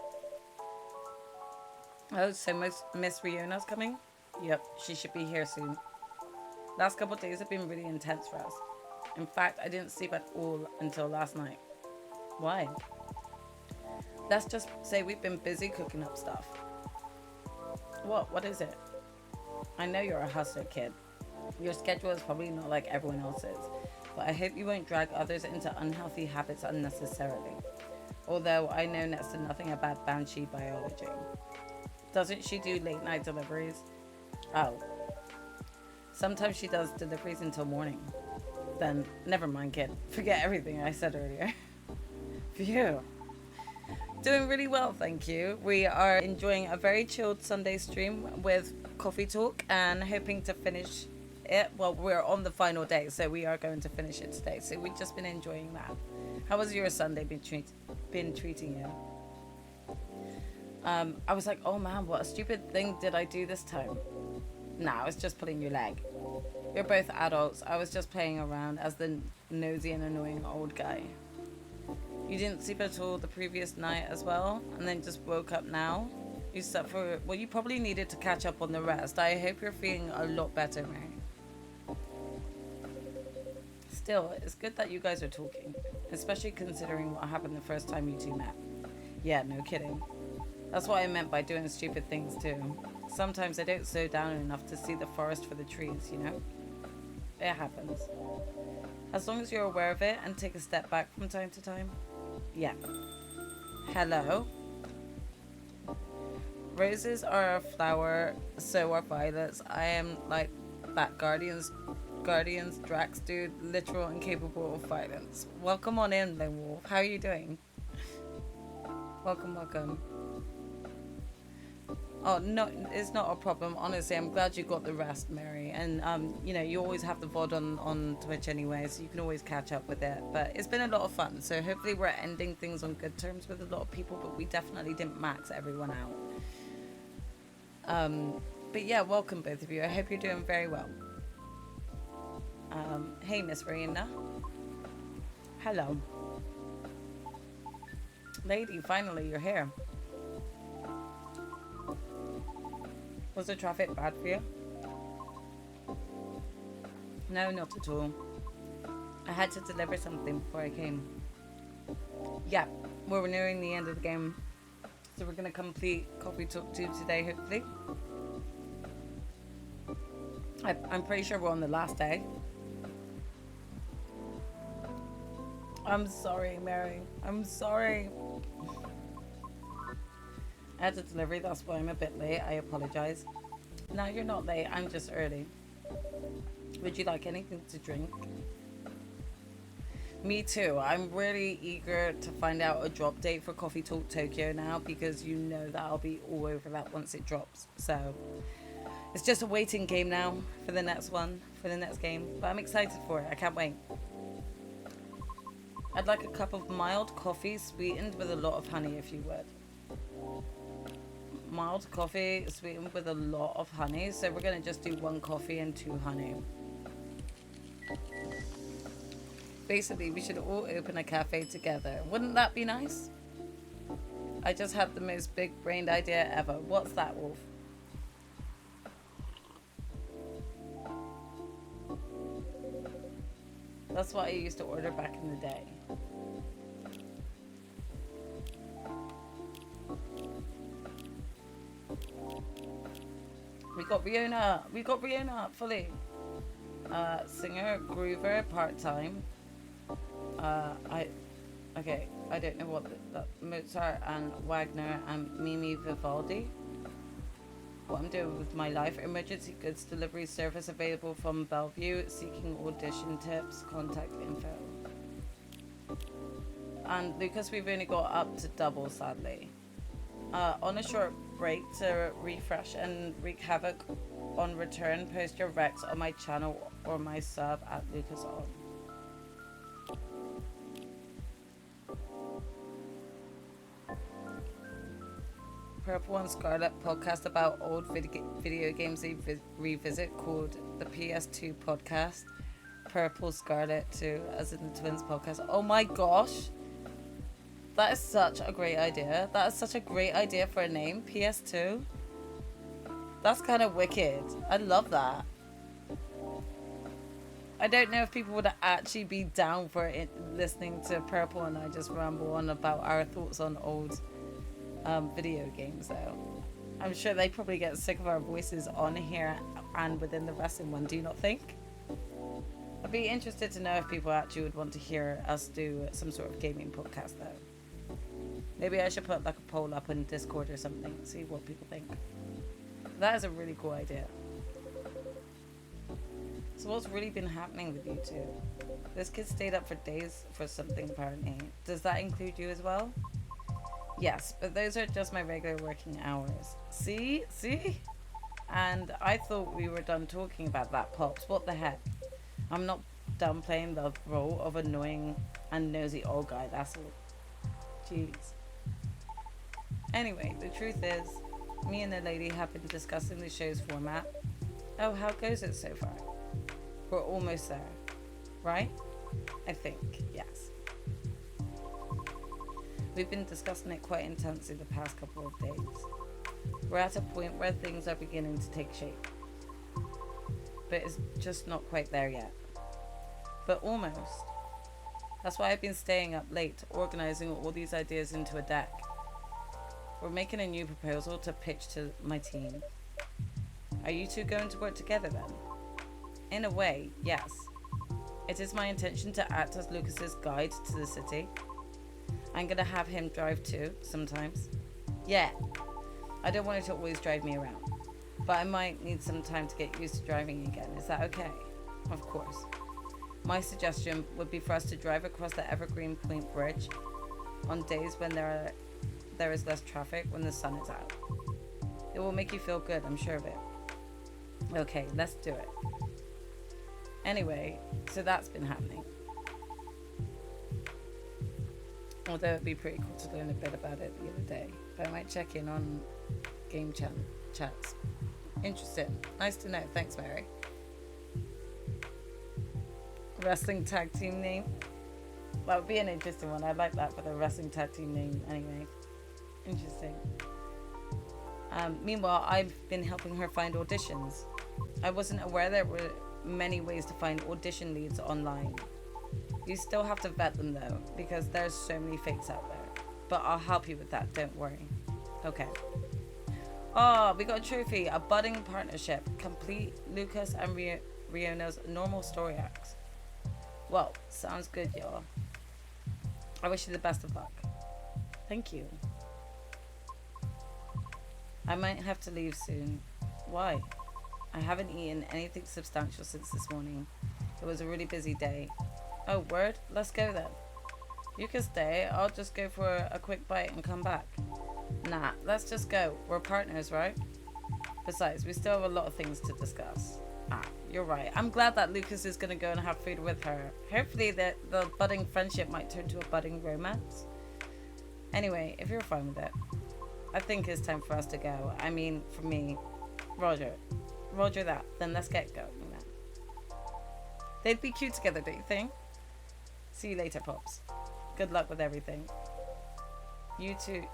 A: Oh, so Miss Riona's coming? Yep, she should be here soon. Last couple of days have been really intense for us. In fact, I didn't sleep at all until last night. Why? Let's just say we've been busy cooking up stuff. What is it? I know you're a hustler, kid. Your schedule is probably not like everyone else's, but I hope you won't drag others into unhealthy habits unnecessarily. Although I know next to nothing about Banshee biology. Doesn't she do late night deliveries? Oh. Sometimes she does deliveries until morning. Then, never mind, kid. Forget everything I said earlier. Phew. Doing really well, thank you. We are enjoying a very chilled Sunday stream with coffee talk and hoping to finish it. Well, we're on the final day, so we are going to finish it today. So we've just been enjoying that. How was your Sunday been treating you? I was like, oh man, what a stupid thing did I do this time? Nah, I was just pulling your leg. We're both adults. I was just playing around as the nosy and annoying old guy. You didn't sleep at all the previous night as well, and then just woke up now? You slept for... Well, you probably needed to catch up on the rest. I hope you're feeling a lot better, Mary. Still, it's good that you guys are talking, especially considering what happened the first time you two met. Yeah, no kidding. That's what I meant by doing stupid things too. Sometimes I don't slow down enough to see the forest for the trees, you know? It happens. As long as you're aware of it and take a step back from time to time. Yeah. Hello? Roses are a flower, so are violets. I am like that guardian's Guardians, Drax dude, literal and capable of violence. Welcome on in, Lone Wolf. How are you doing? Welcome, welcome. Oh, no, it's not a problem. Honestly, I'm glad you got the rest, Mary. And, you know, you always have the VOD on Twitch anyway, so you can always catch up with it. But it's been a lot of fun, so hopefully we're ending things on good terms with a lot of people, but we definitely didn't max everyone out. But yeah, welcome both of you. I hope you're doing very well. Hey, Miss Verena. Hello. Lady, finally, you're here. Was the traffic bad for you? No, not at all. I had to deliver something before I came. Yeah, we're nearing the end of the game. So we're going to complete Coffee Talk 2 today, hopefully. I'm pretty sure we're on the last day. I'm sorry, Mary. I'm sorry. I had a delivery, that's why I'm a bit late. I apologize. No, you're not late. I'm just early. Would you like anything to drink? Me too. I'm really eager to find out a drop date for Coffee Talk Tokyo now, because you know that I'll be all over that once it drops. So it's just a waiting game now for the next one, for the next game. But I'm excited for it. I can't wait. I'd like a cup of mild coffee sweetened with a lot of honey, if you would. Mild coffee sweetened with a lot of honey. So we're going to just do 1 coffee and 2 honey. Basically, we should all open a cafe together. Wouldn't that be nice? I just had the most big-brained idea ever. What's that, Wolf? That's what I used to order back in the day. We got Riona. We got Riona fully. Singer, groover, part-time. Okay, I don't know what Mozart and Wagner and Mimi Vivaldi. What I'm doing with my life. Emergency goods delivery service available from Bellevue. Seeking audition tips. Contact info. And Lucas, we've only got up to double, sadly. On a short break to refresh and wreak havoc. On return, post your recs on my channel or my sub at Lucas on. Purple and Scarlet podcast about old video games they revisit called the PS2 podcast. Purple Scarlet 2, as in the Twins podcast. Oh my gosh. That is such a great idea. That is such a great idea for a name. PS2. That's kind of wicked. I love that. I don't know if people would actually be down for it, listening to Purple and I just ramble on about our thoughts on old video games though. I'm sure they probably get sick of our voices on here and within the wrestling one, do you not think? I'd be interested to know if people actually would want to hear us do some sort of gaming podcast though. Maybe I should put like a poll up on Discord or something, see what people think. That is a really cool idea. So what's really been happening with you two? This kid stayed up for days for something apparently. Does that include you as well? Yes, but those are just my regular working hours. See? And I thought we were done talking about that, Pops. What the heck? I'm not done playing the role of annoying and nosy old guy, that's all. Jeez. Anyway, the truth is, me and the lady have been discussing the show's format. Oh, how goes it so far? We're almost there, right? I think, yes. We've been discussing it quite intensely the past couple of days. We're at a point where things are beginning to take shape. But it's just not quite there yet. But almost. That's why I've been staying up late, organizing all these ideas into a deck. We're making a new proposal to pitch to my team. Are you two going to work together then? In a way, yes. It is my intention to act as Lucas's guide to the city. I'm gonna have him drive too, sometimes. Yeah. I don't want it to always drive me around. But I might need some time to get used to driving again. Is that okay? Of course. My suggestion would be for us to drive across the Evergreen Point Bridge on days when there is less traffic when the sun is out. It will make you feel good, I'm sure of it. Okay, let's do it. Anyway, so that's been happening. Although it'd be pretty cool to learn a bit about it the other day. But I might check in on game chats. Interesting. Nice to know. Thanks, Mary. Wrestling tag team name. That would be an interesting one. I'd like that for the wrestling tag team name anyway. Interesting. Meanwhile, I've been helping her find auditions. I wasn't aware there were many ways to find audition leads online. You still have to vet them though, because there's so many fakes out there. But I'll help you with that, don't worry. Okay. Oh, we got a trophy, a budding partnership. Complete Lucas and Riona's normal story arcs. Well, sounds good, y'all. I wish you the best of luck. Thank you. I might have to leave soon. Why? I haven't eaten anything substantial since this morning. It was a really busy day. Oh, word? Let's go then. You can stay. I'll just go for a quick bite and come back. Nah, let's just go. We're partners, right? Besides, we still have a lot of things to discuss. Ah, you're right. I'm glad that Lucas is going to go and have food with her. Hopefully the budding friendship might turn to a budding romance. Anyway, if you're fine with it, I think it's time for us to go. I mean, for me. Roger that. Then let's get going. They'd be cute together, don't you think? See you later, Pops. Good luck with everything. You too.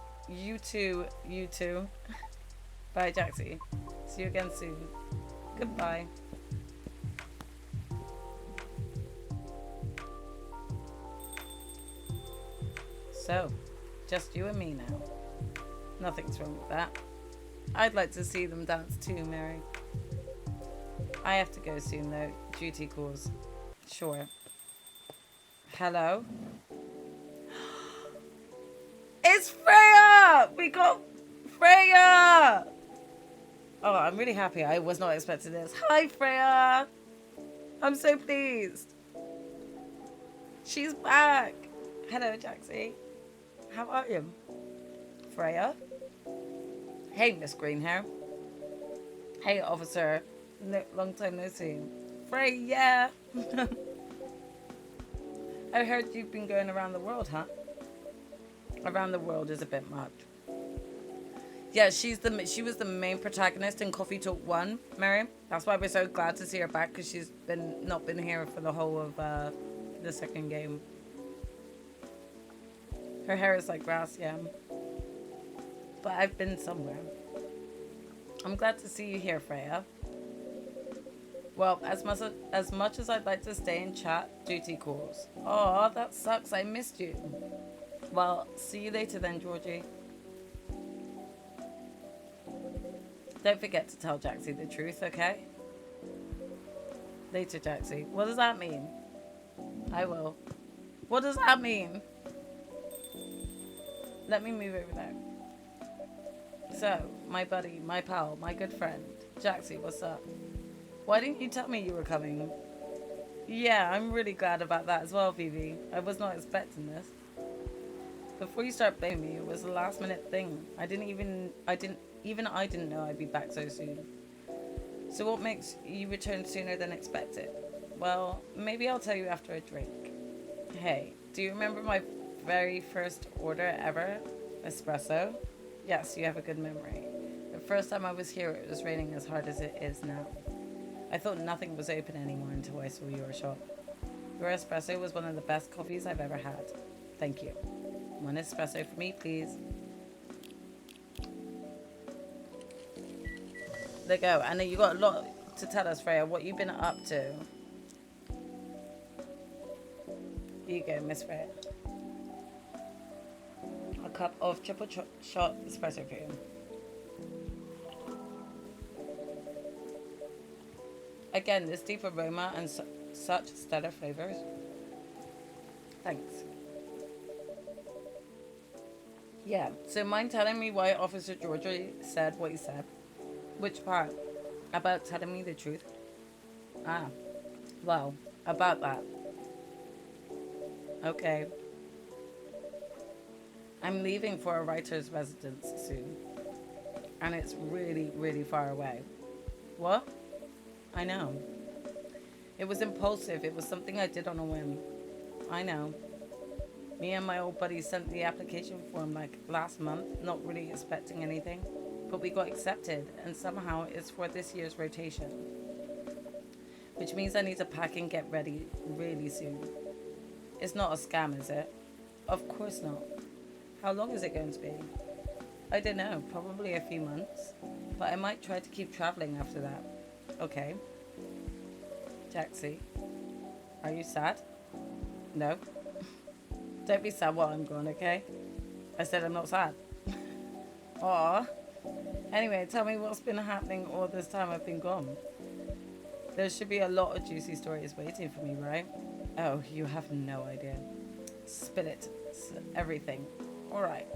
A: Bye, Jaxie. See you again soon. Goodbye. So, just you and me now. Nothing's wrong with that. I'd like to see them dance too, Mary. I have to go soon though. Duty calls. Sure. Hello? It's Freya! We got Freya! Oh, I'm really happy. I was not expecting this. Hi, Freya! I'm so pleased. She's back. Hello, Jaxie. How are you? Freya? Hey, Miss Greenhair. Hey, officer. No, long time no see. Freya! I heard you've been going around the world, huh? Around the world is a bit much. Yeah, she was the main protagonist in Coffee Talk 1, Mary. That's why we're so glad to see her back, because she's not been here for the whole of the second game. Her hair is like grass, yeah. But I've been somewhere. I'm glad to see you here, Freya. Well, as much as I'd like to stay and chat, duty calls. Oh, that sucks. I missed you. Well, see you later then, Georgie. Don't forget to tell Jaxie the truth, okay? Later, Jaxie. What does that mean? I will. What does that mean? Let me move over there. So, my buddy, my pal, my good friend, Jaxie, what's up? Why didn't you tell me you were coming? Yeah, I'm really glad about that as well, Vivi. I was not expecting this. Before you start blaming me, it was a last minute thing. I didn't know I'd be back so soon. So what makes you return sooner than expected? Well, maybe I'll tell you after a drink. Hey, do you remember my very first order ever? Espresso? Yes, you have a good memory. The first time I was here, it was raining as hard as it is now. I thought nothing was open anymore until I saw your shop. Your espresso was one of the best coffees I've ever had. Thank you. One espresso for me, please. There you go. I know you got a lot to tell us, Freya. What you've been up to. Here you go, Miss Freya. A cup of triple shot espresso for you. Again, this deep aroma and such stellar flavors. Thanks. Yeah, so mind telling me why Officer Georgie said what he said? Which part? About telling me the truth? Ah, Well, about that. Okay. I'm leaving for a writer's residence soon. And it's really, really far away. What? I know. It was impulsive. It was something I did on a whim. I know. Me and my old buddy sent the application form like last month, not really expecting anything. But we got accepted, and somehow it's for this year's rotation. Which means I need to pack and get ready really soon. It's not a scam, is it? Of course not. How long is it going to be? I don't know, probably a few months. But I might try to keep traveling after that. Okay. Jaxie, are you sad? No? Don't be sad while I'm gone, okay? I said I'm not sad. Aw. Anyway, tell me what's been happening all this time I've been gone. There should be a lot of juicy stories waiting for me, right? Oh, you have no idea. Spill it. Everything. Alright.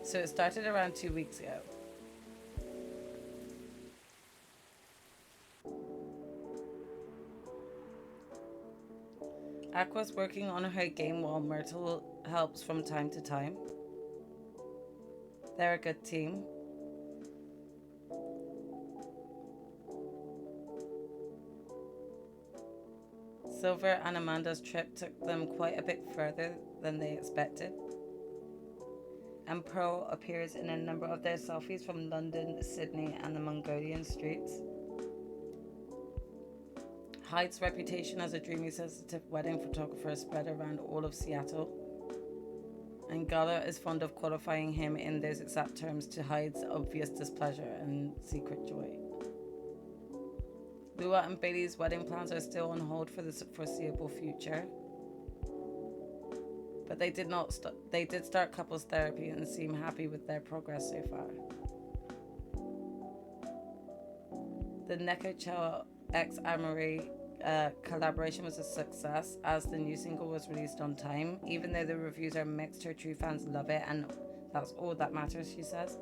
A: So it started around 2 weeks ago. Aqua's working on her game while Myrtle helps from time to time. They're a good team. Silver and Amanda's trip took them quite a bit further than they expected. And Pearl appears in a number of their selfies from London, Sydney, and the Mongolian streets. Hyde's reputation as a dreamy, sensitive wedding photographer spread around all of Seattle. And Gala is fond of qualifying him in those exact terms to Hyde's obvious displeasure and secret joy. Lua and Bailey's wedding plans are still on hold for the foreseeable future. But they did start couples therapy and seem happy with their progress so far. The Neko Chell X Amory collaboration was a success as the new single was released on time. Even though the reviews are mixed, her true fans love it, and that's all that matters, she says.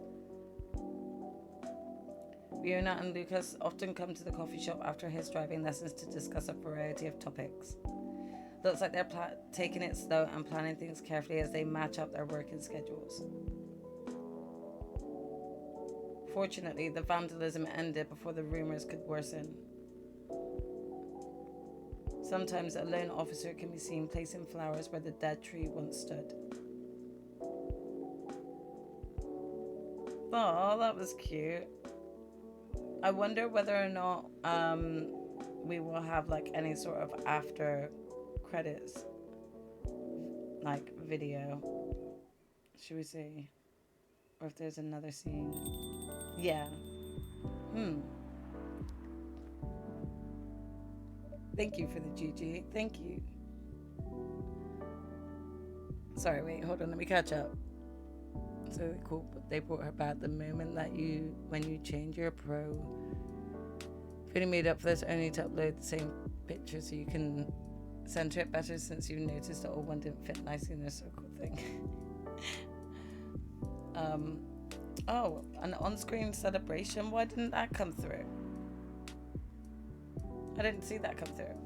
A: Fiona and Lucas often come to the coffee shop after his driving lessons to discuss a variety of topics. Looks like they're taking it slow and planning things carefully as they match up their working schedules. Fortunately, the vandalism ended before the rumors could worsen. Sometimes a lone officer can be seen placing flowers where the dead tree once stood. Oh, that was cute. I wonder whether or not we will have like any sort of after credits like video. Should we see? Or if there's another scene. Yeah. Thank you for the GG. Thank you. Sorry, wait, hold on, let me catch up. It's really cool, but they brought her back the moment that when you change your pro. Feeling made up for this only to upload the same picture so you can center it better since you noticed the old one didn't fit nicely in the circle thing. Oh, an on-screen celebration. Why didn't that come through? I didn't see that come through.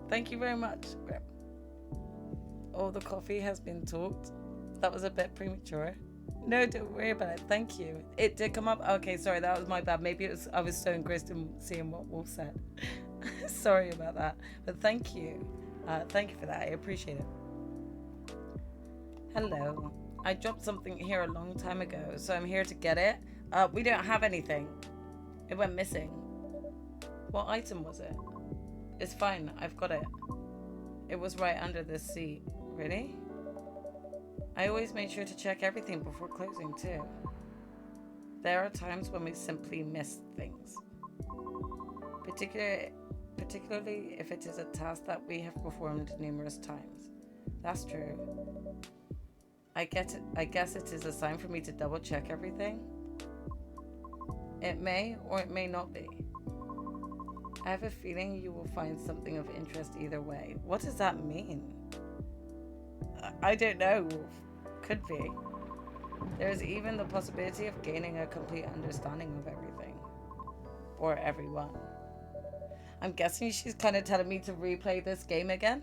A: Thank you very much. Oh, the coffee has been talked. That was a bit premature. No, don't worry about it. Thank you. It did come up. Okay, sorry, that was my bad. Maybe I was so engrossed in seeing what Wolf said. Sorry about that. But thank you. Thank you for that. I appreciate it. Hello. I dropped something here a long time ago, so I'm here to get it. We don't have anything. It went missing. What item was it? It's fine. I've got it. It was right under this seat. Really? I always make sure to check everything before closing, too. There are times when we simply miss things. Particularly if it is a task that we have performed numerous times. That's true. I guess it is a sign for me to double check everything. It may or it may not be. I have a feeling you will find something of interest either way. What does that mean? I don't know, Wolf. Could be. There is even the possibility of gaining a complete understanding of everything. Or everyone. I'm guessing she's kind of telling me to replay this game again.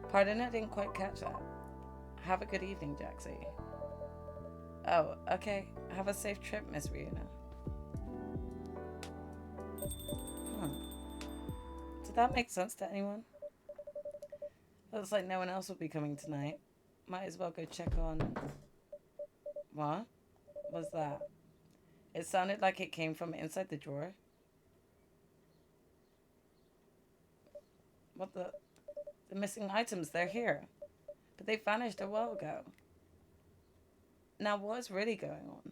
A: Pardon, I didn't quite catch that. Have a good evening, Jaxie. Oh, okay. Have a safe trip, Miss Riuna. Did that make sense to anyone? Looks like no one else will be coming tonight. Might as well go check on... What was that? It sounded like it came from inside the drawer. What the... The missing items, they're here. But they vanished a while ago. Now, what is really going on?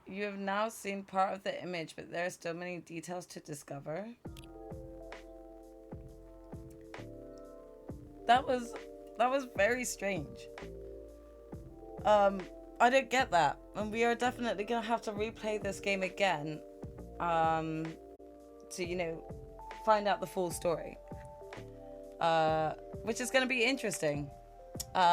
A: You have now seen part of the image, but there are still many details to discover. That was very strange. I didn't get that. And we are definitely gonna have to replay this game again. To, you know, find out the full story. Which is gonna be interesting.